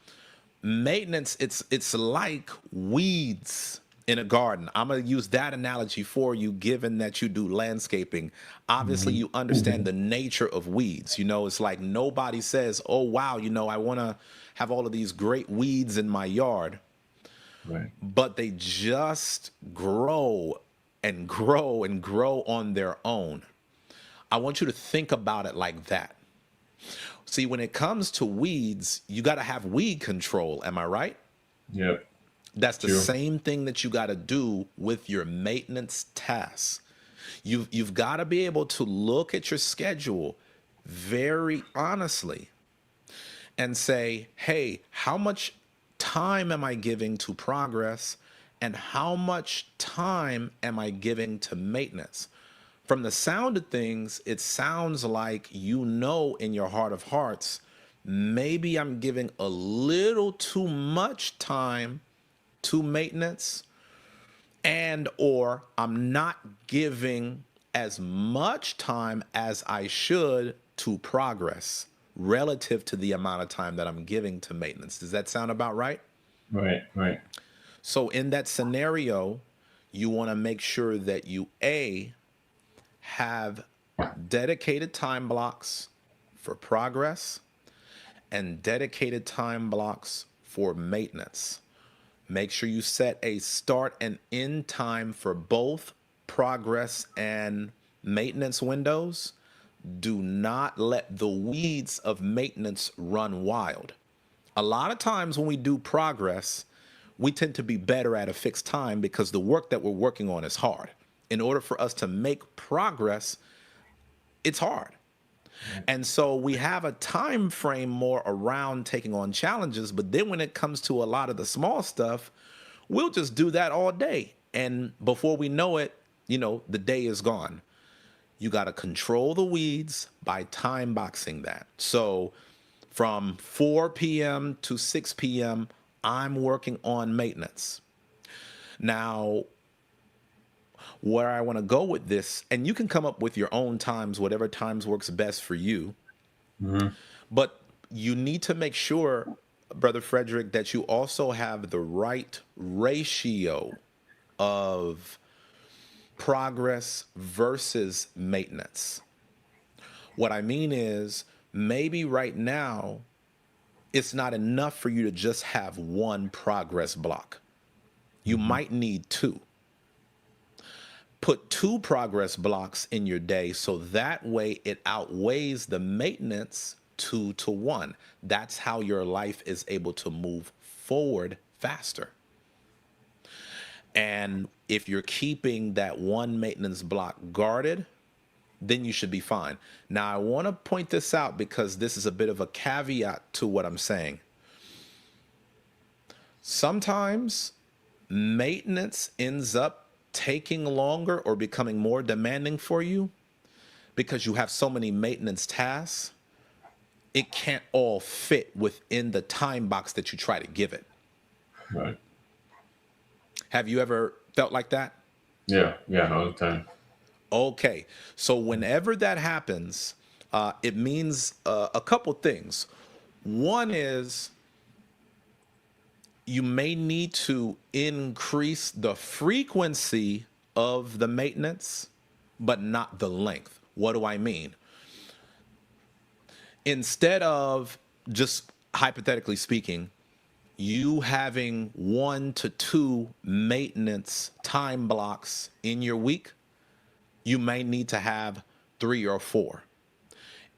Maintenance, it's like weeds in a garden. I'm going to use that analogy for you, given that you do landscaping. Obviously, you understand the nature of weeds. You know, it's like nobody says, oh, wow, you know, I want to have all of these great weeds in my yard, Right. but they just grow and grow and grow on their own. I want you to think about it like that. See, when it comes to weeds, you got to have weed control. Am I right? Yep. That's the True. same thing that you got to do with your maintenance tasks. You've got to be able to look at your schedule very honestly and say, hey, how much time am I giving to progress and how much time am I giving to maintenance? From the sound of things, it sounds like you know in your heart of hearts, maybe I'm giving a little too much time to maintenance and or I'm not giving as much time as I should to progress relative to the amount of time that I'm giving to maintenance. Does that sound about right? Right. Right. So in that scenario, you want to make sure that you have dedicated time blocks for progress and dedicated time blocks for maintenance. Make sure you set a start and end time for both progress and maintenance windows. Do not let the weeds of maintenance run wild. A lot of times when we do progress, we tend to be better at a fixed time because the work that we're working on is hard. In order for us to make progress, it's hard. And so we have a time frame more around taking on challenges, but then when it comes to a lot of the small stuff, we'll just do that all day. And before we know it, you know, the day is gone. You got to control the weeds by time boxing that. So from 4 p.m. to 6 p.m., I'm working on maintenance. Now, where I want to go with this, and you can come up with your own times, whatever times works best for you, Hmm. but you need to make sure, Brother Frederick, that you also have the right ratio of progress versus maintenance. What I mean is, maybe right now, it's not enough for you to just have one progress block. You Hmm. might need two. Put two progress blocks in your day so that way it outweighs the maintenance 2 to 1. That's how your life is able to move forward faster. And if you're keeping that one maintenance block guarded, then you should be fine. Now, I want to point this out because this is a bit of a caveat to what I'm saying. Sometimes maintenance ends up taking longer or becoming more demanding for you because you have so many maintenance tasks. It can't all fit within the time box that you try to give it. Right. Have you ever felt like that? Yeah. Yeah. All the time. Okay. So whenever that happens, it means a couple things. One is you may need to increase the frequency of the maintenance, but not the length. What do I mean? Instead of, just hypothetically speaking, you having 1 to 2 maintenance time blocks in your week, you may need to have 3 or 4.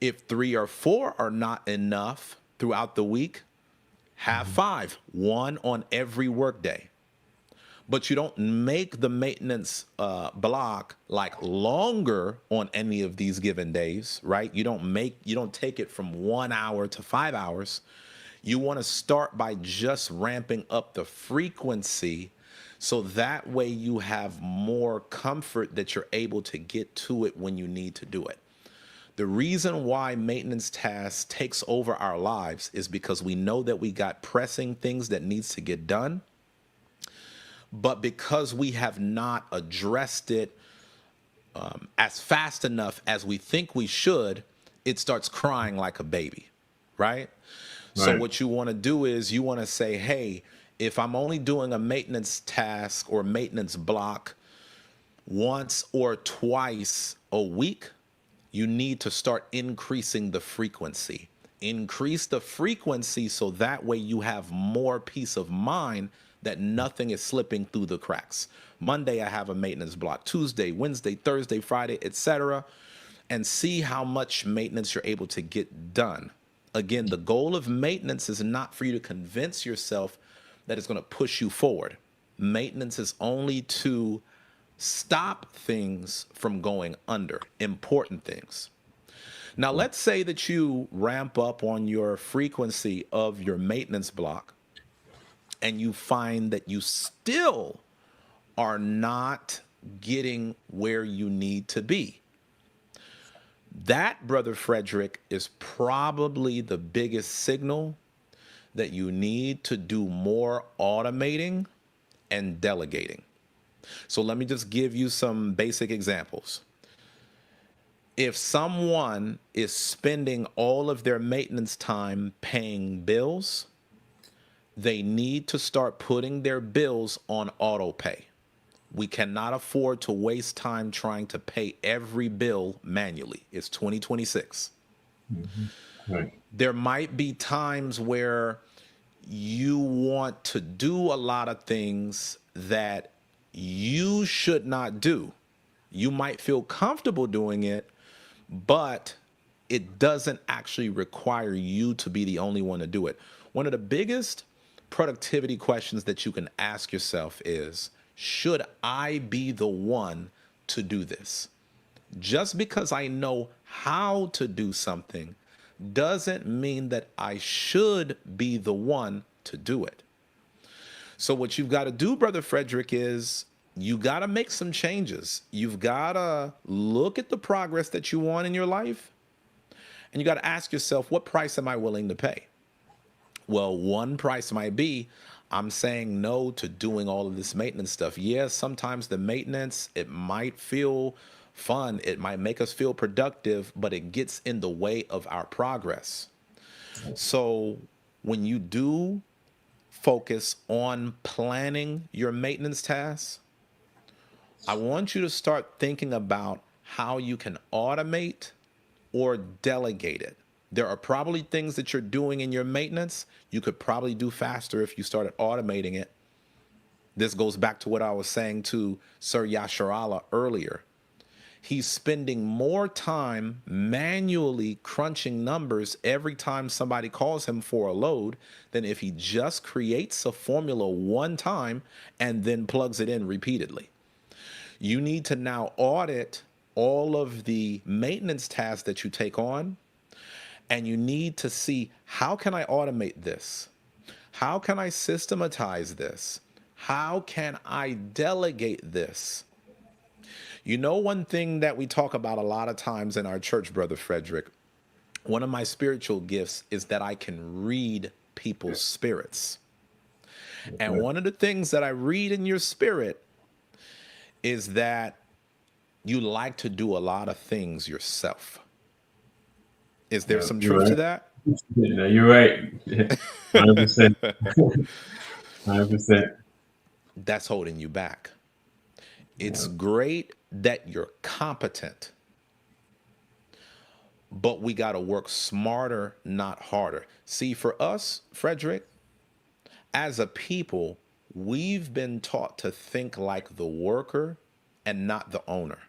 If 3 or 4 are not enough throughout the week, have Hmm. 5, one on every workday. But you don't make the maintenance block like longer on any of these given days, right? You don't take it from 1 hour to 5 hours. You want to start by just ramping up the frequency so that way you have more comfort that you're able to get to it when you need to do it. The reason why maintenance tasks takes over our lives is because we know that we got pressing things that needs to get done, but because we have not addressed it as fast enough as we think we should, it starts crying like a baby, right? So Right. what you want to do is you want to say, hey, if I'm only doing a maintenance task or maintenance block once or twice a week, you need to start increasing the frequency. Increase the frequency so that way you have more peace of mind that nothing is slipping through the cracks. Monday, I have a maintenance block. Tuesday, Wednesday, Thursday, Friday, etc. And see how much maintenance you're able to get done. Again, the goal of maintenance is not for you to convince yourself that it's going to push you forward. Maintenance is only to stop things from going under, important things. Now, let's say that you ramp up on your frequency of your maintenance block and you find that you still are not getting where you need to be. That, Brother Frederick, is probably the biggest signal that you need to do more automating and delegating. So let me just give you some basic examples. If someone is spending all of their maintenance time paying bills, they need to start putting their bills on auto pay. We cannot afford to waste time trying to pay every bill manually. It's 2026. Hmm. Right. There might be times where you want to do a lot of things that you should not do. You might feel comfortable doing it, but it doesn't actually require you to be the only one to do it. One of the biggest productivity questions that you can ask yourself is, should I be the one to do this? Just because I know how to do something doesn't mean that I should be the one to do it. So, what you've got to do, Brother Frederick, is you got to make some changes. You've got to look at the progress that you want in your life, and you got to ask yourself, what price am I willing to pay? Well, one price might be, I'm saying no to doing all of this maintenance stuff. Yes, sometimes the maintenance, it might feel fun, it might make us feel productive, but it gets in the way of our progress. So when you do focus on planning your maintenance tasks, I want you to start thinking about how you can automate or delegate it. There are probably things that you're doing in your maintenance you could probably do faster if you started automating it. This goes back to what I was saying to Sir Yasharala earlier. He's spending more time manually crunching numbers every time somebody calls him for a load than if he just creates a formula one time and then plugs it in repeatedly. You need to now audit all of the maintenance tasks that you take on, and you need to see, how can I automate this? How can I systematize this? How can I delegate this? You know, one thing that we talk about a lot of times in our church, Brother Frederick, one of my spiritual gifts is that I can read people's spirits. And one of the things that I read in your spirit is that you like to do a lot of things yourself. Is there Yeah, some you're truth to right. that? No, you're right. 100%. 100%. That's holding you back. It's Yeah. great that you're competent, but we got to work smarter, not harder. See, for us, Frederick, as a people, we've been taught to think like the worker and not the owner.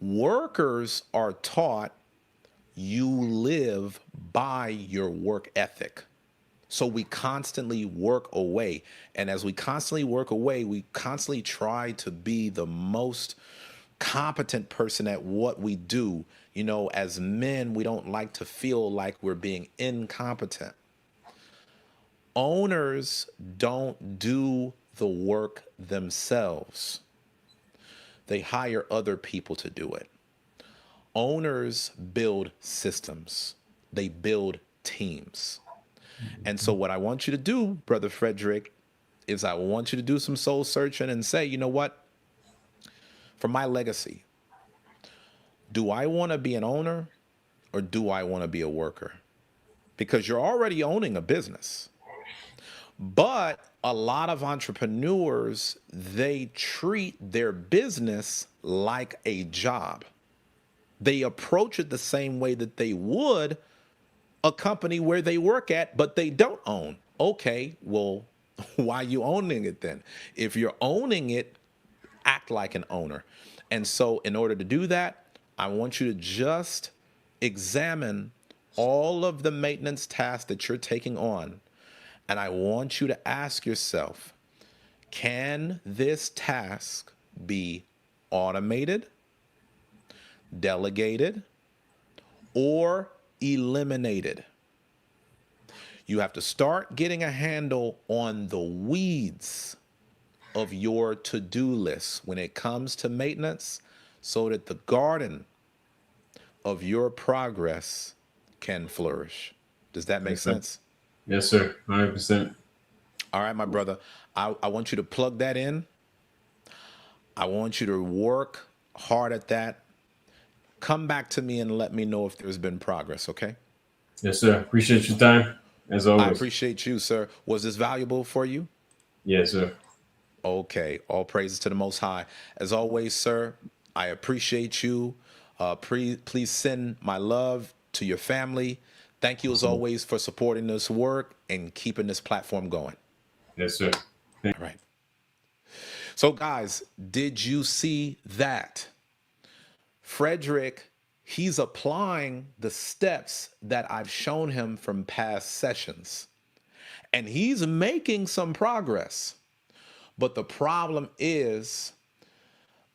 Workers are taught you live by your work ethic. So we constantly work away. And as we constantly work away, we constantly try to be the most competent person at what we do. You know, as men, we don't like to feel like we're being incompetent. Owners don't do the work themselves, they hire other people to do it. Owners build systems, they build teams. And so, what I want you to do, Brother Frederick, is I want you to do some soul searching and say, you know what? For my legacy, do I want to be an owner or do I want to be a worker? Because you're already owning a business. But a lot of entrepreneurs, they treat their business like a job. They approach it the same way that they would a company where they work at, but they don't own. Okay, well, why are you owning it then? If you're owning it, act like an owner. And so, in order to do that, I want you to just examine all of the maintenance tasks that you're taking on. And I want you to ask yourself, can this task be automated, delegated, or eliminated? You have to start getting a handle on the weeds of your to-do list when it comes to maintenance so that the garden of your progress can flourish. Does that make Yes, sir. sense? Yes, sir. 100%. All right, my brother. I want you to plug that in. I want you to work hard at that. Come back to me and let me know if there's been progress, okay? Yes, sir. Appreciate your time, as I always. appreciate you, sir. Was this valuable for you? Yes, sir. Okay. All praises to the Most High. As always, sir, I appreciate you. Please send my love to your family. Thank you, as always, for supporting this work and keeping this platform going. Yes, sir. All right. So, guys, did you see that? Frederick, he's applying the steps that I've shown him from past sessions, and he's making some progress. But the problem is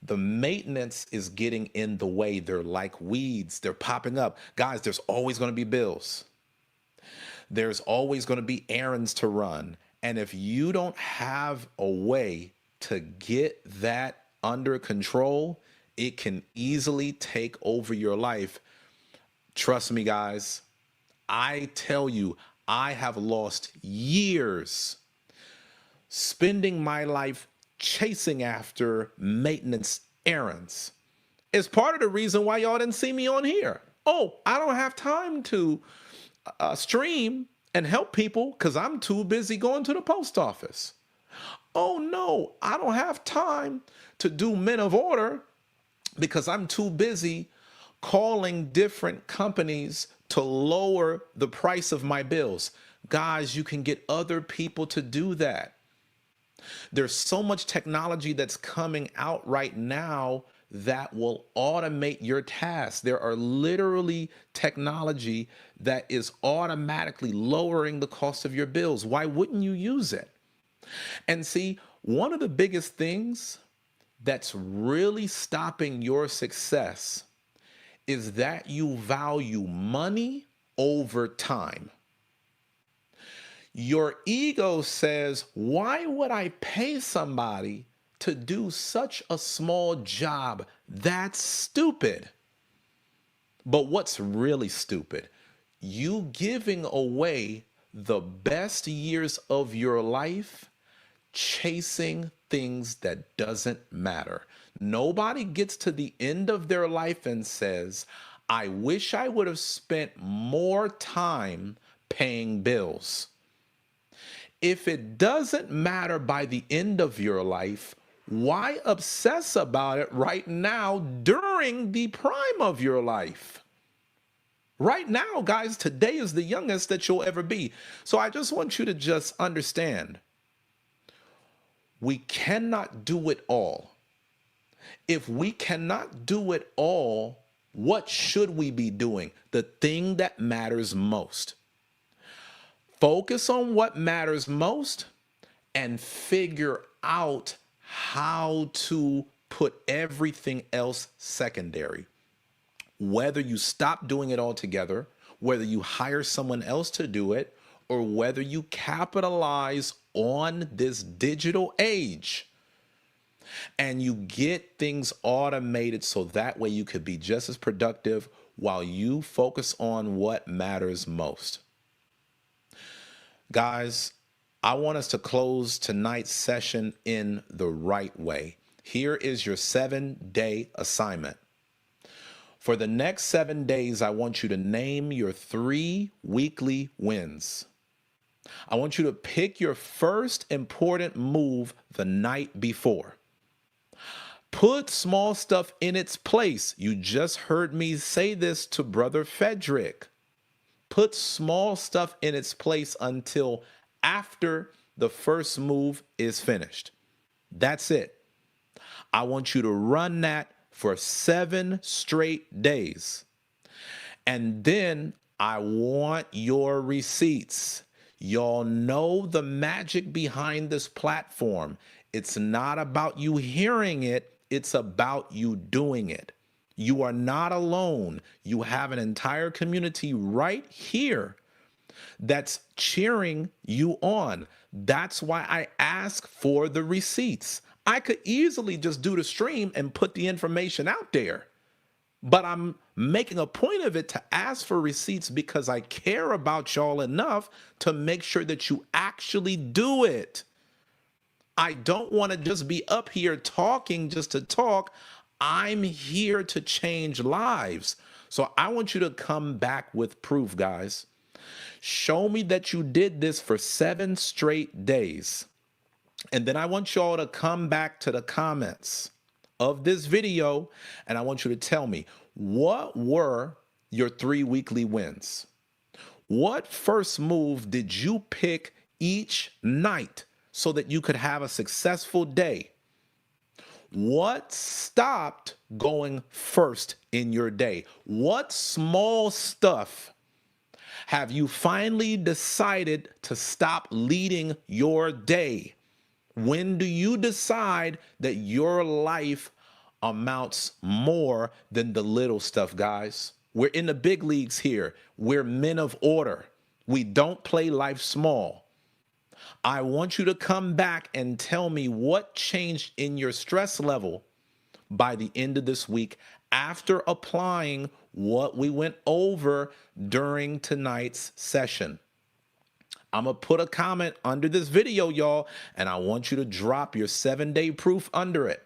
the maintenance is getting in the way. They're like weeds, they're popping up. Guys, there's always going to be bills, there's always going to be errands to run. And if you don't have a way to get that under control, it can easily take over your life. Trust me, guys. I tell you, I have lost years spending my life chasing after maintenance errands. It's part of the reason why y'all didn't see me on here. Oh, I don't have time to stream and help people because I'm too busy going to the post office. Oh no, I don't have time to do men of order because I'm too busy calling different companies to lower the price of my bills. Guys, you can get other people to do that. There's so much technology that's coming out right now that will automate your tasks. There are literally technology that is automatically lowering the cost of your bills. Why wouldn't you use it? And see, one of the biggest things that's really stopping your success is that you value money over time. Your ego says, why would I pay somebody to do such a small job? That's stupid. But what's really stupid? You giving away the best years of your life chasing things that doesn't matter. Nobody gets to the end of their life and says, I wish I would have spent more time paying bills. If it doesn't matter by the end of your life, why obsess about it right now during the prime of your life? Right now, guys, today is the youngest that you'll ever be. So I just want you to just understand, we cannot do it all. If we cannot do it all, what should we be doing? The thing that matters most. Focus on what matters most and figure out how to put everything else secondary. Whether you stop doing it altogether, whether you hire someone else to do it, or whether you capitalize on this digital age and you get things automated so that way you could be just as productive while you focus on what matters most. Guys, I want us to close tonight's session in the right way. Here is your 7-day assignment. For the next 7 days, I want you to name your 3 weekly wins. I want you to pick your first important move the night before. Put small stuff in its place. You just heard me say this to Brother Frederick. Put small stuff in its place until after the first move is finished. That's it. I want you to run that for 7 straight days. And then I want your receipts. Y'all know the magic behind this platform. It's not about you hearing it. It's about you doing it. You are not alone. You have an entire community right here that's cheering you on. That's why I ask for the receipts. I could easily just do the stream and put the information out there, but I'm making a point of it to ask for receipts because I care about y'all enough to make sure that you actually do it. I don't want to just be up here talking just to talk. I'm here to change lives. So I want you to come back with proof, guys. Show me that you did this for 7 straight days. And then I want y'all to come back to the comments of this video, and I want you to tell me, what were your 3 weekly wins? What first move did you pick each night so that you could have a successful day? What stopped going first in your day? What small stuff have you finally decided to stop leading your day? When do you decide that your life amounts more than the little stuff, guys? We're in the big leagues here. We're men of order. We don't play life small. I want you to come back and tell me what changed in your stress level by the end of this week after applying what we went over during tonight's session. I'm going to put a comment under this video, y'all, and I want you to drop your 7-day proof under it.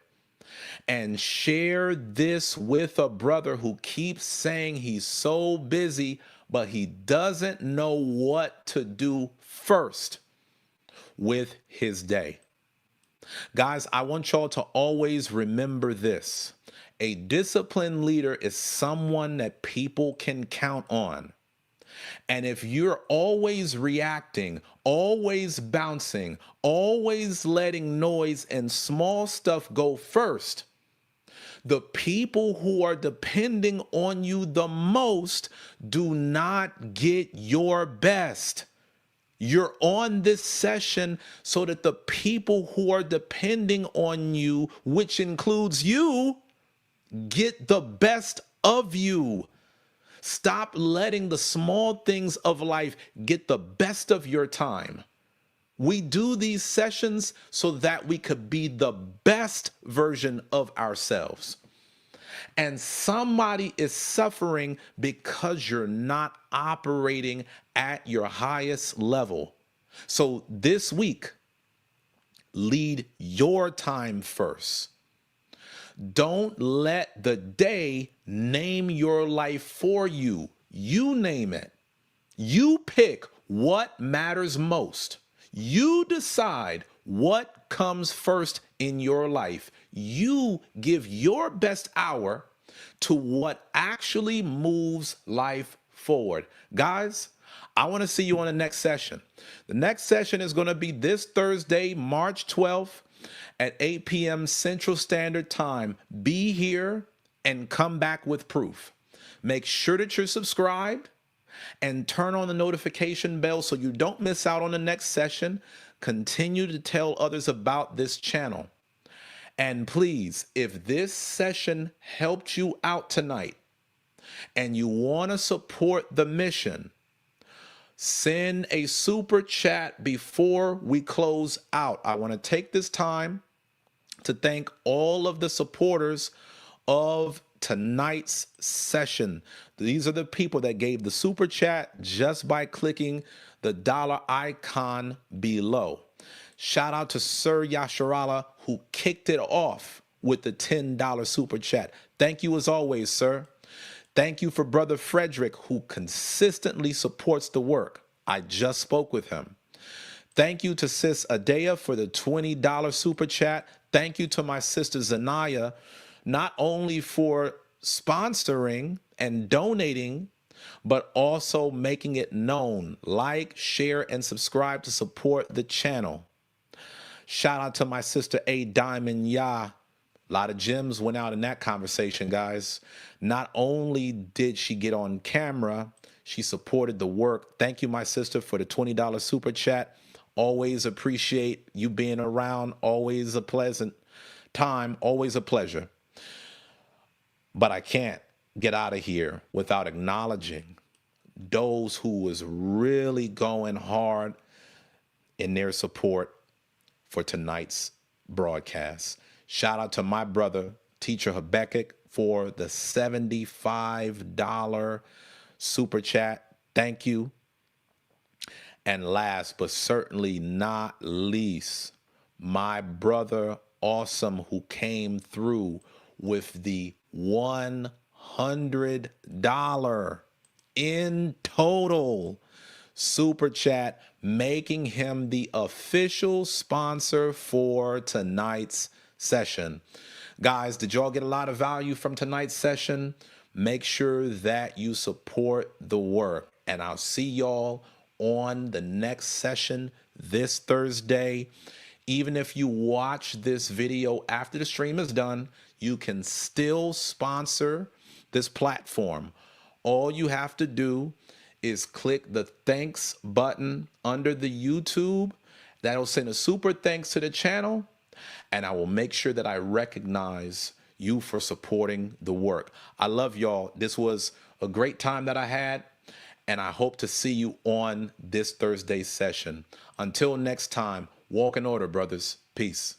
And share this with a brother who keeps saying he's so busy, but he doesn't know what to do first with his day. Guys, I want y'all to always remember this. A disciplined leader is someone that people can count on. And if you're always reacting, always bouncing, always letting noise and small stuff go first, the people who are depending on you the most do not get your best. You're on this session so that the people who are depending on you, which includes you, get the best of you. Stop letting the small things of life get the best of your time. We do these sessions so that we could be the best version of ourselves. And somebody is suffering because you're not operating at your highest level. So this week, lead your time first. Don't let the day name your life for you. You name it. You pick what matters most. You decide what comes first in your life. You give your best hour to what actually moves life forward. Guys, I want to see you on the next session. The next session is going to be this Thursday, March 12th at 8 p.m. Central Standard Time. Be here and come back with proof. Make sure that you're subscribed and turn on the notification bell so you don't miss out on the next session. Continue to tell others about this channel. And please, if this session helped you out tonight and you want to support the mission, send a super chat before we close out. I want to take this time to thank all of the supporters of tonight's session. These are the people that gave the super chat just by clicking the dollar icon below. Shout out to Sir Yasharala, who kicked it off with the $10 super chat. Thank you as always, sir. Thank you for Brother Frederick, who consistently supports the work. I just spoke with him. Thank you to Sis Adea for the $20 super chat. Thank you to my sister Zanaya, not only for sponsoring and donating, but also making it known. Like, share, and subscribe to support the channel. Shout out to my sister A Diamond Ya. A lot of gems went out in that conversation, guys. Not only did she get on camera, she supported the work. Thank you, my sister, for the $20 super chat. Always appreciate you being around. Always a pleasant time. Always a pleasure. But I can't get out of here without acknowledging those who was really going hard in their support for tonight's broadcast. Shout out to my brother, Teacher Habakkuk, for the $75 super chat. Thank you. And last but certainly not least, my brother Awesome, who came through with the $100 in total super chat, making him the official sponsor for tonight's session. Guys, did y'all get a lot of value from tonight's session? Make sure that you support the work, and I'll see y'all on the next session this Thursday. Even if you watch this video after the stream is done, you can still sponsor this platform. All you have to do is click the thanks button under the YouTube. That'll send a super thanks to the channel, and I will make sure that I recognize you for supporting the work. I love y'all. This was a great time that I had, and I hope to see you on this Thursday session. Until next time, walk in order, brothers. Peace.